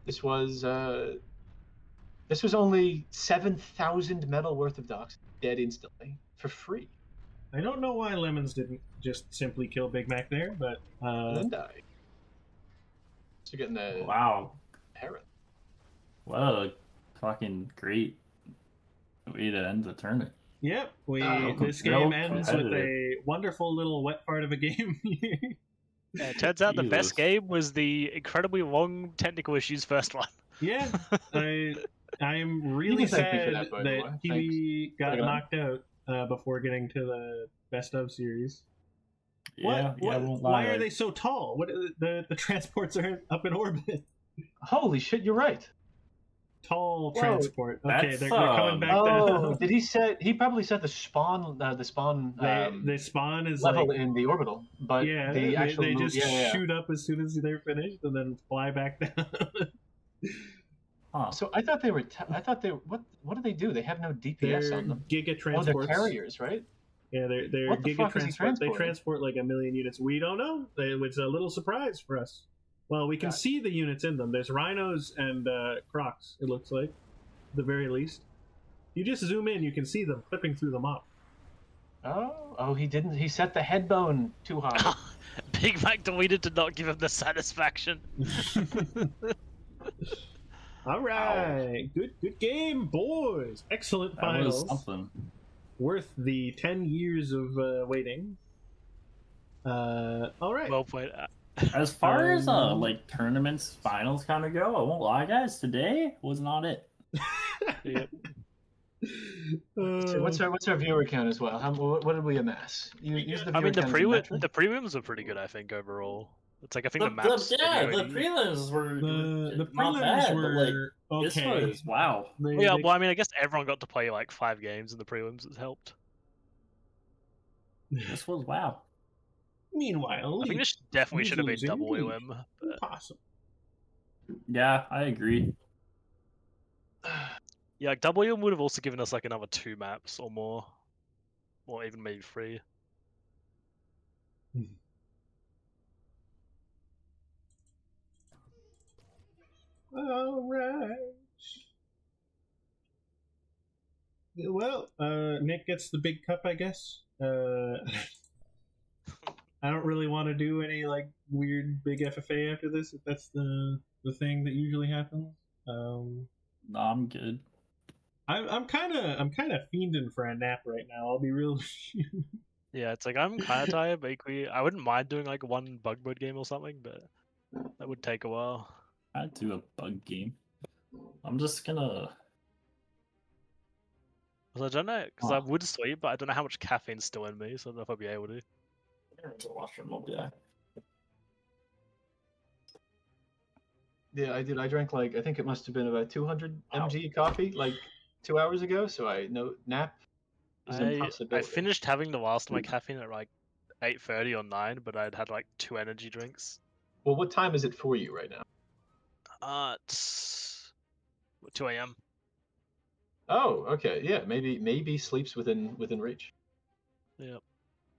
This was only 7,000 medal worth of docs dead instantly for free. I don't know why Lemons didn't just simply kill Big Mac there, but And then die. So getting the Heron. What a fucking great way to end the tournament. Yep, this real game ends with a wonderful little wet fart of a game. Yeah, it turns out the Jesus. best game was the incredibly long technical issues first one. Yeah, I'm really You can thank me for sad that, by the way. that Kiwi got Thanks. knocked out before getting to the best of series. Yeah, What? I won't Why lie. are they so tall? What? The transports are up in orbit. Holy shit! You're right. Tall Whoa. transport. Okay, That's, they're coming back Oh, down. did he set? He probably set the spawn. The spawn. The spawn is level like, in the orbital, but yeah, the actual they move, just shoot up as soon as they're finished and then fly back down. Huh. So I thought they were. I thought they. What do they do? They have no DPS They're on them. giga Oh, transports. they're carriers, right? Yeah, they're What the giga fuck is he transport. They transporting? transport like 1 million units. We don't know. It's a little surprise for us. Well, we can see the units in them. There's rhinos and crocs. It looks like, at the very least. You just zoom in, you can see them clipping through the mop. Oh, he didn't. He set the head bone too high. Big Mac deleted to not give him the satisfaction. All right, good game, boys. Excellent That was finals. something. Worth the 10 years of waiting. All right. Well played. As far as like tournaments, finals kind of go, I won't lie, guys. Today was not it. Yep. So what's our viewer count as well? What did we amass? Use the I mean, viewer count as a metric. the prelims are pretty good, I think, overall. It's like I think the The maps. prelims were The not prelims bad, were but, like, okay. this was wow. Yeah, well, I mean, I guess everyone got to play like 5 games in the prelims. It's helped. This was wow. Meanwhile, I think this definitely should have been losing double league. UM. But... Possible. Yeah, I agree. Yeah, like double UM would have also given us like another 2 maps or more, or even maybe 3. All right. Well, Nick gets the big cup, I guess. I don't really want to do any like weird big FFA after this. If that's the thing that usually happens. No, I'm good. I'm kind of fiending for a nap right now. I'll be real. Yeah, it's like I'm kind of tired, but equally, I wouldn't mind doing like one bug mode game or something, but that would take a while. I'd do a bug game. I'm just gonna. Because I don't know, because I would sleep, but I don't know how much caffeine's still in me, so I don't know if I'll be able to. Yeah, I did. I drank like I think it must have been about 200 mg coffee like 2 hours ago. So I no nap is an I impossibility. finished having the last of my caffeine at like 8:30 or 9, but I'd had like 2 energy drinks. Well, what time is it for you right now? It's 2 a.m. Oh, okay. Yeah, maybe sleep's within reach. Yep.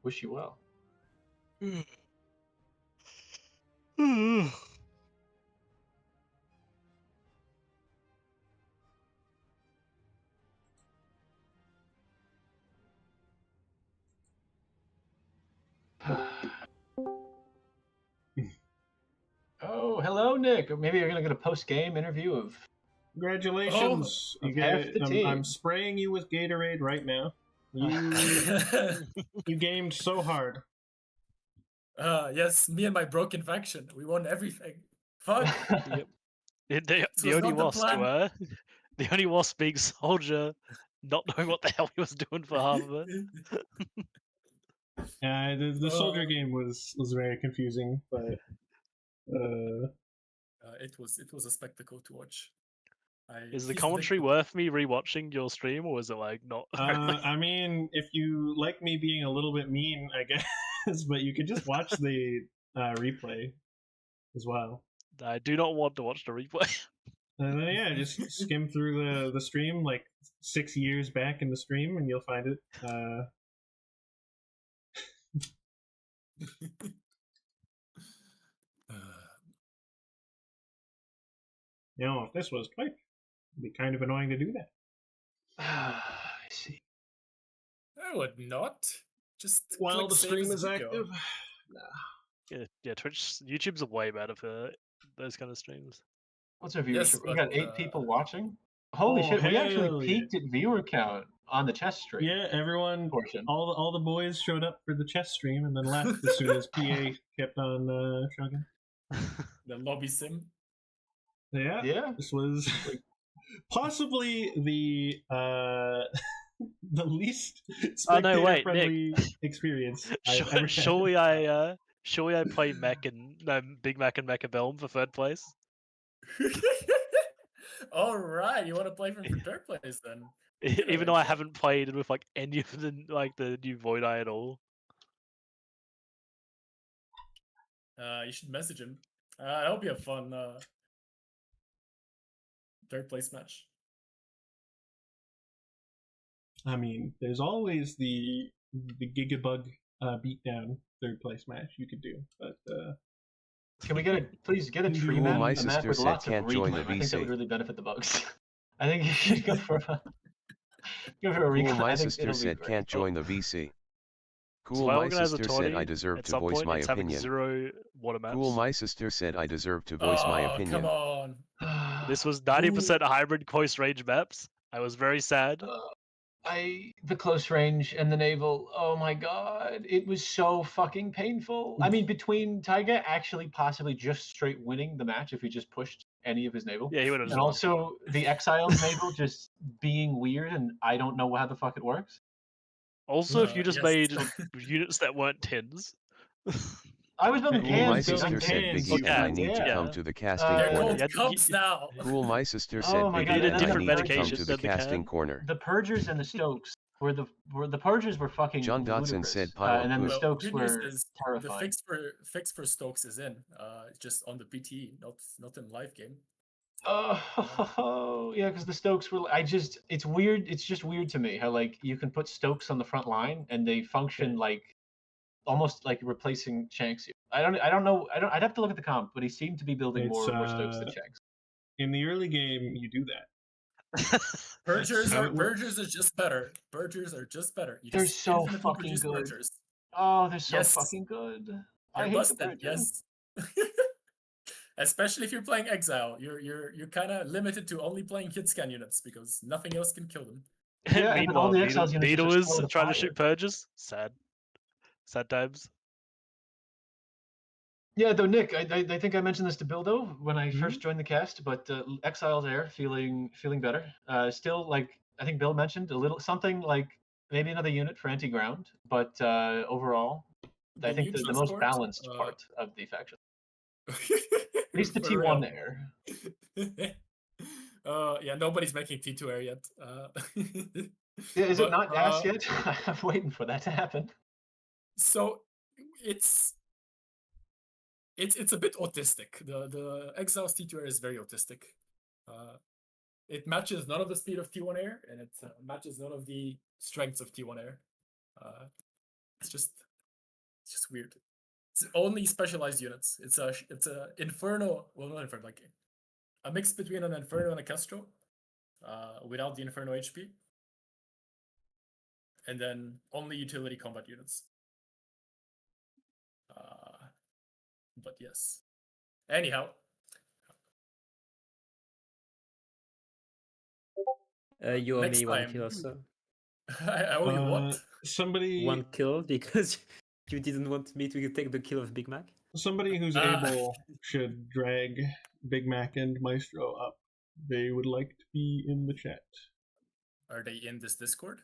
Wish you well. Oh, hello, Nick. Maybe you're gonna get a post-game interview of. Congratulations! Oh, you half get, the team. I'm spraying you with Gatorade right now. You gamed so hard. Yes, me and my broken faction. We won everything. Fuck. Yep. This The was only not the wasp plan. were the only wasp being soldier, not knowing what the hell he was doing for half of it. The soldier game was very confusing, but it was a spectacle to watch. Is the he's commentary worth me rewatching your stream, or is it like not? I mean, if you like me being a little bit mean, I guess, but you could just watch the replay as well. I do not want to watch the replay. And then yeah, just skim through the stream like 6 years back in the stream, and you'll find it. You know, if this was Twitch, it'd be kind of annoying to do that. I see. I would not. Just While click the save stream as is video. active. Yeah, Twitch, YouTube's way better for those kind of streams. What's our Yes, viewership? We but, got 8 people watching. Holy Oh, shit! We hell actually yeah. peaked at viewer count on the chess stream. Yeah, everyone, portion. all the boys showed up for the chess stream and then left as soon as PA kept on chugging. The lobby sim. Yeah. This was possibly the the least Oh no, wait, spectator-friendly Nick. experience I've ever had. Surely I play Big Mac and Mechabelm for 3rd place. All right, you want to play for third place then? Even though I haven't played with like any of the new Void Eye at all. You should message him. I hope you have fun. 3rd place match. I mean, there's always the Gigabug beatdown 3rd place match you could do, but Can we please get a tree Well, map, my a map sister with said lots can't of join the reclaim. I think that VC. would really benefit the bugs. I think you should go for Give her a Cool recon. My I think Sister it'll be said great. can't join the VC. So Cool if I My organize a Sister said tourney, I deserve at to some voice point my it's having opinion. 0 water maps. Cool My Sister said I deserve to voice my Oh, opinion. come on. This was 90% hybrid close range maps. I was very sad. The close range and the naval. Oh my god, it was so fucking painful. I mean, between Taiga actually possibly just straight winning the match if he just pushed any of his naval, Yeah, he would have and just won. also the Exiles naval just being weird, and I don't know how the fuck it works. Also, if you just yes. made units that weren't 10s. I was building Cool Cool My cans, dude. Sister I'm said cans. Biggie and I Yeah, need to yeah. come to the casting They're Uh, called corner. cups now. Cool My Sister said Oh my Biggie God, and and I then need the to come Purgers to the that they casting can. corner. The Purgers and the Stokes were the Purgers were fucking John Dotson ludicrous. said pile of and then the poop. Stokes Good news were is terrifying. the fix for Stokes is in. It's just on the PTE, not in live game. Oh yeah, because the Stokes were. It's weird. It's just weird to me how like you can put Stokes on the front line and they function like almost like replacing Shanks. I don't know. I'd have to look at the comp, but he seemed to be building more Stokes than Shanks. In the early game, you do that. Purgers how are it works. Purgers are just better. Purgers are just better. You They're just so infinitely fucking produce good. Purgers. Oh, they're so Yes. fucking good. I They're hate the busted, Purgers. yes. Especially if you're playing Exile, you're kind of limited to only playing hit scan units because nothing else can kill them. Yeah, and all Meanwhile, the Exiles units Beetle just is explode trying to fire. shoot Purges. Sad. Sad times. Yeah, though Nick, I think I mentioned this to Bildo when I first joined the cast, but Exiles Air feeling better. Still, like I think Bill mentioned, a little something like maybe another unit for anti-ground, but overall, I The think new the most transport, balanced part of the faction. At least the For T1 real. Air. Yeah, nobody's making T2 air yet. Yeah, is it But, not asked yet? I'm waiting for that to happen. So it's a bit autistic. The Exiles T2 air is very autistic. It matches none of the speed of T1 air, and it matches none of the strengths of T1 air. It's just weird. It's only specialized units. It's a Inferno. Well, not Inferno, like a mix between an Inferno and a Castro, without the Inferno HP, and then only utility combat units. But yes. Anyhow. You owe Next me one time. kill also. I owe you what? Somebody One kill because you didn't want me to take the kill of Big Mac. Somebody who's Ah. able should drag Big Mac and Maestro up. They would like to be in the chat. Are they in this Discord?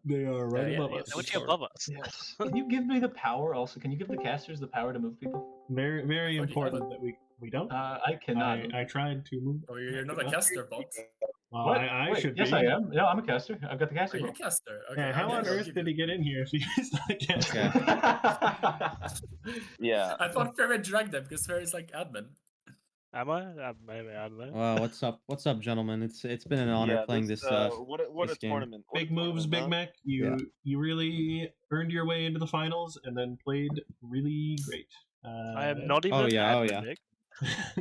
They are right yeah, above yeah, us. What's above us? Yes. Can you give me the power also? Can you give the casters the power to move people? Very, very Oh, do you have important that we don't. I cannot. I tried to move. Oh, you're not a caster bot. Well, What? I Wait, should yes, be. I am. No, I'm a caster. I've got the Are caster. you a role. caster? Okay, Yeah, how I'll on give earth you did he get in here if he's not a caster? Yeah. I thought Ferret dragged them because Ferret's like admin. Am I? Maybe, I don't know. Wow, what's up? What's up, gentlemen? It's been an honor Yeah, playing this. What this a game. tournament. What a Big moves, Big tournament, Mac. You really earned your way into the finals and then played really great. I am not even Oh an yeah, oh admin, yeah. Nick.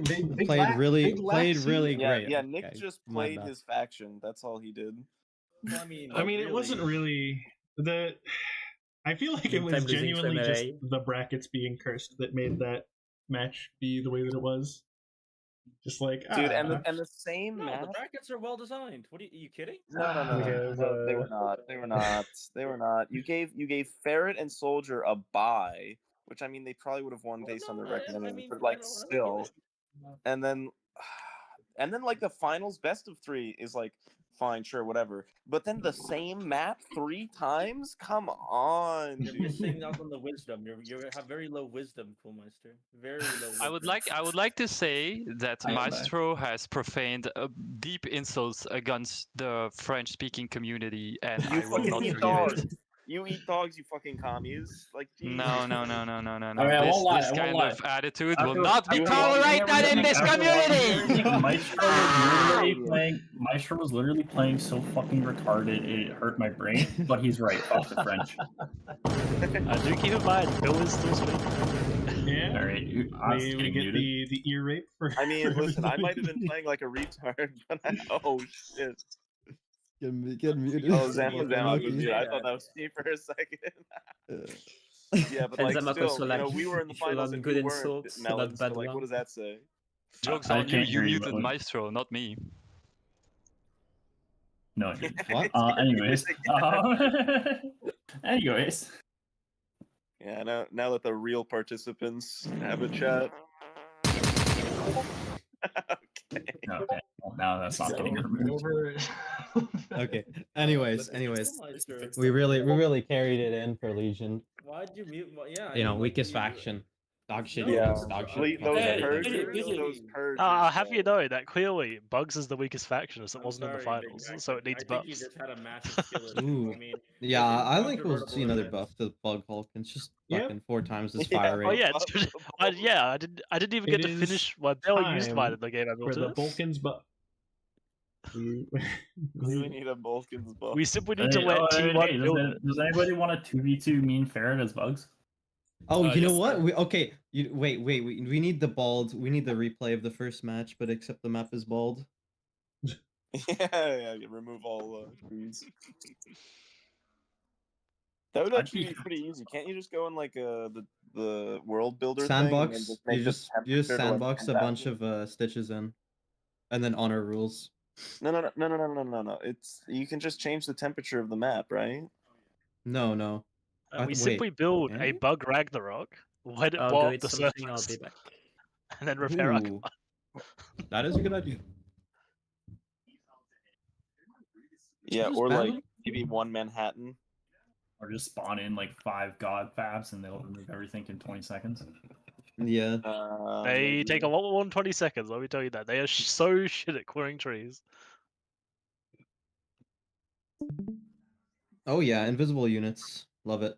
Big Played Lac- really, Big Lac played scene? really Yeah, great. yeah. Nick Okay, just my played bad. his faction. That's all he did. I mean, It wasn't really the. I feel like it Big was time losing genuinely to just MLA. the brackets being cursed that made that match be the way that it was. Just like Dude, and the same No, the map. brackets are well designed. What are you kidding? No. We have, They were not. They were not. They were not. You gave Ferret and Soldier a bye, which I mean they probably would have won Well, based on their no, I reckoning, mean, but like I don't still. get it. And then like the finals best of 3 is like fine, sure, whatever. But then the same map 3 times? Come on, You're dude. missing out on the wisdom. You have very low wisdom, Coolmeister. Very low. Wisdom. I would like to say that I am back. Maestro has profaned deep insults against the French-speaking community, and You I will fucking not eat forgive dogs. it. You eat dogs, you fucking commies. Like, No. I mean, I This, won't lie, this I won't kind lie. of attitude will After- not be after tolerated watching in this everything, after community. watching Maestro was literally playing so fucking retarded it hurt my brain. But he's right. Fuck the French. Do keep in mind, Bill is still speaking. yeah. All right, We get the ear rape for. I mean, for listen, I everybody. might have been playing like a retard, but oh shit. Get muted. Oh, Zama was Loki. muted. I thought that was me for a second. Yeah, but And like Zamak still, also, you like, know, we were in the if you finals learn and good you weren't, insults, not Melon. So bad like, what one. does that say? Jokes I on you, can't you hear you, muted Owen. Maestro, not me. No, I didn't. What? Anyways. Anyways. Yeah, now that the real participants have a chat. Okay. Okay. Well, now that's not getting removed. Okay. Anyways, we really carried it in for Legion. Why'd you mute? Yeah, I You know, mean, like, weakest you- faction. Dog shit. Yeah, units, dog shit. those Hey, purgers, Vicky. those purgers. I'll have you know that clearly Bugs is the weakest faction as it I'm wasn't in the sorry, Big finals, Mac, so but it needs I think you buffs. just had a massive skill issue. Ooh. I mean, Yeah, it's I think we'll incontrovertible see another that- buff to the Bug Hulk. It's just Yep. fucking 4 times this Yeah, fire Oh rate. yeah, I didn't even get It to is finish. Well, I barely used mine time in the game I For built the it. Vulcans buff. We need a Vulcan's buff. We simply need to let T1 build it. Does anybody want a 2v2 mean ferret as Bugs? Oh, you know yes, what? sir. Okay. Wait. We need the bald. We need the replay of the first match, but except the map is bald. Yeah, remove all trees. That would I'd actually be- be pretty easy. Can't you just go in like the world builder Sandbox. thing? And You just sandbox a bunch of stitches in, and then honor rules. No. It's you can just change the temperature of the map, right? No. We wait, simply build can a we? Bug Ragnarok, let it I'll blow go up eat the something, I'll be surface, back. and then repair our Ooh. That is a good idea. Yeah, just or ban like them? maybe one Manhattan. Or just spawn in like 5 god fabs and they'll remove everything in 20 seconds? Yeah. They Maybe. take a lot more than 20 seconds, let me tell you that. They are so shit at clearing trees. Oh yeah, invisible units. Love it.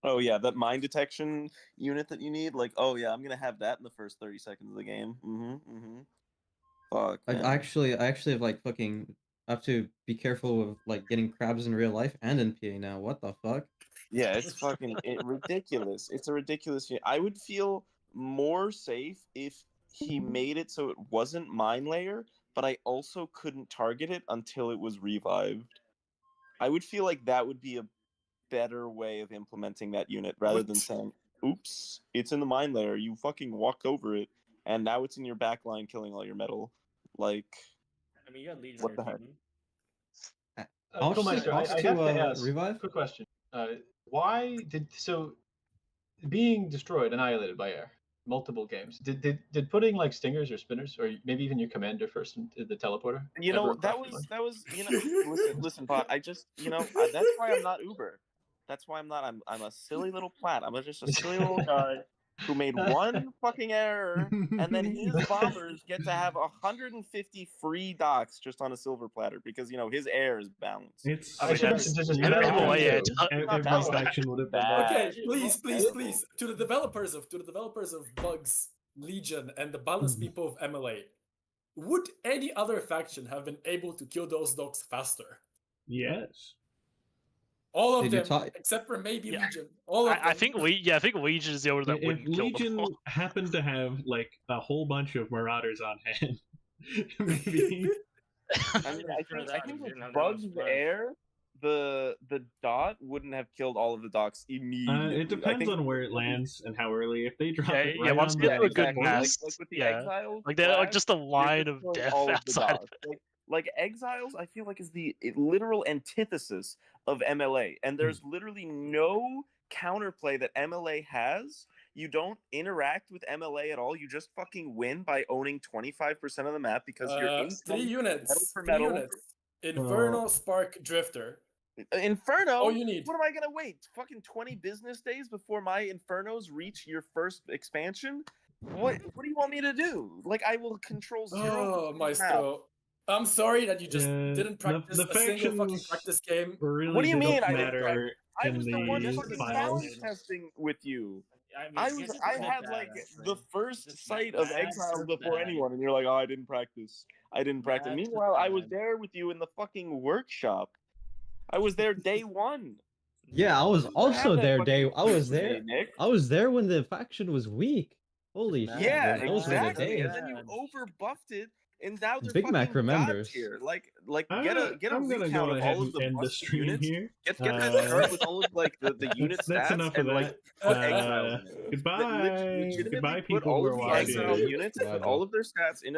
Oh yeah, that mine detection unit that you need. Like, oh yeah, I'm gonna have that in the first 30 seconds of the game. Fuck. I man. actually have like fucking. I have to be careful with like getting crabs in real life and in PA now. What the fuck? Yeah, it's fucking ridiculous. It's a ridiculous. I would feel more safe if he made it so it wasn't mine layer, but I also couldn't target it until it was revived. I would feel like that would be a better way of implementing that unit rather than saying, "Oops, it's in the mine layer. You fucking walked over it, and now it's in your back line, killing all your metal." Like, I mean, you got Legion what the on your heck? team. How much Coolmeister, does I it have cost to to ask. revive? Quick question. Why did being destroyed, annihilated by air, multiple games? Did putting like stingers or spinners, or maybe even your commander first into the teleporter? You know, ever cross your mind? that was listen, Bot. I just that's why I'm not Uber. That's why I'm not. I'm a silly little plat. I'm just a silly little guy who made one fucking error, and then his bombers get to have 150 free docks just on a silver platter because his air is balanced. It's I should mention this is Every every faction would have done that. Okay, please, to the developers of Bugs, Legion, and the balanced people of MLA, would any other faction have been able to kill those dogs faster? Yes. All of Did you them, talk- except for maybe Yeah. Legion. All of them. I think Legion is the only that If wouldn't kill them Legion all. happened to have like a whole bunch of Marauders on hand, maybe. I mean, I think with Bugs Air, the dot wouldn't have killed all of the docks immediately. It depends on where it lands and how early. If they drop it Yeah, right once on you the get to a good exactly. mass, Like with the yeah. Exiles, Like they're like flash, just a you're line just of killing death all of the outside of dots. it. Like Exiles, I feel like is the literal antithesis of MLA, and there's literally no counterplay that MLA has. You don't interact with MLA at all. You just fucking win by owning 25% of the map because you're in 3 units. metal for 3 metal. units. Inferno, Spark, Drifter. Inferno. All you need. What am I gonna wait? Fucking 20 business days before my Infernos reach your first expansion? What do you want me to do? Like I will control 0. Oh, Maestro. I'm sorry that you just didn't practice the a single fucking factions practice game. Really What do you don't mean? matter I in was the one the fucking finals. challenge testing with you. I mean, I had like the first sight of Exiles before anyone, and you're like, oh, I didn't practice. Meanwhile, I was there with you in the fucking workshop. I was there day one. Yeah, I was also that there. fucking I was day, there. Nick. I was there when the faction was weak. Holy shit! Yeah, those were the exactly. days. And then you overbuffed it And now they're Big Mac fucking gods remembers. here. Like get a I'm gonna recount go of ahead all of and the end the busted stream units. here. Get that chart with all of like the unit That's stats enough and of like that. put exiles in it. Goodbye. Legitimately Goodbye, put people all who of are the watching. exile units, Bye, put bye. all of their stats in